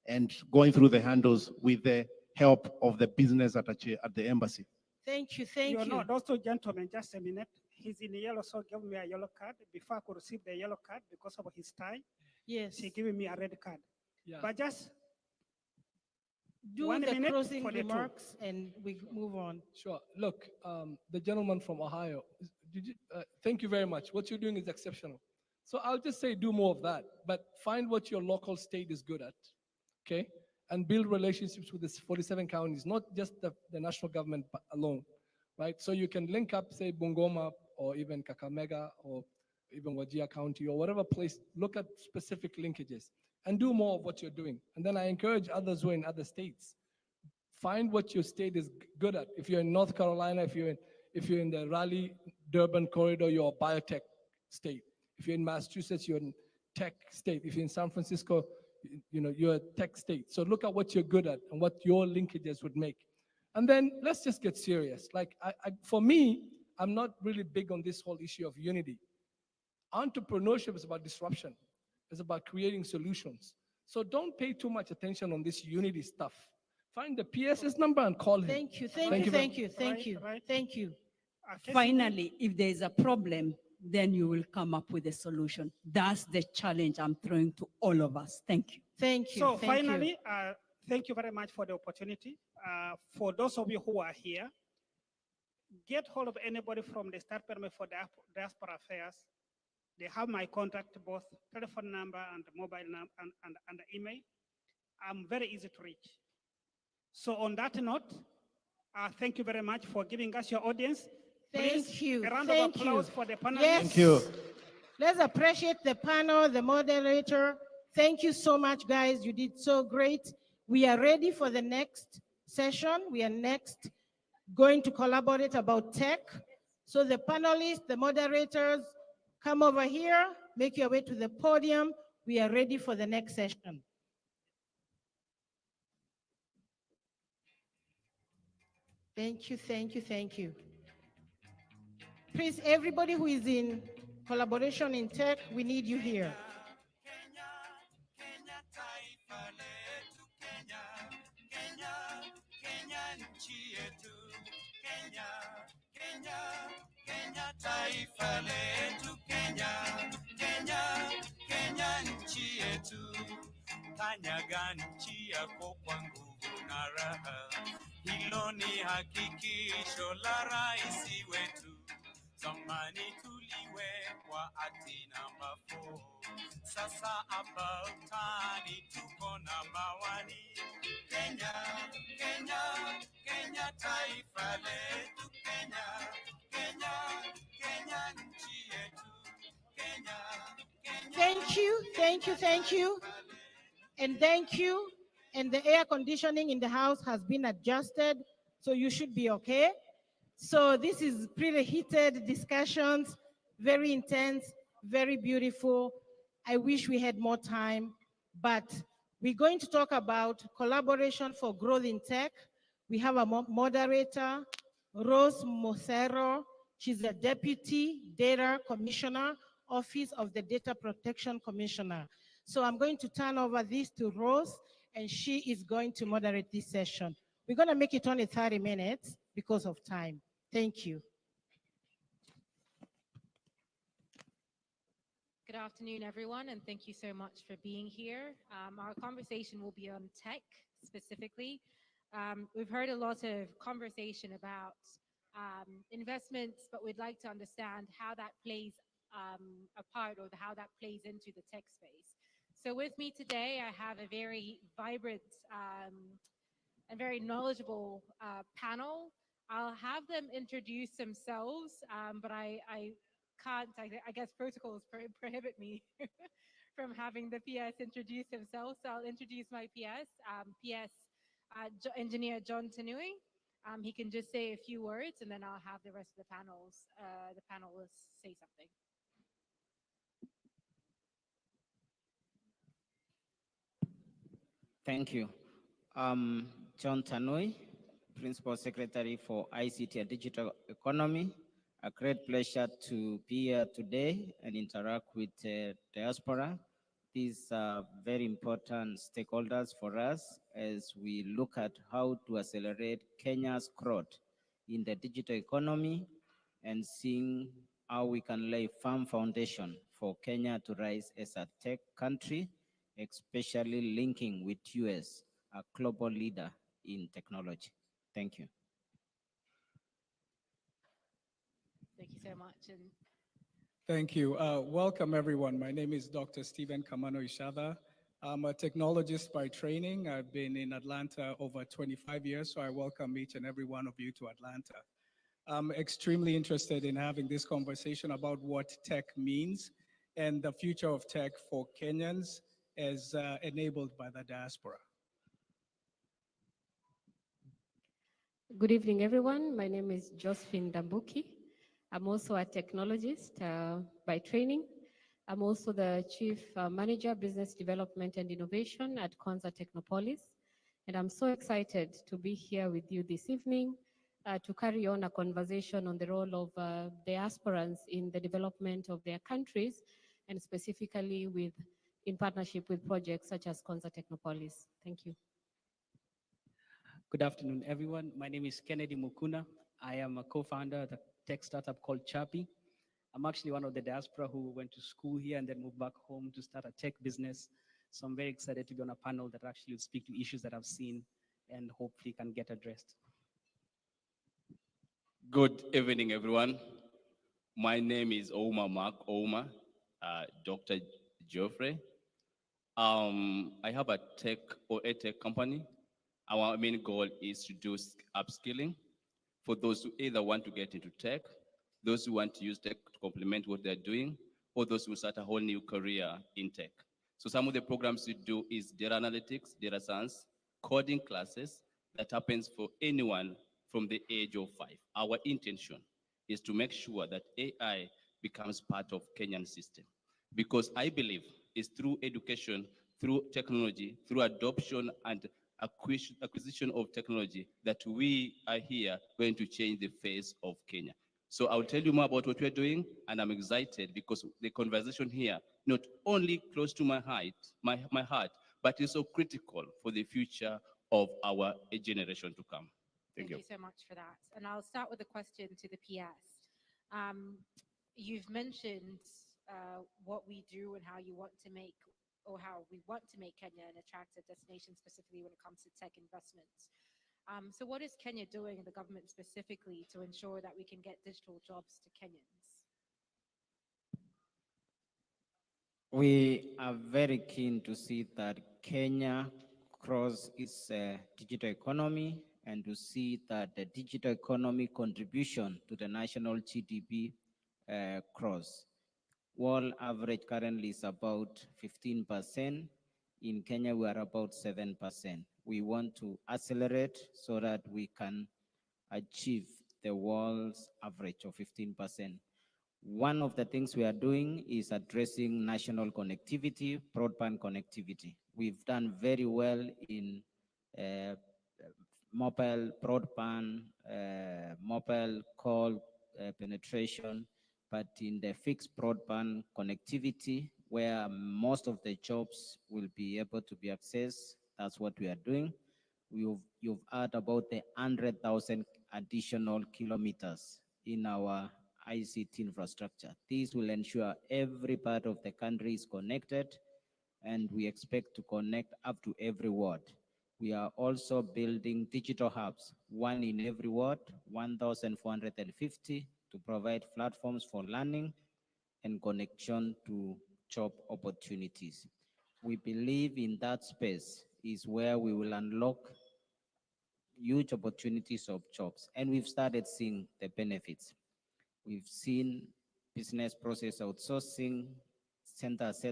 and going through the handles with the help of the business attaché at the embassy. Thank you, thank you. Know, those two gentlemen, just a minute. He's in yellow, so give me a yellow card. Before I could receive the yellow card because of his tie, yes, she giving me a red card. Yeah. But just do 1 the minute closing for the two. remarks and we move on. Sure. Look, the gentleman from Ohio, thank you very much. What you're doing is exceptional. So I'll just say do more of that, but find what your local state is good at, okay? And build relationships with the 47 counties, not just the national government alone, right? So you can link up, say, Bungoma or even Kakamega or even Wajir County or whatever place, look at specific linkages and do more of what you're doing. And then I encourage others who are in other states, find what your state is good at. If you're in North Carolina, if you're in the Raleigh-Durban corridor, you're a biotech state. If you're in Massachusetts, you're in tech state. If you're in San Francisco, you're a tech state. So look at what you're good at and what your linkages would make. And then let's just get serious. Like for me, I'm not really big on this whole issue of unity. Entrepreneurship is about disruption. It's about creating solutions. So don't pay too much attention on this unity stuff. Find the PS's number and call him. Thank you, very thank you, much. thank you, thank you. Finally, if there is a problem, then you will come up with a solution. That's the challenge I'm throwing to all of us. Thank you. Thank you. So thank you. finally, thank you very much for the opportunity. For those of you who are here, get hold of anybody from the State Department for Diaspora Affairs. They have my contact, both telephone number and mobile number and email. I'm very easy to reach. So on that note, thank you very much for giving us your audience. Please, Thank you. a round Thank of applause you. for the panelists. Yes. Thank you. Let's appreciate the panel, the moderator. Thank you so much, guys. You did so great. We are ready for the next session. We are next going to collaborate about tech. So the panelists, the moderators, come over here, make your way to the podium. We are ready for the next session. Thank you, thank you, thank you. Please, everybody who is in collaboration in tech, we need you here. Taifa letu Kenya, Kenya, Kenya nchi yetu. Kanyaga nchi yako kwa nguvu na raha, hilo ni hakikisho la rais wetu. Zamani tuliwekwa ati namba 4, sasa about tani tuko na mawani. Kenya, Kenya, Kenya taifa letu Kenya, Kenya, Kenya nchi yetu. Kenya, Kenya. Thank you, thank you, thank you. And thank you. And the air conditioning in the house has been adjusted, so you should be okay. So this is pretty heated discussions, very intense, very beautiful. I wish we had more time, but we're going to talk about collaboration for growth in tech. We have a moderator, Rose Mosero. She's a Deputy Data Commissioner, Office of the Data Protection Commissioner. So I'm going to turn over this to Rose, and she is going to moderate this session. We're going to make it only 30 minutes because of time. Thank you. Good afternoon, everyone, and thank you so much for being here. Our conversation will be on tech specifically. We've heard a lot of conversation about investments, but we'd like to understand how that plays a part, or how that plays into the tech space. So with me today, I have a very vibrant and very knowledgeable panel. I'll have them introduce themselves, but I can't, I guess protocols prohibit me from having the PS introduce himself. So I'll introduce my PS, Engineer John Tanui. He can just say a few words, and then I'll have the rest of the panelists say something. Thank you. John Tanui, Principal Secretary for ICT and Digital Economy. A great pleasure to be here today and interact with Diaspora. These are very important stakeholders for us as we look at how to accelerate Kenya's growth in the digital economy and seeing how we can lay firm foundation for Kenya to rise as a tech country, especially linking with US, a global leader in technology. Thank you. Thank you so much. And thank you. Welcome, everyone. My name is Dr. Stephen Kamano Ishada. I'm a technologist by training. I've been in Atlanta over 25 years, so I welcome each and every one of you to Atlanta. I'm extremely interested in having this conversation about what tech means and the future of tech for Kenyans as enabled by the diaspora. Good evening, everyone. My name is Josephine Dambuki. I'm also a technologist by training. I'm also the Chief Manager, Business Development and Innovation at Konza Technopolis. And I'm so excited to be here with you this evening to carry on a conversation on the role of diasporans in the development of their countries, and specifically in partnership with projects such as Konza Technopolis. Thank you. Good afternoon, everyone. My name is Kennedy Mukuna. I am a co-founder of a tech startup called Chapi. I'm actually one of the diaspora who went to school here and then moved back home to start a tech business. So I'm very excited to be on a panel that actually will speak to issues that I've seen and hopefully can get addressed. Good evening, everyone. My name is Mark Ouma, Dr. Geoffrey. I have a tech company. Our main goal is to do upskilling for those who either want to get into tech, those who want to use tech to complement what they're doing, or those who start a whole new career in tech. So some of the programs we do is data analytics, data science, coding classes that happens for anyone from the age of 5. Our intention is to make sure that AI becomes part of Kenyan system, because I believe it's through education, through technology, through adoption and acquisition of technology that we are here going to change the face of Kenya. So I'll tell you more about what we're doing, and I'm excited because the conversation here not only close to my heart, but is so critical for the future of our generation to come. Thank you so much for that. And I'll start with a question to the PS. You've mentioned what we do and how you want to make, or how we want to make Kenya an attractive destination, specifically when it comes to tech investments. So what is Kenya doing, and the government specifically, to ensure that we can get digital jobs to Kenyans? We are very keen to see that Kenya cross its digital economy, and to see that the digital economy contribution to the national GDP cross. World average currently is about 15%. In Kenya, we are about 7%. We want to accelerate so that we can achieve the world's average of 15%. One of the things we are doing is addressing national connectivity, broadband connectivity. We've done very well in mobile broadband, mobile call penetration, but in the fixed broadband connectivity, where most of the jobs will be able to be accessed, that's what we are doing. You've heard about the 100,000 additional kilometers in our ICT infrastructure. This will ensure every part of the country is connected, and we expect to connect up to every ward. We are also building digital hubs, one in every ward, 1,450, to provide platforms for learning and connection to job opportunities. We believe in that space is where we will unlock huge opportunities of jobs, and we've started seeing the benefits. We've seen business process outsourcing centers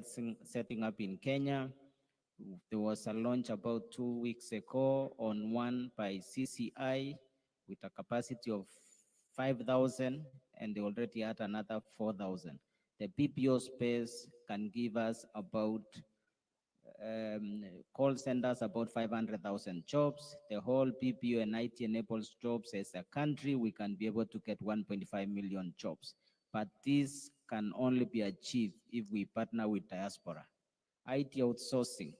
setting up in Kenya. There was a launch about 2 weeks ago on one by CCI with a capacity of 5,000, and they already had another 4,000. The BPO space can give us about call centers about 500,000 jobs. The whole BPO and IT enables jobs as a country. We can be able to get 1.5 million jobs. But this can only be achieved if we partner with diaspora. IT outsourcing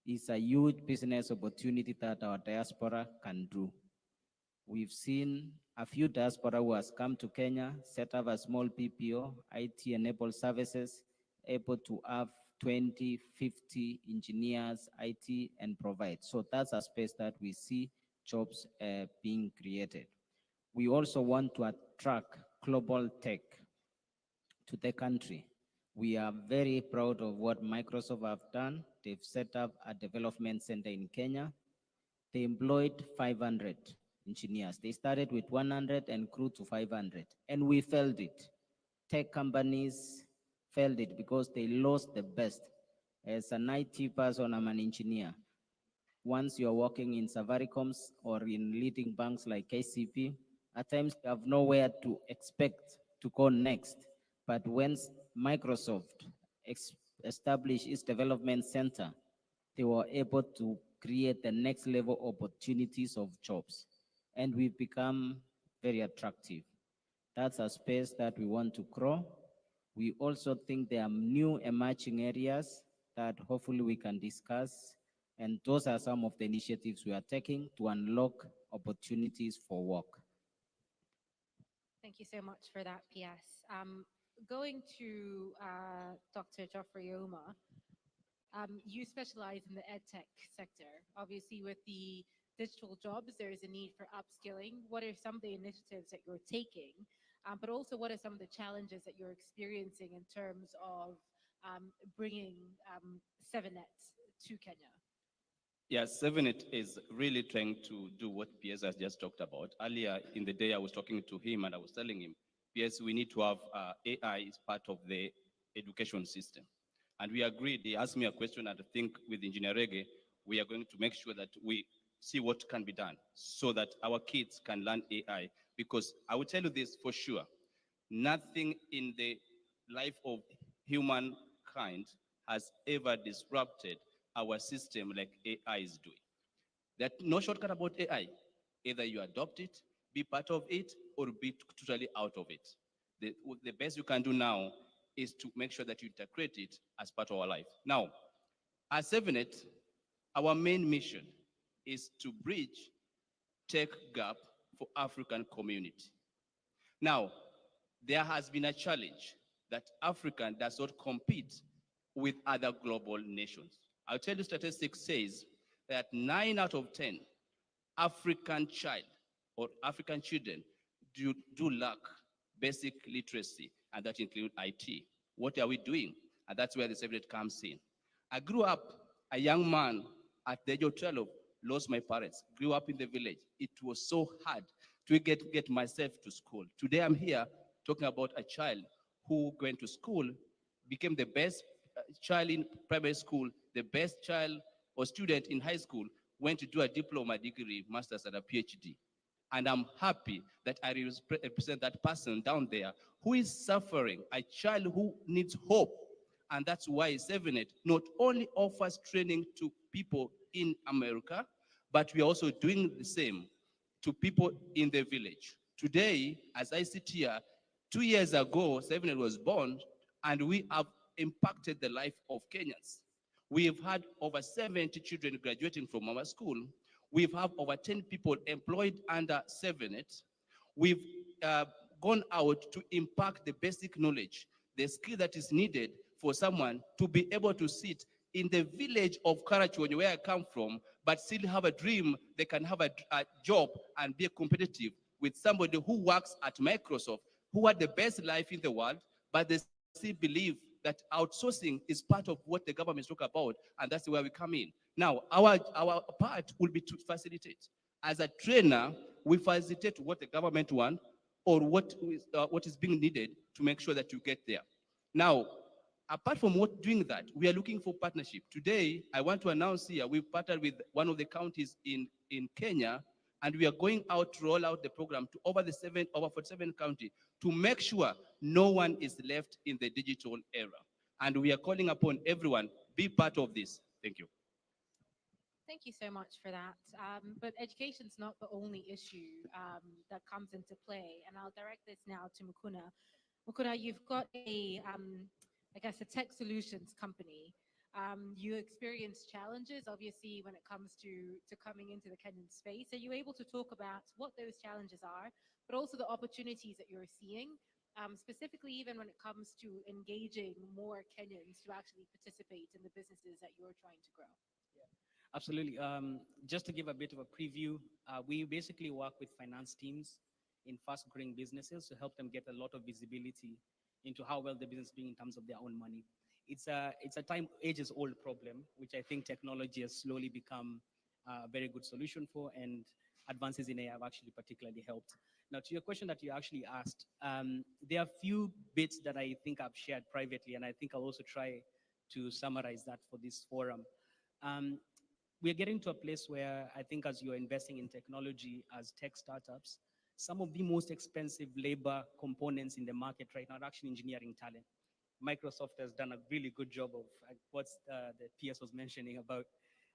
is a huge business opportunity that our diaspora can do. We've seen a few diaspora who has come to Kenya, set up a small BPO, IT-enabled services, able to have 20, 50 engineers, IT, and provide. So that's a space that we see jobs being created. We also want to attract global tech to the country. We are very proud of what Microsoft have done. They've set up a development center in Kenya. They employed 500 engineers. They started with 100 and grew to 500, and we felt it. Tech companies felt it because they lost the best. As an IT person, I'm an engineer. Once you're working in Safaricom's or in leading banks like KCB, at times you have nowhere to expect to go next. But when Microsoft established its development center, they were able to create the next level opportunities of jobs. and we've become very attractive. That's a space that we want to grow. We also think there are new emerging areas that hopefully we can discuss, and those are some of the initiatives we are taking to unlock opportunities for work. Thank you so much for that, PS. Going to Dr. Geoffrey Oma, you specialize in the edtech sector. Obviously, with the digital jobs, there is a need for upskilling. What are some of the initiatives that you're taking? But also, what are some of the challenges that you're experiencing in terms of bringing 7net to Kenya? Yeah, 7it is really trying to do what PS has just talked about. Earlier in the day, I was talking to him and I was telling him, PS, we need to have AI as part of the education system. And we agreed. He asked me a question, and I think with Engineer Rege, we are going to make sure that we see what can be done so that our kids can learn AI. Because I will tell you this for sure, nothing in the life of humankind has ever disrupted our system like AI is doing. There's no shortcut about AI. Either you adopt it, be part of it, or be totally out of it. The best you can do now is to make sure that you integrate it as part of our life. Now, as 7net, our main mission is to bridge tech gap for African community. Now, there has been a challenge that Africa does not compete with other global nations. I'll tell you, statistics says that 9 out of 10 African child or African children do lack basic literacy, and that includes IT. What are we doing? And that's where the 7net comes in. I grew up a young man at the age of 12, lost my parents, grew up in the village. It was so hard to get myself to school. Today I'm here talking about a child who went to school, became the best child in primary school, the best child or student in high school, went to do a diploma degree, master's, and a PhD. And I'm happy that I represent that person down there who is suffering, a child who needs hope. And that's why 7net not only offers training to people in America, but we are also doing the same to people in the village. Today, as I sit here, 2 years ago, 7net was born, and we have impacted the life of Kenyans. We've had over 70 children graduating from our school. We've had over 10 people employed under 7net. We've gone out to impact the basic knowledge, the skill that is needed for someone to be able to sit in the village of Karachuonyo, where I come from, but still have a dream. They can have a job and be competitive with somebody who works at Microsoft, who had the best life in the world, but they still believe that outsourcing is part of what the government talk about, and that's where we come in. Now, our part will be to facilitate. As a trainer, we facilitate what the government wants or what is being needed to make sure that you get there. Now, apart from doing that, we are looking for partnership. Today, I want to announce here, we've partnered with one of the counties in Kenya, and we are going out to roll out the program to over 47 counties to make sure no one is left in the digital era. And we are calling upon everyone, be part of this. Thank you. Thank you so much for that. But education's not the only issue that comes into play. And I'll direct this now to Mukuna. Mukuna, you've got I guess, a tech solutions company. You experience challenges, obviously, when it comes to coming into the Kenyan space. Are you able to talk about what those challenges are, but also the opportunities that you're seeing, specifically even when it comes to engaging more Kenyans to actually participate in the businesses that you're trying to grow? Absolutely. Just to give a bit of a preview, we basically work with finance teams in fast-growing businesses to help them get a lot of visibility into how well the business is doing in terms of their own money. It's a ages-old problem, which I think technology has slowly become a very good solution for, and advances in AI have actually particularly helped. Now, to your question that you actually asked, there are a few bits that I think I've shared privately, and I think I'll also try to summarize that for this forum. We're getting to a place where I think as you're investing in technology as tech startups, some of the most expensive labor components in the market right now are actually engineering talent. Microsoft has done a really good job of what the PS was mentioning about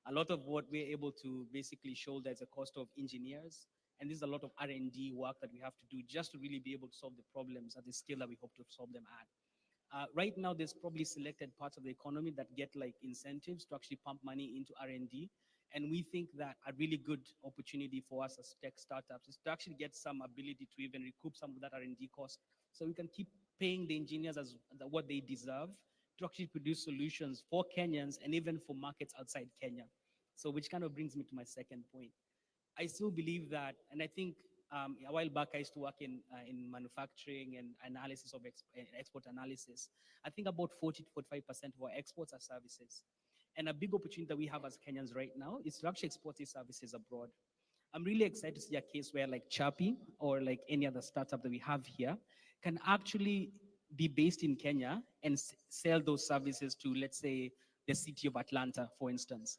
a lot of what we're able to basically shoulder as a cost of engineers And there's a lot of R&D work that we have to do just to really be able to solve the problems at the scale that we hope to solve them at. Right now, there's probably selected parts of the economy that get like incentives to actually pump money into R&D. And we think that a really good opportunity for us as tech startups is to actually get some ability to even recoup some of that R&D cost, so we can keep paying the engineers as what they deserve to actually produce solutions for Kenyans and even for markets outside Kenya. So which kind of brings me to my second point. I still believe that, and I think a while back I used to work in manufacturing and analysis of export analysis. I think about 40 to 45% of our exports are services. And a big opportunity that we have as Kenyans right now is to actually export these services abroad. I'm really excited to see a case where like Chapi or like any other startup that we have here can actually be based in Kenya and sell those services to, let's say, the city of Atlanta, for instance.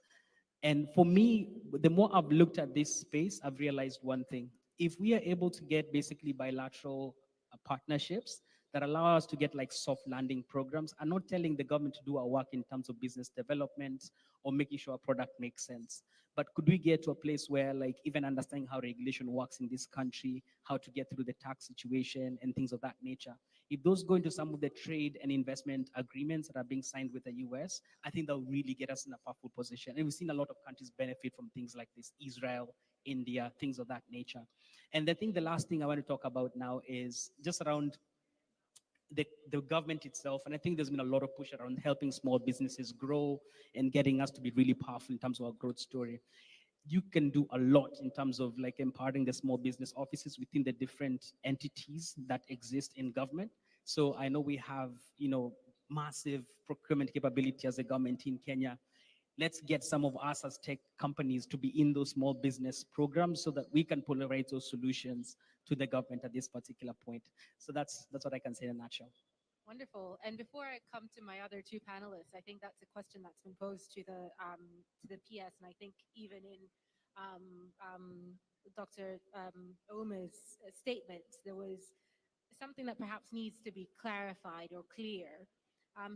And for me, the more I've looked at this space, I've realized one thing. If we are able to get basically bilateral partnerships that allow us to get like soft landing programs, I'm not telling the government to do our work in terms of business development or making sure our product makes sense. But could we get to a place where like even understanding how regulation works in this country, how to get through the tax situation and things of that nature? If those go into some of the trade and investment agreements that are being signed with the US, I think that will really get us in a powerful position. And we've seen a lot of countries benefit from things like this: Israel, India, things of that nature. And I think the last thing I want to talk about now is just around the government itself. And I think there's been a lot of push around helping small businesses grow and getting us to be really powerful in terms of our growth story. You can do a lot in terms of like empowering the small business offices within the different entities that exist in government. So I know we have, massive procurement capability as a government in Kenya. Let's get some of us as tech companies to be in those small business programs so that we can provide those solutions to the government at this particular point. So that's what I can say in a nutshell. Wonderful. And before I come to my other two panelists, I think that's a question that's been posed to the PS, and I think even in Dr. Oma's statement, there was something that perhaps needs to be clarified or clear.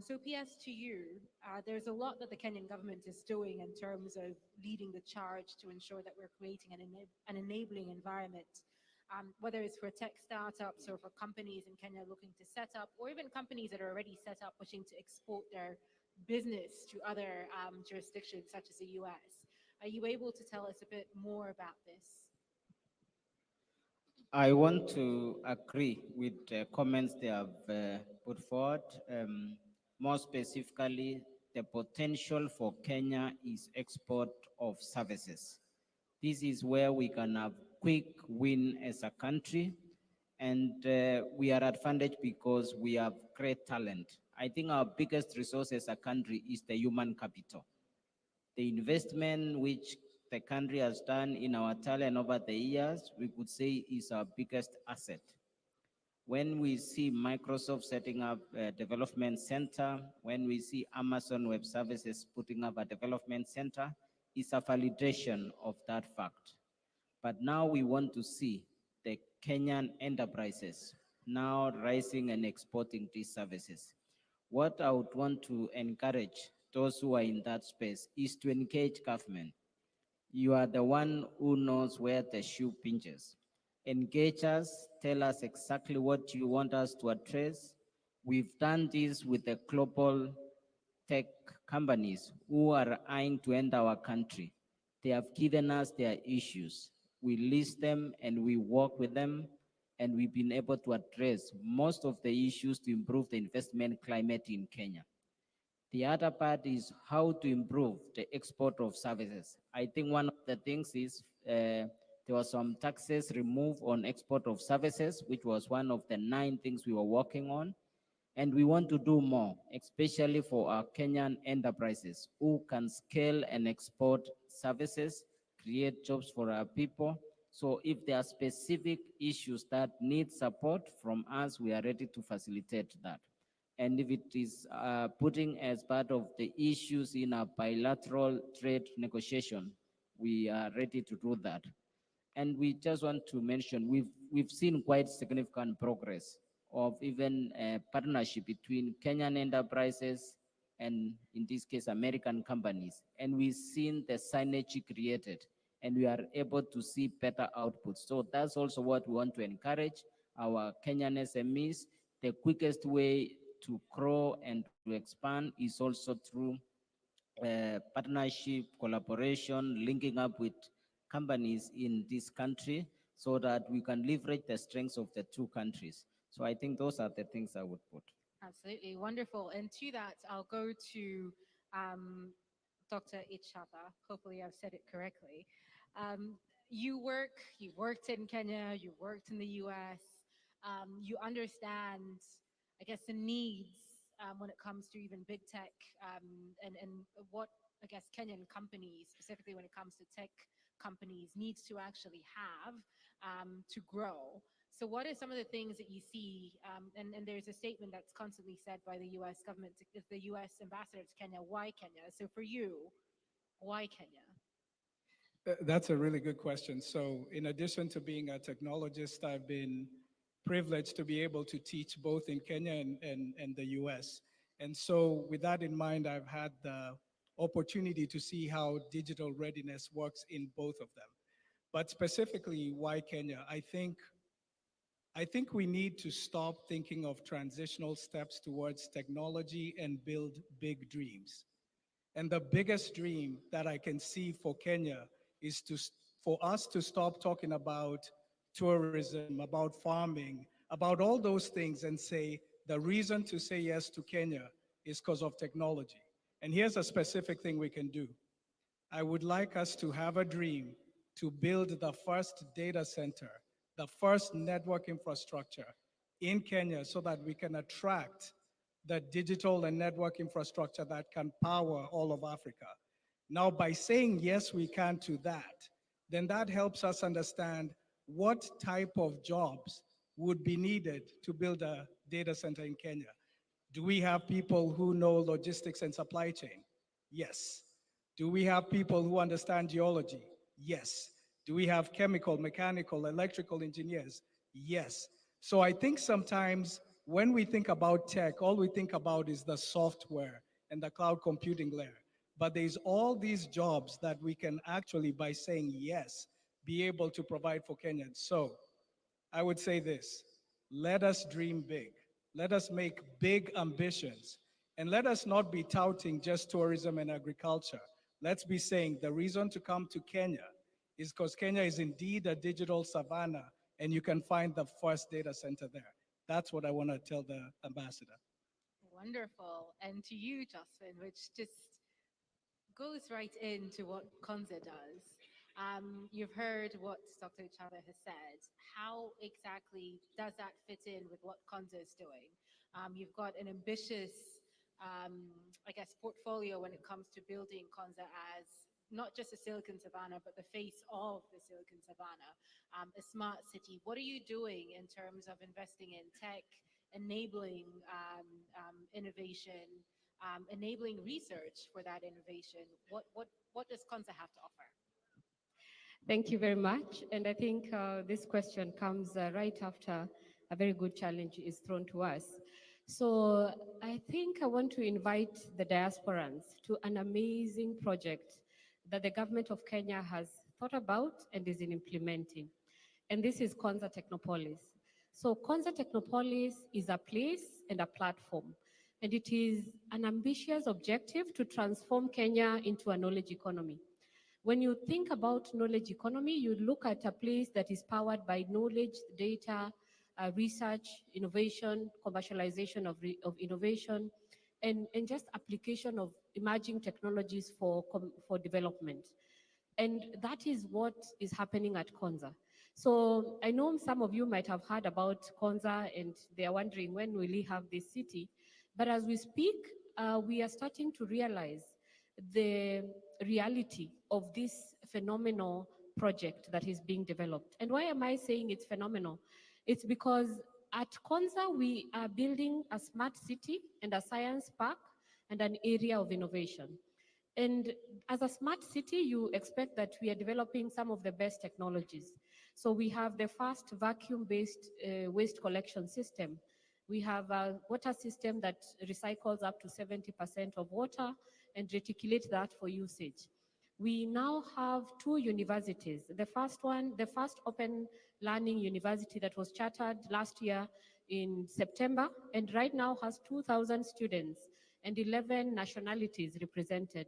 So PS, to you, there's a lot that the Kenyan government is doing in terms of leading the charge to ensure that we're creating an enabling environment, whether it's for tech startups or for companies in Kenya looking to set up, or even companies that are already set up wishing to export their business to other jurisdictions such as the US. Are you able to tell us a bit more about this? I want to agree with the comments they have put forward. More specifically, the potential for Kenya is export of services. This is where we can have quick win as a country, and we are advantaged because we have great talent. I think our biggest resource as a country is the human capital. The investment which the country has done in our talent over the years, we could say is our biggest asset. When we see Microsoft setting up a development center, when we see Amazon Web Services putting up a development center, it's a validation of that fact. But now we want to see the Kenyan enterprises now rising and exporting these services. What I would want to encourage those who are in that space is to engage government. You are the one who knows where the shoe pinches. Engage us, tell us exactly what you want us to address. We've done this with the global tech companies who are eyeing to enter our country. They have given us their issues. We list them and we work with them, and we've been able to address most of the issues to improve the investment climate in Kenya. The other part is how to improve the export of services. I think one of the things is there were some taxes removed on export of services, which was one of the 9 things we were working on. And we want to do more, especially for our Kenyan enterprises who can scale and export services, create jobs for our people. So if there are specific issues that need support from us, we are ready to facilitate that. And if it is putting as part of the issues in a bilateral trade negotiation, we are ready to do that. And we just want to mention, we've seen quite significant progress of even a partnership between Kenyan enterprises and, in this case, American companies. And we've seen the synergy created and we are able to see better outputs. So that's also what we want to encourage our Kenyan SMEs. The quickest way to grow and to expand is also through partnership, collaboration, linking up with companies in this country so that we can leverage the strengths of the two countries. So I think those are the things I would put. Absolutely wonderful. And to that, I'll go to Dr. Ichata. Hopefully, I've said it correctly. Um, you worked in Kenya, you worked in the US, you understand, I guess, the needs when it comes to even big tech and what, I guess, Kenyan companies, specifically when it comes to tech companies, needs to actually have to grow. So what are some of the things that you see? And there's a statement that's constantly said by the US government, the US ambassador to Kenya, why Kenya? So for you, why Kenya? That's a really good question. So in addition to being a technologist, I've been privileged to be able to teach both in Kenya and the US. And so with that in mind, I've had the opportunity to see how digital readiness works in both of them. But specifically, why Kenya? I think we need to stop thinking of transitional steps towards technology and build big dreams. And the biggest dream that I can see for Kenya is for us to stop talking about tourism, about farming, about all those things and say the reason to say yes to Kenya is because of technology. And here's a specific thing we can do. I would like us to have a dream to build the first data center, the first network infrastructure in Kenya so that we can attract the digital and network infrastructure that can power all of Africa. Now, by saying yes, we can to that, then that helps us understand what type of jobs would be needed to build a data center in Kenya. Do we have people who know logistics and supply chain? Yes. Do we have people who understand geology? Yes. Do we have chemical, mechanical, electrical engineers? Yes. So I think sometimes when we think about tech, all we think about is the software and the cloud computing layer. But there's all these jobs that we can actually, by saying yes, be able to provide for Kenyans. So I would say this, let us dream big. Let us make big ambitions. And let us not be touting just tourism and agriculture. Let's be saying the reason to come to Kenya is because Kenya is indeed a digital savannah and you can find the first data center there. That's what I want to tell the ambassador. Wonderful. And to you, Justin, which just goes right into what Konza does. You've heard what Dr. Chava has said. How exactly does that fit in with what Konza is doing? You've got an ambitious, I guess, portfolio when it comes to building Konza as not just a Silicon Savannah, but the face of the Silicon Savannah, a smart city. What are you doing in terms of investing in tech, enabling innovation, enabling research for that innovation? What does Konza have to offer? Thank you very much. And I think this question comes right after a very good challenge is thrown to us. So I think I want to invite the diasporans to an amazing project that the government of Kenya has thought about and is in implementing. And this is Konza Technopolis. So Konza Technopolis is a place and a platform. And it is an ambitious objective to transform Kenya into a knowledge economy. When you think about knowledge economy, you look at a place that is powered by knowledge, data, research, innovation, commercialization of innovation, and just application of emerging technologies for development. And that is what is happening at Konza. So I know some of you might have heard about Konza and they are wondering when will we have this city. But as we speak, we are starting to realize the reality of this phenomenal project that is being developed. And why am I saying it's phenomenal? It's because at Konza, we are building a smart city and a science park and an area of innovation. And as a smart city, you expect that we are developing some of the best technologies. So we have the first vacuum-based waste collection system. We have a water system that recycles up to 70% of water and reticulate that for usage. we now have two universities. The first one, the first open learning university that was chartered last year in September, and right now has 2,000 students and 11 nationalities represented.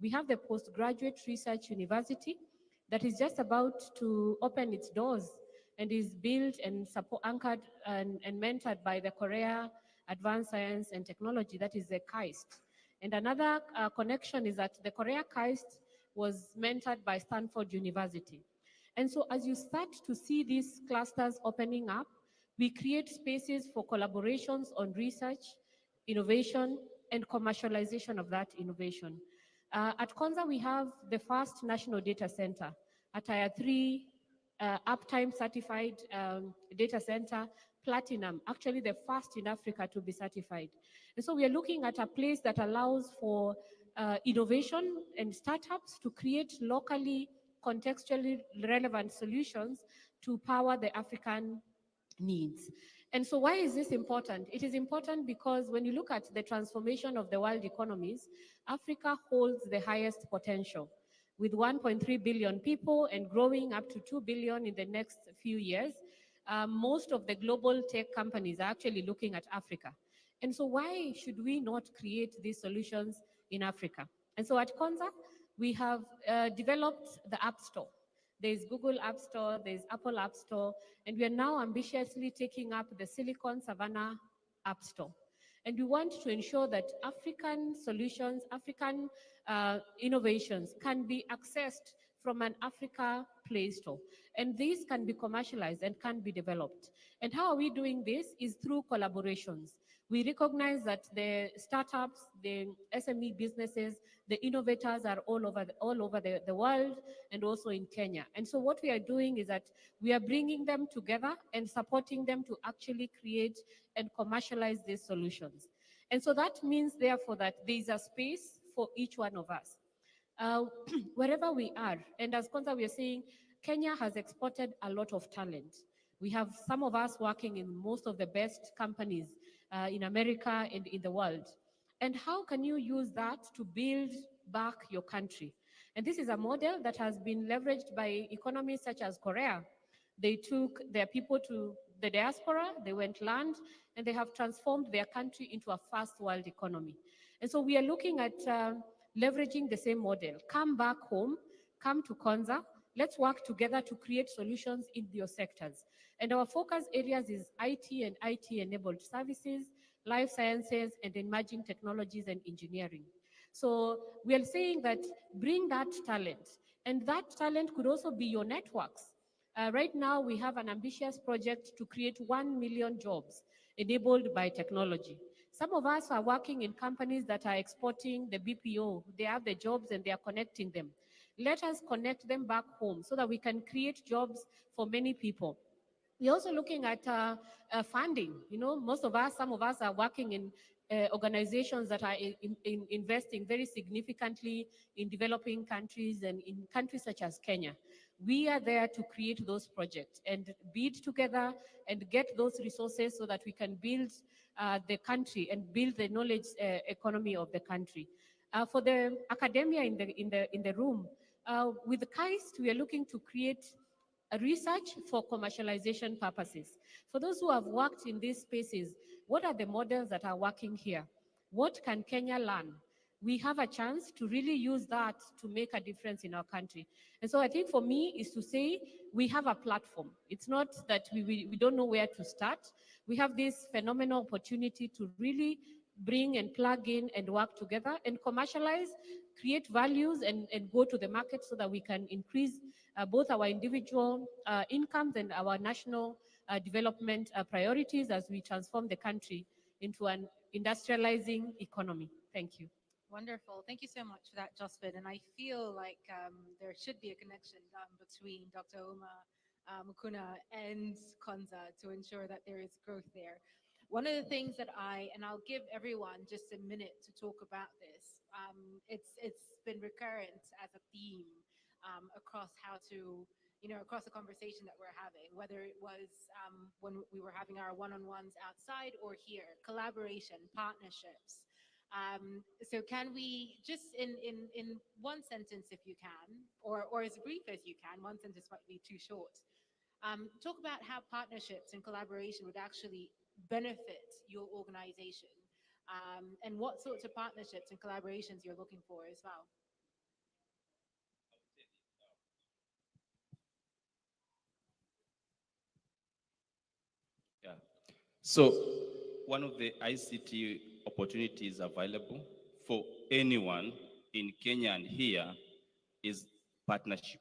We have the postgraduate research university that is just about to open its doors and is built and support, anchored and mentored by the Korea Advanced Science and Technology, that is the KAIST. And another connection is that the Korea KAIST was mentored by Stanford University. And so as you start to see these clusters opening up, we create spaces for collaborations on research, innovation, and commercialization of that innovation. At Konza, we have the first national data center, a Tier 3 uptime certified data center, platinum, actually the first in Africa to be certified. And so we are looking at a place that allows for innovation and startups to create locally, contextually relevant solutions to power the African needs. And so why is this important? It is important because when you look at the transformation of the world economies, Africa holds the highest potential. With 1.3 billion people and growing up to 2 billion in the next few years, most of the global tech companies are actually looking at Africa. And so why should we not create these solutions in Africa? And so at Konza, we have developed the App Store. There's Google App Store, there's Apple App Store, and we are now ambitiously taking up the Silicon Savannah App Store. And we want to ensure that African solutions, African innovations can be accessed from an Africa Play Store. And these can be commercialized and can be developed. And how are we doing this is through collaborations. We recognize that the startups, the SME businesses, the innovators are all over the world and also in Kenya. And so what we are doing is that we are bringing them together and supporting them to actually create and commercialize these solutions. And so that means, therefore, that there is a space for each one of us. Wherever we are, and as Konza we are saying, Kenya has exported a lot of talent. We have some of us working in most of the best companies in America and in the world. And how can you use that to build back your country? And this is a model that has been leveraged by economies such as Korea. They took their people to the diaspora, they went land, and they have transformed their country into a first world economy. And so we are looking at leveraging the same model. Come back home, come to Konza, let's work together to create solutions in your sectors. And our focus areas is IT and IT-enabled services, life sciences, and emerging technologies and engineering. So we are saying that bring that talent, and that talent could also be your networks. Right now, we have an ambitious project to create 1 million jobs enabled by technology. Some of us are working in companies that are exporting the BPO. They have the jobs and they are connecting them. Let us connect them back home so that we can create jobs for many people. We're also looking at funding. You know, most of us, some of us are working in organizations that are investing very significantly in developing countries and in countries such as Kenya. We are there to create those projects and bid together and get those resources so that we can build the country and build the knowledge economy of the country. For the academia in the room, with the KAIST, we are looking to create a research for commercialization purposes. For those who have worked in these spaces, what are the models that are working here? What can Kenya learn? We have a chance to really use that to make a difference in our country. And so I think for me is to say we have a platform. It's not that we don't know where to start. We have this phenomenal opportunity to really bring and plug in and work together and commercialize, create values and go to the market so that we can increase both our individual incomes and our national development priorities as we transform the country into an industrializing economy. Thank you. Wonderful. Thank you so much for that, Jospin. And I feel like there should be a connection between Dr. Uma Mukuna and Konza to ensure that there is growth there. One of the things that and I'll give everyone just a minute to talk about this. It's been recurrent as a theme across how to, across the conversation that we're having, whether it was when we were having our one-on-ones outside or here, collaboration, partnerships. So can we just in one sentence, if you can, or as brief as you can, one sentence might be too short, talk about how partnerships and collaboration would actually benefit your organization, and what sorts of partnerships and collaborations you're looking for as well. Yeah. So one of the ICT opportunities available for anyone in Kenya and here is partnership.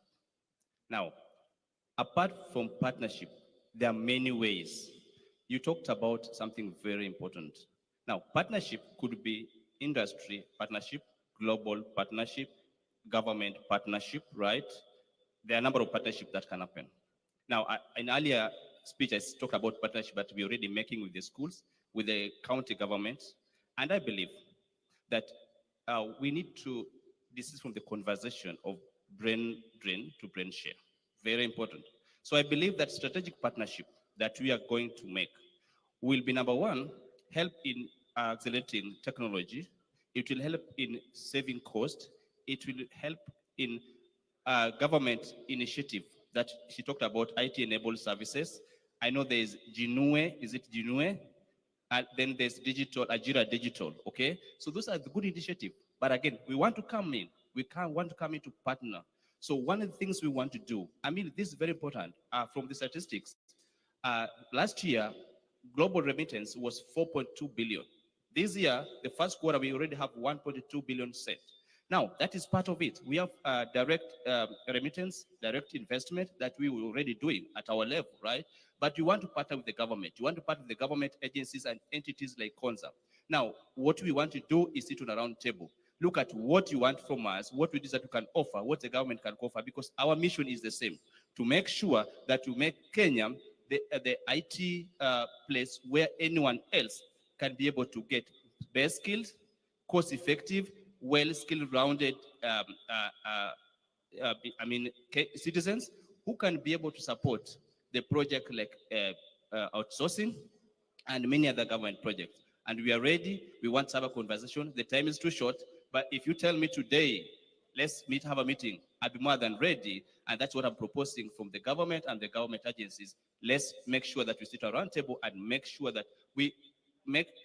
Now, apart from partnership, there are many ways. You talked about something very important. Now, partnership could be industry partnership, global partnership, government partnership, right? There are a number of partnerships that can happen. Now, in earlier speech, I talked about partnership that we're already making with the schools, with the county government, and I believe that we need to, this is from the conversation of brain drain to brain share. Very important. So I believe that strategic partnership that we are going to make will be, number one, help in accelerating technology. It will help in saving cost. It will help in government initiative that she talked about, IT-enabled services. I know there is Jinue, is it Jinue? And then there's digital, Ajira Digital, okay? So those are the good initiative. But again, we want to come in. We can't want to come in to partner. So one of the things we want to do, I mean, this is very important from the statistics. Last year, global remittance was 4.2 billion. This year, the first quarter, we already have 1.2 billion sent. Now, that is part of it. We have direct remittance, direct investment that we were already doing at our level, right? But you want to partner with the government. You want to partner with the government agencies and entities like CONSA. Now, what we want to do is sit on a round table. Look at what you want from us, what it is that you can offer, what the government can offer, because our mission is the same, to make sure that you make Kenya the IT place where anyone else can be able to get best skills, cost-effective, well-skilled, rounded, citizens who can be able to support the project like outsourcing and many other government projects. And we are ready. We want to have a conversation. The time is too short. But if you tell me today, let's have a meeting, I'll be more than ready. And that's what I'm proposing from the government and the government agencies. Let's make sure that we sit around table and make sure that we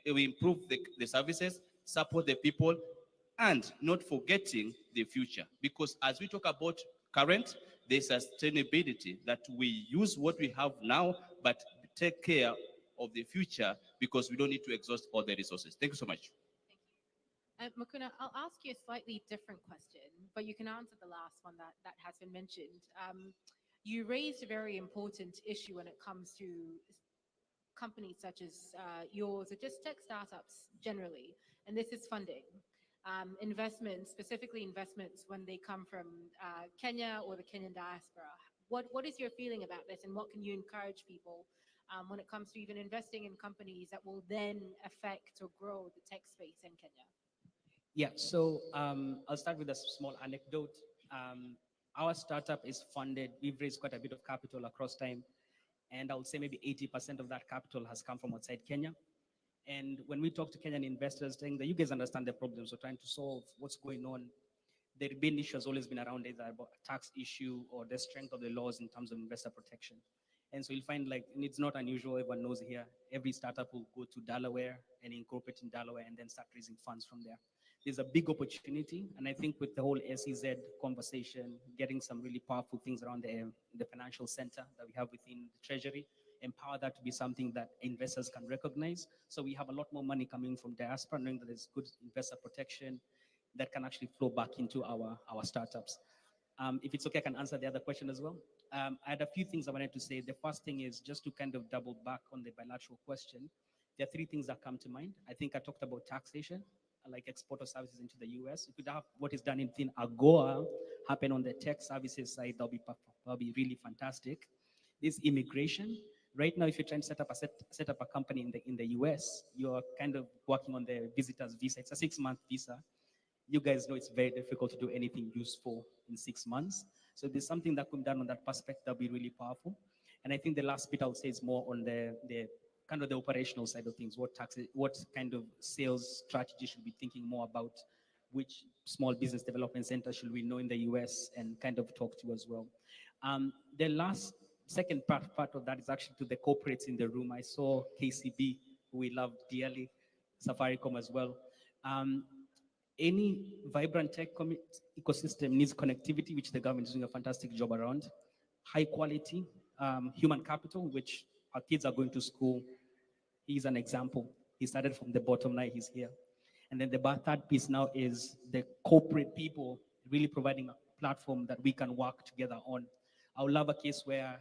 improve the services, support the people, and not forgetting the future. Because as we talk about current, the sustainability, that we use what we have now, but take care of the future, because we don't need to exhaust all the resources. Thank you so much. Mukuna, I'll ask you a slightly different question, but you can answer the last one that has been mentioned. You raised a very important issue when it comes to companies such as yours, or just tech startups generally, and this is funding. Investments, specifically investments when they come from Kenya or the Kenyan diaspora. What is your feeling about this, and what can you encourage people when it comes to even investing in companies that will then affect or grow the tech space in Kenya? Yeah, so I'll start with a small anecdote. Our startup is funded, we've raised quite a bit of capital across time, and I would say maybe 80% of that capital has come from outside Kenya. And when we talk to Kenyan investors, saying that you guys understand the problems, we're trying to solve what's going on, the main issue has always been around either about a tax issue or the strength of the laws in terms of investor protection. And so you'll find, like, and it's not unusual, everyone knows here, every startup will go to Delaware and incorporate in Delaware and then start raising funds from there. There's a big opportunity, and I think with the whole SEZ conversation, getting some really powerful things around the financial center that we have within the Treasury, empower that to be something that investors can recognize. So we have a lot more money coming from diaspora, knowing that there's good investor protection that can actually flow back into our startups. If it's okay, I can answer the other question as well. I had a few things I wanted to say. The first thing is just to kind of double back on the bilateral question. There are three things that come to mind. I think I talked about taxation, like export of services into the US. You could have what is done within AGOA happen on the tech services side. That'll be really fantastic. This immigration. Right now, if you're trying to set up a company in the US, you're kind of working on the visitor's visa. It's a 6-month visa. You guys know it's very difficult to do anything useful in 6 months. So there's something that could be done on that perspective that'll be really powerful. And I think the last bit I would say is more on the kind of the operational side of things, what kind of sales strategy should we be thinking more about, which small business development center should we know in the US and kind of talk to as well. The second part of that is actually to the corporates in the room. I saw KCB, who we love dearly, Safaricom as well. Any vibrant tech ecosystem needs connectivity, which the government is doing a fantastic job around. High quality human capital, which our kids are going to school. He's an example. He started from the bottom, now he's here. And then the third piece now is the corporate people really providing a platform that we can work together on. I would love a case where,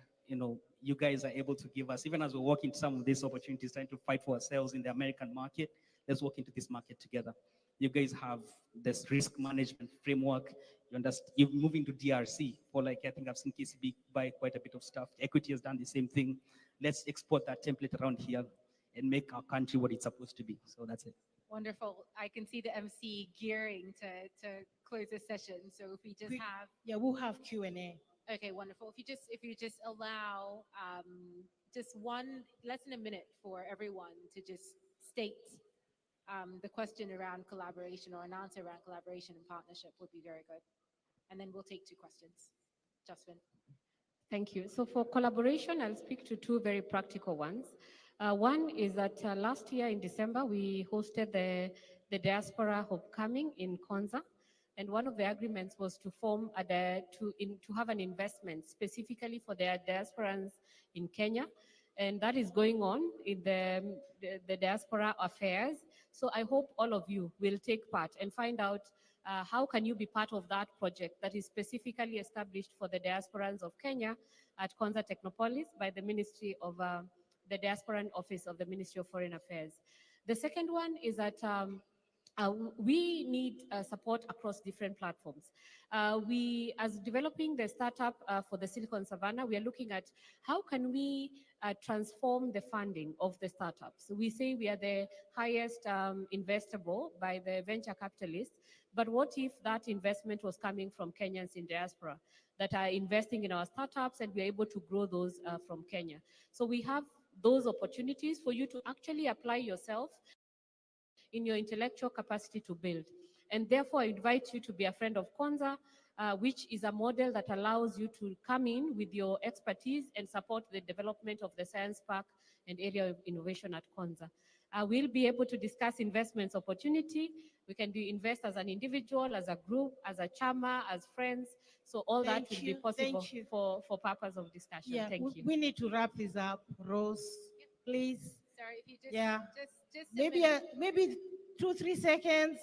you guys are able to give us, even as we walk into some of these opportunities, trying to fight for ourselves in the American market, let's walk into this market together. You guys have this risk management framework. You understand, you're moving to DRC, or I think I've seen KCB buy quite a bit of stuff. Equity has done the same thing. Let's export that template around here and make our country what it's supposed to be. So that's it. Wonderful. I can see the MC gearing to close this session. So if we just have... Yeah, we'll have Q&A. Okay, wonderful. If you just allow just less than a minute for everyone to just state the question around collaboration or an answer around collaboration and partnership would be very good. And then we'll take 2 questions. Josephine. Thank you. So for collaboration, I'll speak to 2 very practical ones. One is that last year in December, we hosted the Diaspora Homecoming in Konza. And one of the agreements was to to have an investment specifically for the diasporans in Kenya. And that is going on in the diaspora affairs. So I hope all of you will take part and find out how can you be part of that project that is specifically established for the diasporans of Kenya at Konza Technopolis by the Ministry of the Diasporan Office of the Ministry of Foreign Affairs. The second one is that we need support across different platforms. As developing the startup for the Silicon Savannah, we are looking at how can we transform the funding of the startups. So we say we are the highest investable by the venture capitalists, but what if that investment was coming from Kenyans in diaspora that are investing in our startups and we're able to grow those from Kenya? So we have those opportunities for you to actually apply yourself in your intellectual capacity to build. And therefore, I invite you to be a friend of Konza, which is a model that allows you to come in with your expertise and support the development of the science park and area of innovation at Konza. We'll be able to discuss investments opportunity. We can invest as an individual, as a group, as a chama, as friends. So all that will be possible for purpose of discussion. Yeah, Thank you. We need to wrap this up. Rose, please. Sorry, if you just... Yeah. Just maybe 2-3 seconds,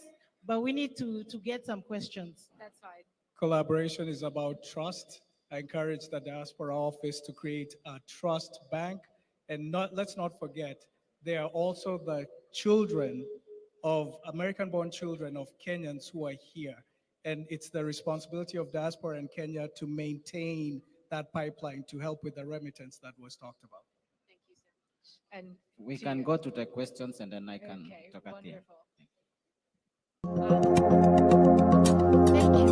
but we need to get some questions. That's fine. Collaboration is about trust. I encourage the Diaspora Office to create a trust bank. And let's not forget, they are also the children of American-born children of Kenyans who are here. And it's the responsibility of diaspora in Kenya to maintain that pipeline to help with the remittance that was talked about. Thank you so much. And We can go to the questions and then I can talk at the end.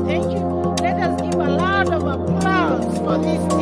Thank you. Let us give a lot of applause for this